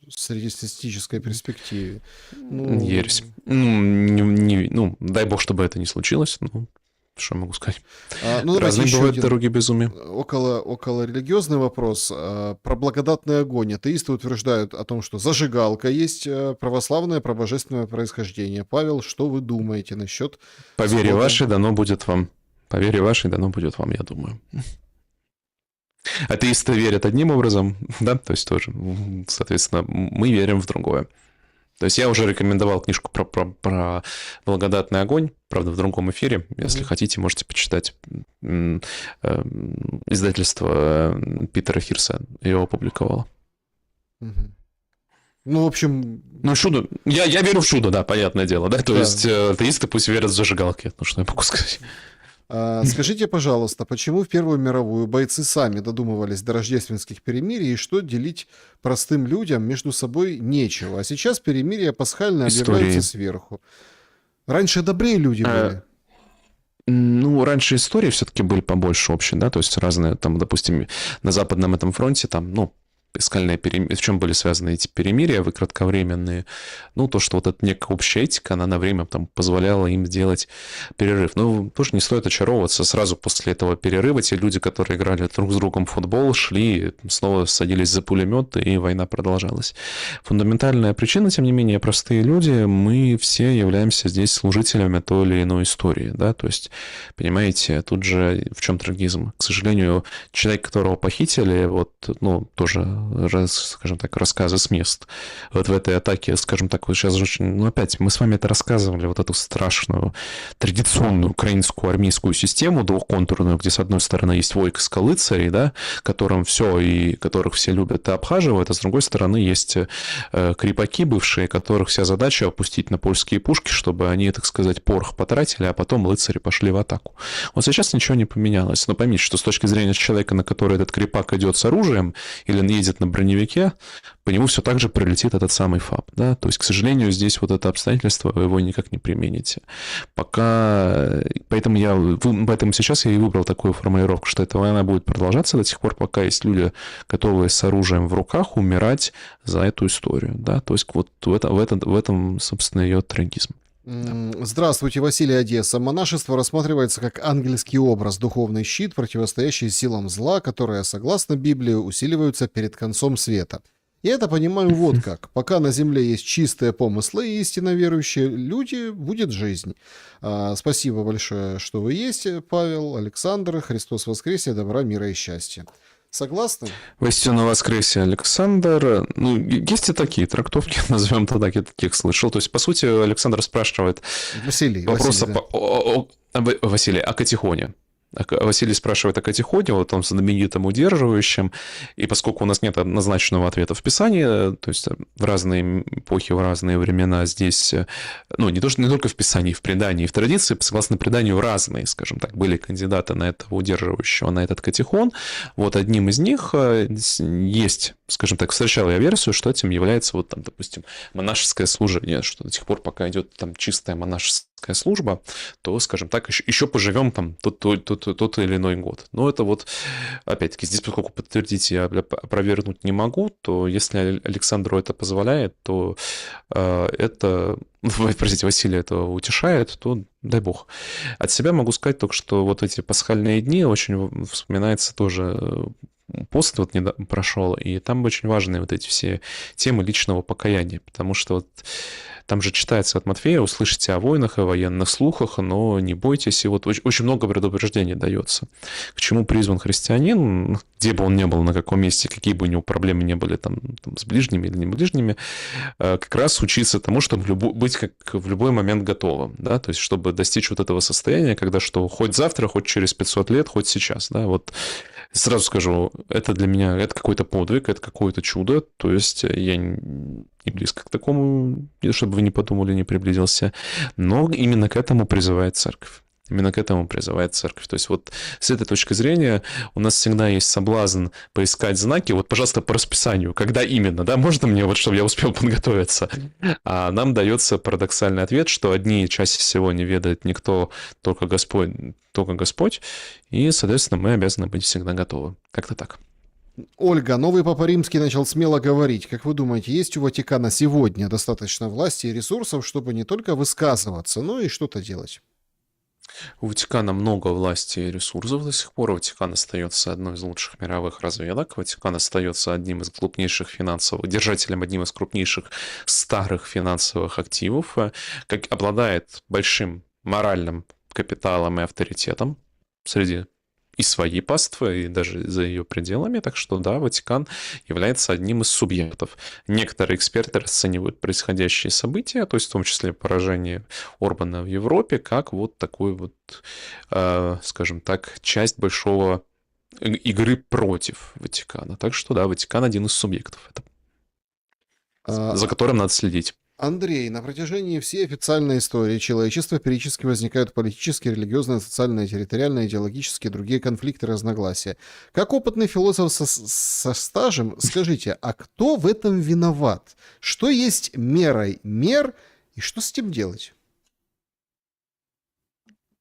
в среднестатистической перспективе? Ну, Ересь. Ну, дай бог, чтобы это не случилось. Ну, что я могу сказать? ну, давайте Разные еще бывают один дороги безумия. около религиозный вопрос. Про благодатный огонь. Атеисты утверждают о том, что зажигалка есть православное про божественное происхождение. Павел, что вы думаете насчет... По вере схода? вашей дано будет вам. По вере вашей дано будет вам, я думаю. Атеисты верят одним образом, да, то есть тоже, соответственно, мы верим в другое. То есть я уже рекомендовал книжку про благодатный огонь, правда, в другом эфире. Если хотите, можете почитать. Издательство Питера Хирса ее опубликовало. Ну, в общем... Ну, чудо. Я верю в чудо, да, понятное дело, да. То Да. есть атеисты пусть верят в зажигалки. Ну, что я могу сказать? Скажите, пожалуйста, почему в Первую мировую бойцы сами додумывались до рождественских перемирий, и что делить простым людям между собой нечего? А сейчас перемирия пасхальные объявляются сверху. Раньше добрее люди были. Ну, раньше истории все-таки были побольше общие, да, то есть разные, там, допустим, на Западном этом фронте, там, ну, скальные перемирия, в чем были связаны эти перемирия, вы кратковременные, ну, то, что вот эта некая общая этика, она на время там позволяла им сделать перерыв. Ну, тоже не стоит очаровываться, сразу после этого перерыва те люди, которые играли друг с другом в футбол, шли, снова садились за пулемет, и война продолжалась. Фундаментальная причина, тем не менее, простые люди, мы все являемся здесь служителями той или иной истории, да, то есть, понимаете, тут же в чем трагизм? К сожалению, человек, которого похитили, вот, ну, тоже, скажем так, рассказы с мест. Вот в этой атаке, скажем так, вот сейчас же очень... Ну, опять, мы с вами это рассказывали, вот эту страшную, традиционную украинскую армейскую систему двухконтурную, где, с одной стороны, есть войско рыцарей, да, которым все и которых все любят и обхаживают, а с другой стороны, есть крепаки бывшие, которых вся задача опустить на польские пушки, чтобы они, так сказать, порох потратили, а потом рыцари пошли в атаку. Вот сейчас ничего не поменялось. Но поймите, что с точки зрения человека, на который этот крепак идет с оружием, или он едет на броневике, по нему все так же прилетит этот самый ФАП. Да? То есть, к сожалению, здесь вот это обстоятельство, вы его никак не примените. Поэтому сейчас я и выбрал такую формулировку, что эта война будет продолжаться до тех пор, пока есть люди, готовые с оружием в руках умирать за эту историю. Да? То есть вот в этом, собственно, ее трагизм. Здравствуйте, Василий, Одесса. Монашество рассматривается как ангельский образ, духовный щит, противостоящий силам зла, которые, согласно Библии, усиливаются перед концом света. Я это понимаю вот как. Пока на земле есть чистые помыслы и истинно верующие люди, будет жизнь. Спасибо большое, что вы есть, Павел, Александр. Христос воскресе, добра, мира и счастья. Согласны? Воистину воскресе, Александр. Ну, есть и такие трактовки, назовем то так, я таких слышал. То есть, по сути, Александр спрашивает Василий, Василий, о Катихоне. Василий спрашивает о Катихоне, вот он знаменитым удерживающим, и поскольку у нас нет однозначного ответа в Писании, то есть в разные эпохи, в разные времена здесь, ну, не только в Писании, в предании, в традиции, согласно преданию, разные, скажем так, были кандидаты на этого удерживающего, на этот Катихон. Вот одним из них есть, скажем так, встречал я версию, что этим является, вот там, допустим, монашеское служение, что до тех пор, пока идет там чистая монашеская служба, то, скажем так, еще поживем там тот или иной год. Но это вот, опять-таки, здесь, поскольку подтвердить я опровергнуть не могу, то если Александру это позволяет, то это, простите, Василий это утешает, то дай бог. От себя могу сказать только, что вот эти пасхальные дни очень вспоминается тоже пост вот прошел, и там очень важные вот эти все темы личного покаяния, потому что вот там же читается от Матфея: услышите о войнах и военных слухах, но не бойтесь. И вот очень много предупреждений дается. К чему призван христианин, где бы он ни был, на каком месте, какие бы у него проблемы не были там с ближними или не ближними, как раз учиться тому, чтобы быть как в любой момент готовым, да, то есть чтобы достичь вот этого состояния, когда что хоть завтра, хоть через 500 лет, хоть сейчас, да, вот Сразу скажу, это для меня это какой-то подвиг, это какое-то чудо. То есть я не близко к такому, чтобы вы не подумали, не приблизился. Но именно к этому призывает церковь. Именно к этому призывает церковь. То есть вот с этой точки зрения у нас всегда есть соблазн поискать знаки. Вот, пожалуйста, по расписанию, когда именно, да, можно мне, вот, чтобы я успел подготовиться? А нам дается парадоксальный ответ, что одни чаще всего не ведает никто, только Господь, и, соответственно, мы обязаны быть всегда готовы. Как-то так. Ольга, новый Папа Римский начал смело говорить. Как вы думаете, есть у Ватикана сегодня достаточно власти и ресурсов, чтобы не только высказываться, но и что-то делать? У Ватикана много власти и ресурсов до сих пор. Ватикан остается одной из лучших мировых разведок. Ватикан остается одним из крупнейших финансовых, держателем одним из крупнейших старых финансовых активов, как обладает большим моральным капиталом и авторитетом среди и своей паствы, и даже за ее пределами. Так что да, Ватикан является одним из субъектов. Некоторые эксперты расценивают происходящие события, то есть в том числе поражение Орбана в Европе, как вот такой вот, скажем так, часть большого игры против Ватикана. Так что да, Ватикан один из субъектов, за которым надо следить. Андрей, на протяжении всей официальной истории человечества периодически возникают политические, религиозные, социальные, территориальные, идеологические и другие конфликты, разногласия. Как опытный философ со стажем, скажите, а кто в этом виноват? Что есть мерой мер и что с этим делать?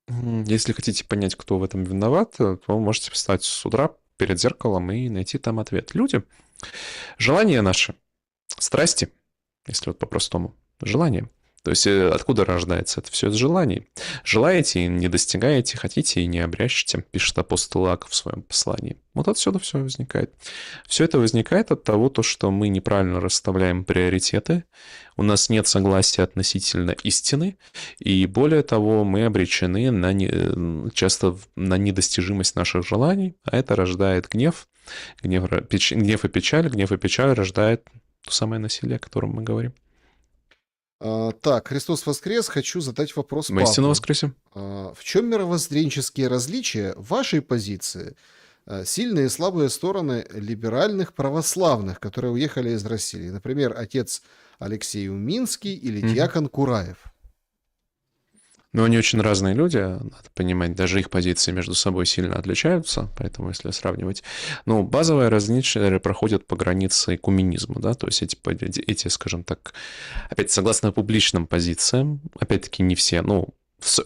Если хотите понять, кто в этом виноват, то можете встать с утра перед зеркалом и найти там ответ. Люди, желания наши, страсти, если вот по-простому, желание. То есть откуда рождается это все из желаний? Желаете и не достигаете, хотите и не обрящете, пишет апостол Иаков в своем послании. Вот отсюда все возникает. Все это возникает от того, что мы неправильно расставляем приоритеты, у нас нет согласия относительно истины, и более того, мы обречены часто на недостижимость наших желаний, а это рождает гнев, гнев и печаль. Гнев и печаль рождает то самое насилие, о котором мы говорим. Так, Христос воскрес. Хочу задать вопрос Воистину Павлу. воскресе. В чем мировоззренческие различия вашей позиции, сильные и слабые стороны либеральных православных, которые уехали из России? Например, отец Алексей Уминский или диакон Кураев? Но они очень разные люди, надо понимать, даже их позиции между собой сильно отличаются, поэтому если сравнивать, ну, базовое различие проходит по границе экуменизма, да, то есть эти, скажем так, опять согласно публичным позициям, опять-таки не все, ну,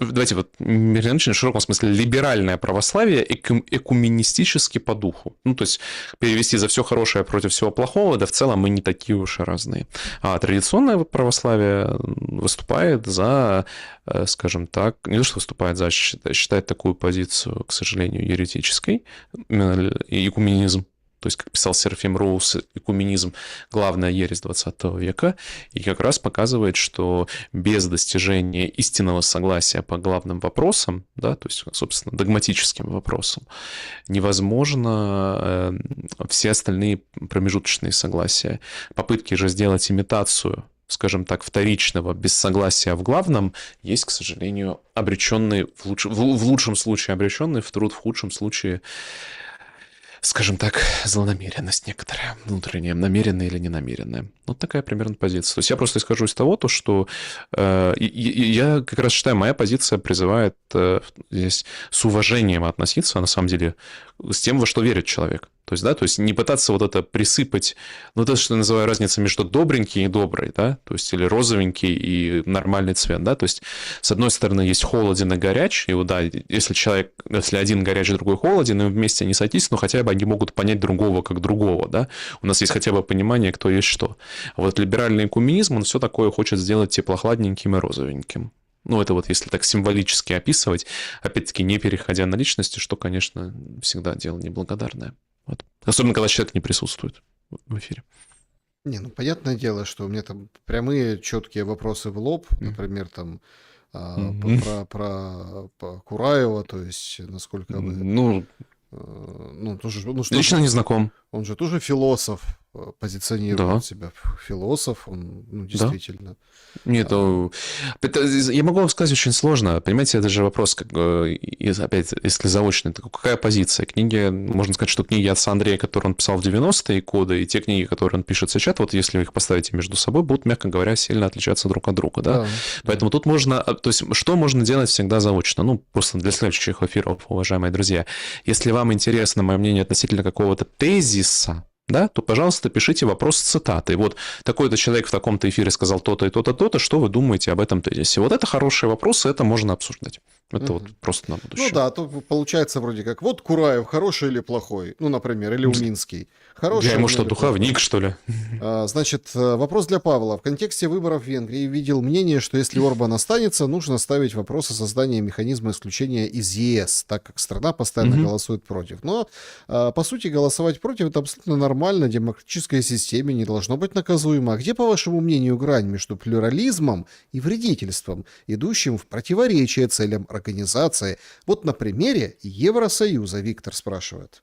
давайте вот в широком смысле либеральное православие экуменистически по духу. Ну, то есть перевести за все хорошее против всего плохого, да в целом мы не такие уж и разные. А традиционное православие выступает за, скажем так, не то, что выступает за, считает такую позицию, к сожалению, еретической, экуменизм. То есть, как писал Серафим Роуз, экуменизм – главная ересь 20 века, и как раз показывает, что без достижения истинного согласия по главным вопросам, да, то есть, собственно, догматическим вопросам, невозможно все остальные промежуточные согласия. Попытки же сделать имитацию, скажем так, вторичного, без согласия в главном, есть, к сожалению, обреченные, в лучшем случае обреченные в труд, в худшем случае, скажем так, злонамеренность некоторая, внутренняя, намеренная или ненамеренная. Вот такая примерно позиция. То есть я просто исхожу из того, что я как раз считаю, моя позиция призывает здесь с уважением относиться, на самом деле, с тем, во что верит человек. То есть, да, то есть не пытаться вот это присыпать, ну, это, что я называю, разница между добренький и добрый, да, то есть, или розовенький и нормальный цвет, да, то есть, с одной стороны, есть холоден и горяч, и вот, да, если один горяч, другой холоден, и вместе они сойтись, но хотя бы они могут понять другого как другого, да, у нас есть хотя бы понимание, кто есть что. А вот либеральный экуменизм, он все такое хочет сделать теплохладненьким и розовеньким. Ну, это вот если так символически описывать, опять-таки, не переходя на личности, что, конечно, всегда дело неблагодарное. Вот. Особенно, когда человек не присутствует в эфире. Не, ну, понятное дело, что у меня там прямые, четкие вопросы в лоб, например, там, про Кураева, то есть, насколько вы... Ну, Ну, тоже, ну, что лично не знаком. он же тоже философ, позиционирует Да, себя философ, он, ну, да. действительно. Нет, А, я могу вам сказать очень сложно. Понимаете, это же вопрос, как бы, опять, если заочный, то какая позиция? Книги, можно сказать, что книги отца Андрея, которые он писал в 90-е годы, и те книги, которые он пишет сейчас, вот если вы их поставите между собой, будут, мягко говоря, сильно отличаться друг от друга, да? да, да. Поэтому тут можно, то есть, что можно делать всегда заочно? Ну, просто для следующих эфиров, уважаемые друзья. Если вам интересно мое мнение относительно какого-то тезиса, да, то, пожалуйста, пишите вопрос с цитатой. Вот такой-то человек в таком-то эфире сказал то-то и то-то, то-то, что вы думаете об этом тезисе? Вот это хороший вопрос, и это можно обсуждать. Это вот Мгм. просто на Ну будущее. да, то получается вроде как, вот Кураев хороший или плохой, ну, например, или Уминский. Я Хороший ему он что, или плохой? духовник, что ли? Значит, вопрос для Павла. В контексте выборов в Венгрии видел мнение, что если Орбан останется, нужно ставить вопрос о создании механизма исключения из ЕС, так как страна постоянно Мгм. голосует против. Но, по сути, голосовать против — это абсолютно нормально, в демократической системе не должно быть наказуемо. А где, по вашему мнению, грань между плюрализмом и вредительством, идущим в противоречие целям организации? Вот на примере Евросоюза Виктор спрашивает.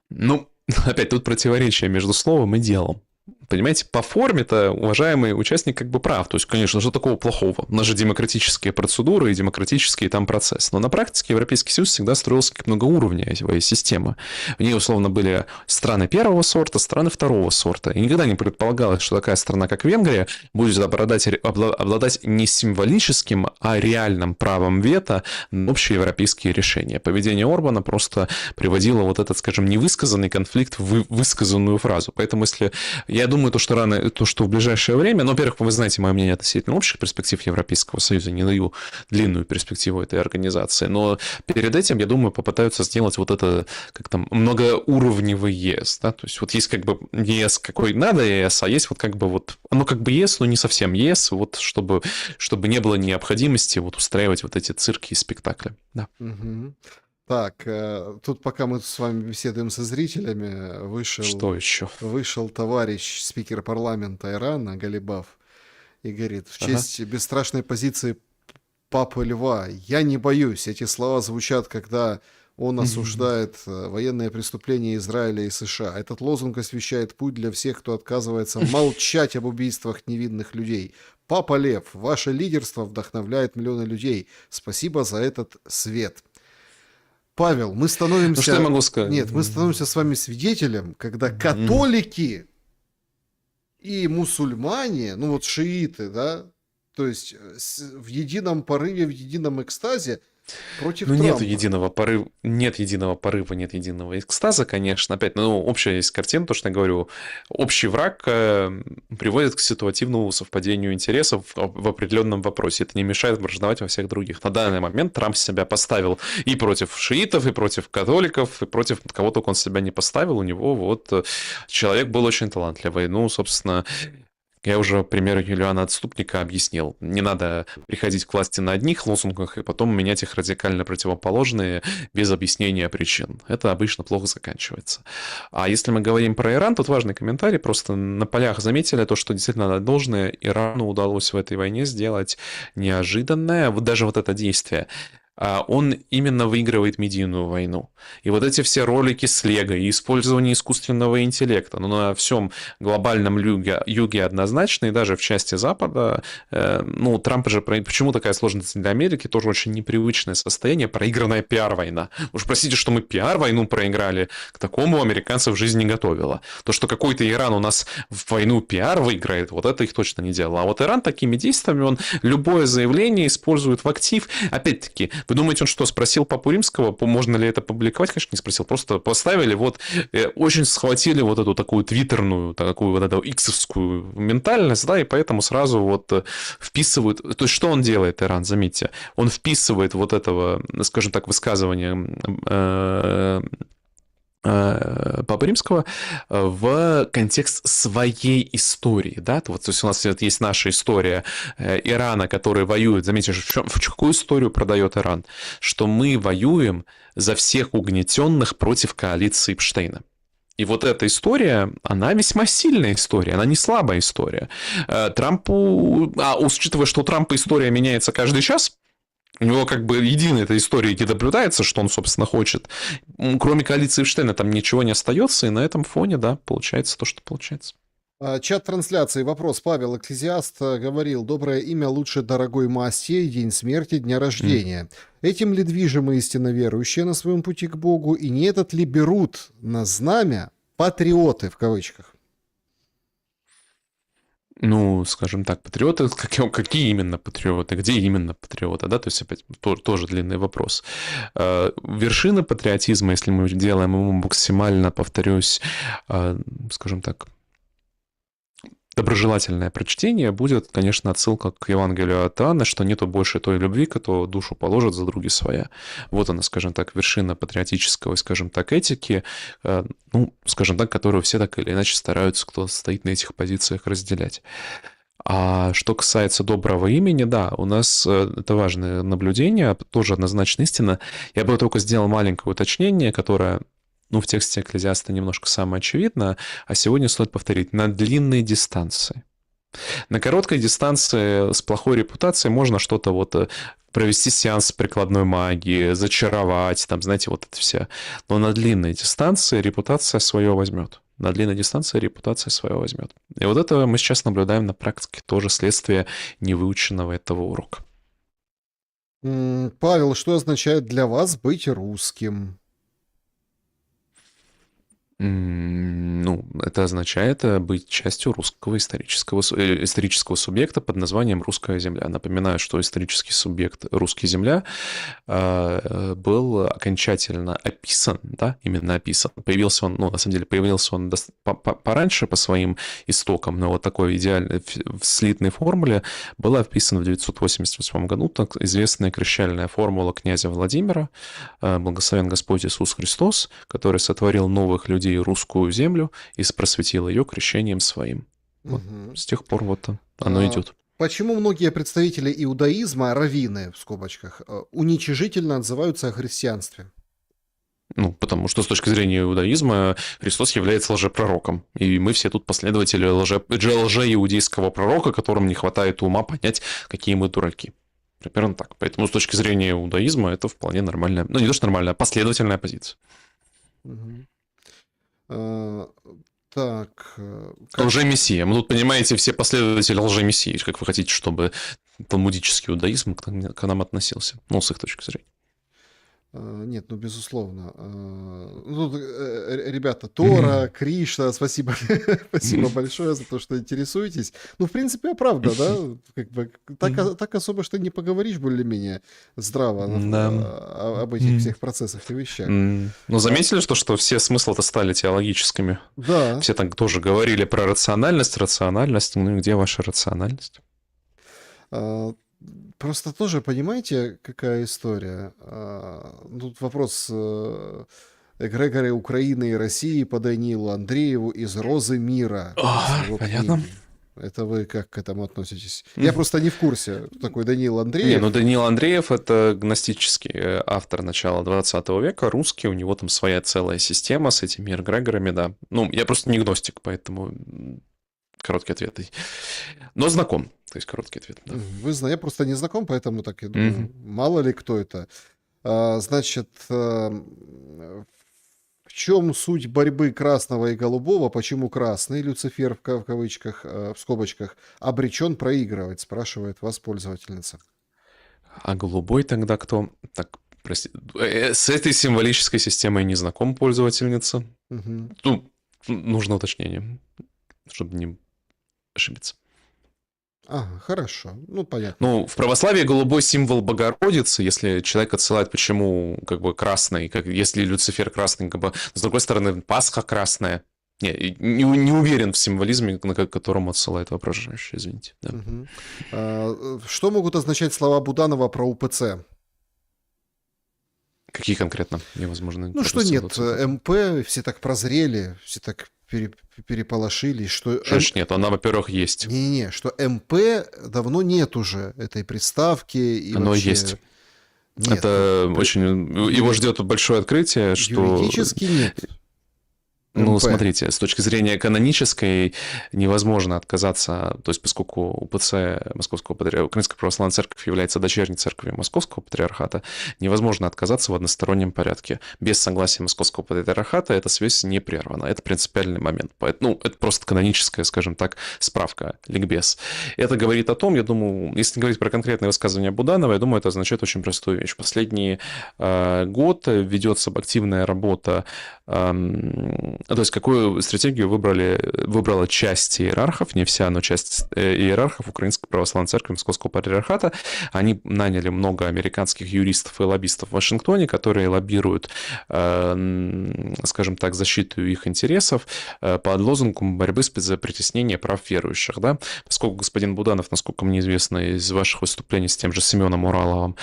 Ну, опять тут противоречие между словом и делом. Понимаете, по форме-то уважаемый участник как бы прав. То есть, конечно, что такого плохого? У нас же демократические процедуры и демократический там процесс. Но на практике Европейский Союз всегда строился как многоуровневая система. В ней, условно, были страны первого сорта, страны второго сорта. И никогда не предполагалось, что такая страна, как Венгрия, будет обладать не символическим, а реальным правом вето на общие европейские решения. Поведение Орбана просто приводило вот этот, скажем, невысказанный конфликт в высказанную фразу. Поэтому, если я думаю, что в ближайшее время, ну, во-первых, вы знаете мое мнение относительно общих перспектив Европейского Союза, не даю длинную перспективу этой организации, но перед этим, я думаю, попытаются сделать вот это, как там, многоуровневый ЕС, да, то есть вот есть как бы ЕС какой надо ЕС, а есть вот как бы вот, оно как бы ЕС, но не совсем ЕС, вот чтобы не было необходимости вот устраивать вот эти цирки и спектакли, да. Мгм. Так, тут пока мы с вами беседуем со зрителями, Что еще? вышел товарищ спикер парламента Ирана Галибаф и говорит, в Ага. честь бесстрашной позиции Папы Льва, я не боюсь. Эти слова звучат, когда он осуждает военные преступления Израиля и США. Этот лозунг освещает путь для всех, кто отказывается молчать об убийствах невинных людей. Папа Лев, ваше лидерство вдохновляет миллионы людей. Спасибо за этот свет. Павел, мы Ну, что я становимся... могу сказать? Нет, мы становимся с вами свидетелем, когда Мгм. католики и мусульмане, ну вот шииты, да, то есть в едином порыве, в едином экстазе против Ну, Трампа. нет единого порыва, нет единого экстаза, конечно. Опять, ну, общая есть картина, то, что я говорю, общий враг приводит к ситуативному совпадению интересов в определенном вопросе. Это не мешает враждовать во всех других. На данный момент Трамп себя поставил и против шиитов, и против католиков, и против кого только он себя не поставил. У него вот человек был очень талантливый. Ну, собственно, я уже пример Юлиана Отступника объяснил. Не надо приходить к власти на одних лозунгах и потом менять их радикально противоположные без объяснения причин. Это обычно плохо заканчивается. А если мы говорим про Иран, тут важный комментарий. Просто на полях заметили то, что действительно надо должное. Ирану удалось в этой войне сделать неожиданное. Вот даже вот это действие. Он именно выигрывает медийную войну. И вот эти все ролики с Лего и использование искусственного интеллекта, ну, на всем глобальном юге однозначно, и даже в части Запада, ну, Трамп же, почему такая сложность для Америки, тоже очень непривычное состояние, проигранная пиар-война. Уж простите, что мы пиар-войну проиграли, к такому американцев жизнь не готовила. То, что какой-то Иран у нас в войну пиар выиграет, вот это их точно не делало. А вот Иран такими действиями, он любое заявление использует в актив. Опять-таки, вы думаете, он что, спросил Папу Римского, можно ли это публиковать? Конечно, не спросил. Просто поставили, вот, очень схватили вот эту такую твиттерную, такую вот эту иксовскую ментальность, да, и поэтому сразу вот вписывают... То есть, что он делает, Иран, заметьте? Он вписывает вот этого, скажем так, высказывания Папы Римского в контекст своей истории, да, вот, то есть у нас есть наша история Ирана, который воюет, заметьте, в какую историю продает Иран, что мы воюем за всех угнетенных против коалиции Эпштейна. И вот эта история, она весьма сильная история, она не слабая история. Учитывая, что у Трампа история меняется каждый час, У него как бы единой этой истории не наблюдается, что он, собственно, хочет. Кроме коалиции Эйфштейна там ничего не остается, и на этом фоне, да, получается то, что получается. Чат трансляции. Вопрос. Павел, экклезиаст, говорил: доброе имя лучше дорогой масти, день смерти, дня рождения. Этим ли движимы истинно верующие на своем пути к Богу, и не этот ли берут на знамя патриоты, в кавычках? Ну, скажем так, патриоты, какие именно патриоты, где именно патриоты, да, то есть опять тоже длинный вопрос. Вершина патриотизма, если мы делаем ему максимально, повторюсь, скажем так, доброжелательное прочтение, будет, конечно, отсылка к Евангелию от Иоанна, что нету больше той любви, кто душу положит за други своя. Вот она, скажем так, вершина патриотического, скажем так, этики, ну, скажем так, которую все так или иначе стараются, кто стоит на этих позициях, разделять. А что касается доброго имени, да, у нас это важное наблюдение, тоже однозначно истина. Я бы только сделал маленькое уточнение, которое, ну, в тексте Экклезиаста немножко самое очевидное, а сегодня стоит повторить: на длинной дистанции. На короткой дистанции с плохой репутацией можно что-то вот провести сеанс прикладной магии, зачаровать, там, знаете, вот это все. Но на длинной дистанции репутация свое возьмет. На длинной дистанции репутация свое возьмет. И вот это мы сейчас наблюдаем на практике, тоже следствие невыученного этого урока. Павел, что означает для вас быть русским? Ну, это означает быть частью русского исторического субъекта под названием «Русская земля». Напоминаю, что исторический субъект «Русская земля» был окончательно описан, да, именно описан. Появился он, ну, на самом деле, появился он пораньше по своим истокам, но вот такой идеальной в слитной формуле была описана в 988 году так известная крещальная формула князя Владимира, благословен Господь Иисус Христос, который сотворил новых людей русскую землю и просветил ее крещением своим. Вот с тех пор вот оно идет. Почему многие представители иудаизма, раввины в скобочках, уничижительно отзываются о христианстве? Ну, потому что с точки зрения иудаизма Христос является лжепророком. И мы все тут последователи лжеиудейского пророка, которым не хватает ума понять, какие мы дураки. Примерно так. Поэтому с точки зрения иудаизма это вполне нормальная, ну не то что нормальная, а последовательная позиция. Так. Лжемессия. Мы тут, понимаете, все последователи лжемессии. Как вы хотите, чтобы талмудический иудаизм к нам относился? Ну, с их точки зрения. Нет, ну, безусловно. Ну, ребята, Тора, Кришна, спасибо, спасибо большое за то, что интересуетесь. Ну, в принципе, правда, да? Как бы, так особо, что не поговоришь более-менее здраво об этих всех процессах и вещах. Ну, заметили, что все смыслы-то стали теологическими? Да. Все так тоже говорили про рациональность. Ну, и где ваша рациональность? Просто тоже, понимаете, какая история? Тут вопрос эгрегоры Украины и России по Даниилу Андрееву из «Розы мира». Понятно. Это вы как к этому относитесь? Я просто не в курсе, кто такой Даниил Андреев. Не, ну Даниил Андреев — это гностический автор начала 20 века, русский, у него там своя целая система с этими эгрегорами, да. Ну, я просто не гностик, поэтому короткий ответ. Но знаком. То есть короткий ответ. Да. Вы знаете, я просто не знаком, поэтому так я думаю, мало ли кто это. Значит, в чем суть борьбы красного и голубого? Почему красный, Люцифер в кавычках, в скобочках, обречен проигрывать, спрашивает вас пользовательница. А голубой тогда кто? Так, прости. С этой символической системой не знаком пользовательница. Ну, нужно уточнение, чтобы не ошибиться. Ага, хорошо. Ну, понятно. Ну, в православии голубой символ Богородицы, если человек отсылает, почему как бы красный, как если Люцифер красный, как бы, с другой стороны, Пасха красная. Не уверен в символизме, на которому отсылает вопрошающий, извините. Да. Что могут означать слова Буданова про УПЦ? Какие конкретно? Невозможно. Ну, что нет, МП, все так прозрели, все так переполошились, что... Нет, она, во-первых, есть. Не-не-не, что МП давно нет уже этой приставки. И оно вообще... есть. Нет, это очень... Его ждет большое открытие, что... Юридически нет. Ну, МП. смотрите, с точки зрения канонической невозможно отказаться, то есть поскольку УПЦ Московского патриархата, Украинская православная церковь является дочерней церковью Московского патриархата, невозможно отказаться в одностороннем порядке. Без согласия Московского патриархата эта связь не прервана. Это принципиальный момент. Ну, это просто каноническая, скажем так, справка, ликбез. Это говорит о том, я думаю, если говорить про конкретные высказывания Буданова, я думаю, это означает очень простую вещь. Последний год ведется активная работа. То есть какую стратегию выбрала часть иерархов, не вся, но часть иерархов Украинской православной церкви Московского патриархата. Они наняли много американских юристов и лоббистов в Вашингтоне, которые лоббируют, скажем так, защиту их интересов под лозунгом борьбы за притеснение прав верующих. Да? Поскольку господин Буданов, насколько мне известно из ваших выступлений с тем же Семеном Ураловым,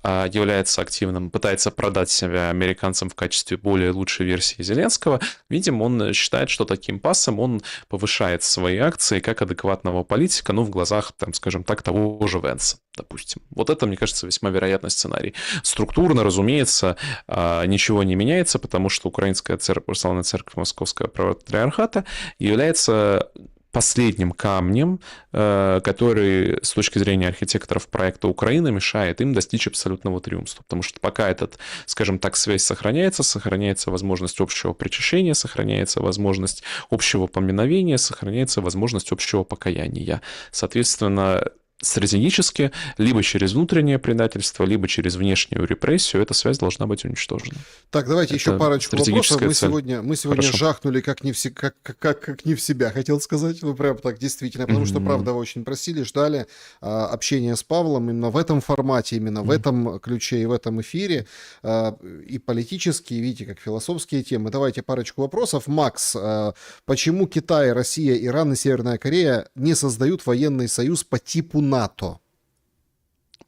является активным, пытается продать себя американцам в качестве более лучшей версии Зеленского, видимо, он считает, что таким пассом он повышает свои акции как адекватного политика, ну, в глазах, там, скажем так, того же Венса, допустим. Вот это, мне кажется, весьма вероятный сценарий. Структурно, разумеется, ничего не меняется, потому что Украинская православная церковь Московского патриархата является последним камнем, который с точки зрения архитекторов проекта Украины мешает им достичь абсолютного триумфа. Потому что пока этот, скажем так, связь сохраняется возможность общего причащения, сохраняется возможность общего поминовения, сохраняется возможность общего покаяния. Соответственно, стратегически, либо через внутреннее предательство, либо через внешнюю репрессию, эта связь должна быть уничтожена. Так, давайте еще парочку вопросов. Мы сегодня Хорошо. жахнули как не в себя, хотел сказать. Ну, прям так, действительно. Потому что, правда, вы очень просили, ждали общения с Павлом именно в этом формате, именно в этом ключе и в этом эфире. И политические, видите, как философские темы. Давайте парочку вопросов. Макс, почему Китай, Россия, Иран и Северная Корея не создают военный союз по типу НАТО?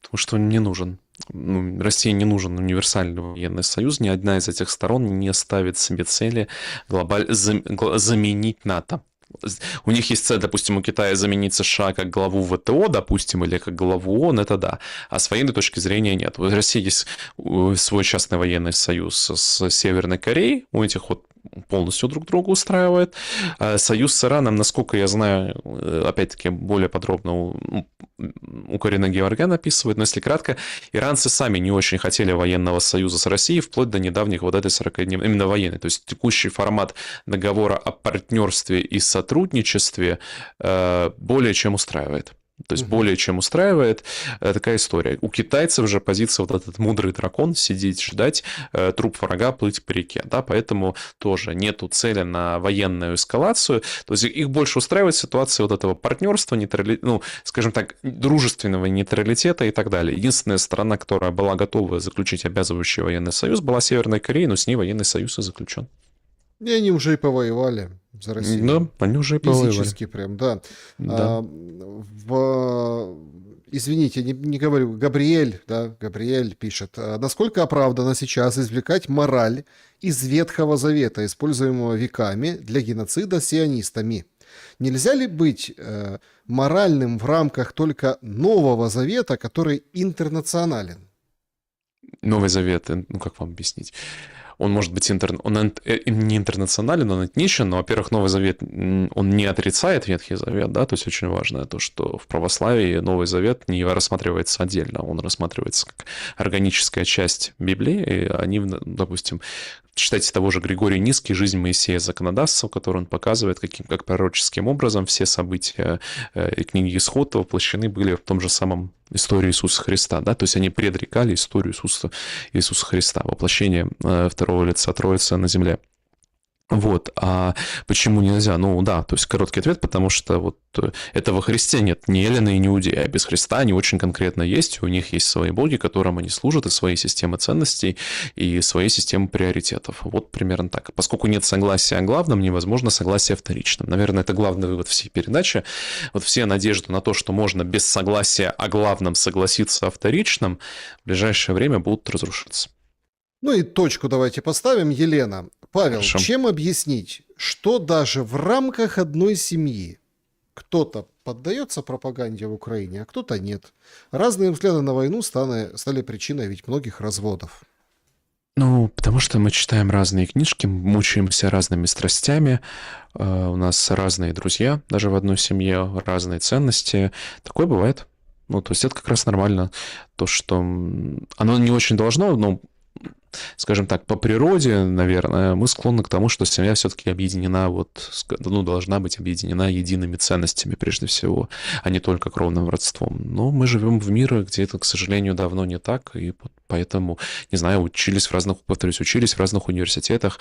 Потому что он не нужен. России не нужен универсальный военный союз. Ни одна из этих сторон не ставит себе цели заменить НАТО. У них есть цель, допустим, у Китая заменить США как главу ВТО, допустим, или как главу ООН, это да. А с военной точки зрения нет. У России есть свой частный военный союз с Северной Кореей. У этих вот полностью друг друга устраивает. Союз с Ираном, насколько я знаю, опять-таки более подробно у Карина Геворгян описывает, но если кратко, иранцы сами не очень хотели военного союза с Россией вплоть до недавних вот этой 40-дневной, именно военной. То есть текущий формат договора о партнерстве и сотрудничестве более чем устраивает. То есть более чем устраивает такая история. У китайцев же позиция вот этот мудрый дракон, сидеть, ждать, труп врага плыть по реке. Да? Поэтому тоже нету цели на военную эскалацию. То есть их больше устраивает ситуация вот этого партнерства, скажем так, дружественного нейтралитета и так далее. Единственная страна, которая была готова заключить обязывающий военный союз, была Северная Корея, но с ней военный союз и заключен. И они уже и повоевали за Россию. Да, они уже и повоевали. Физически прям, да. Да. Извините, не говорю, Габриэль пишет. Насколько оправдано сейчас извлекать мораль из Ветхого Завета, используемого веками для геноцида сионистами? Нельзя ли быть моральным в рамках только Нового Завета, который интернационален? Новый Завет, как вам объяснить? Он может быть не интернационален, он этничен, но, во-первых, Новый Завет, он не отрицает Ветхий Завет, да, то есть очень важно то, что в православии Новый Завет не рассматривается отдельно, он рассматривается как органическая часть Библии, и они, допустим, читайте того же Григория Низкий «Жизнь Моисея законодавца», в которой он показывает, как пророческим образом все события и книги Исход воплощены были в том же самом истории Иисуса Христа, да, то есть они предрекали историю Иисуса Христа, воплощение второго лица Троицы на земле. Вот, а почему нельзя? Ну да, то есть короткий ответ, потому что вот это во Христе нет ни Эллина и ни Иудея, а без Христа они очень конкретно есть, у них есть свои боги, которым они служат, и свои системы ценностей, и свои системы приоритетов. Вот примерно так. Поскольку нет согласия о главном, невозможно согласие о вторичном. Наверное, это главный вывод всей передачи. Вот все надежды на то, что можно без согласия о главном согласиться о вторичном, в ближайшее время будут разрушаться. Ну и точку давайте поставим. Елена, Павел, Хорошо. чем объяснить, что даже в рамках одной семьи кто-то поддается пропаганде в Украине, а кто-то нет? Разные взгляды на войну стали причиной ведь многих разводов. Ну, потому что мы читаем разные книжки, мучаемся разными страстями, у нас разные друзья, даже в одной семье, разные ценности. Такое бывает. Ну, то есть это как раз нормально. То, что оно не очень должно, но, скажем так, по природе, наверное, мы склонны к тому, что семья все-таки объединена, ну, должна быть объединена едиными ценностями прежде всего, а не только кровным родством. Но мы живем в мире, где это, к сожалению, давно не так, и поэтому, не знаю, повторюсь, учились в разных университетах,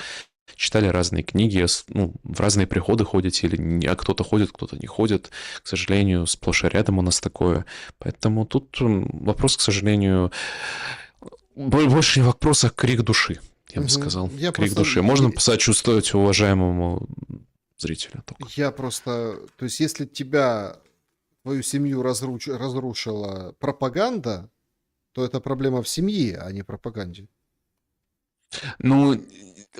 читали разные книги, ну, в разные приходы ходите, а кто-то ходит, кто-то не ходит. К сожалению, сплошь и рядом у нас такое. Поэтому тут вопрос, к сожалению, больше не вопрос, а крик души, я бы сказал. Я Крик просто, души. Можно посочувствовать уважаемому зрителю только. то есть если твою семью разрушила пропаганда, то это проблема в семье, а не в пропаганде. Ну,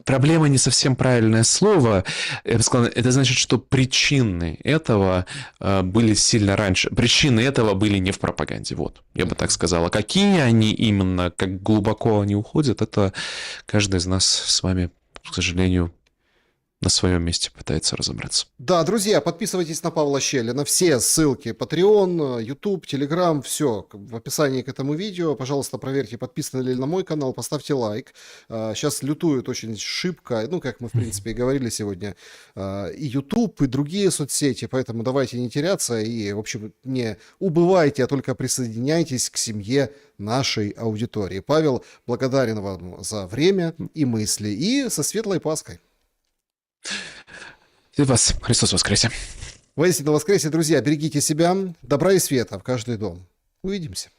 проблема не совсем правильное слово. Я бы сказал, это значит, что причины этого были сильно раньше. Причины этого были не в пропаганде. Вот, я бы так сказал. А какие они именно, как глубоко они уходят, это каждый из нас с вами, к сожалению, на своем месте пытается разобраться. Да, друзья, подписывайтесь на Павла Щелина. Все ссылки: Patreon, YouTube, Telegram, все в описании к этому видео. Пожалуйста, проверьте, подписаны ли на мой канал, поставьте лайк. Сейчас лютуют очень шибко, ну, как мы, в принципе, и говорили сегодня, и YouTube, и другие соцсети, поэтому давайте не теряться и, в общем, не убывайте, а только присоединяйтесь к семье нашей аудитории. Павел, благодарен вам за время и мысли, и со светлой Пасхой. И вас, Христос воскресе. Воистину воскресе, друзья, берегите себя, добра и света в каждый дом. Увидимся.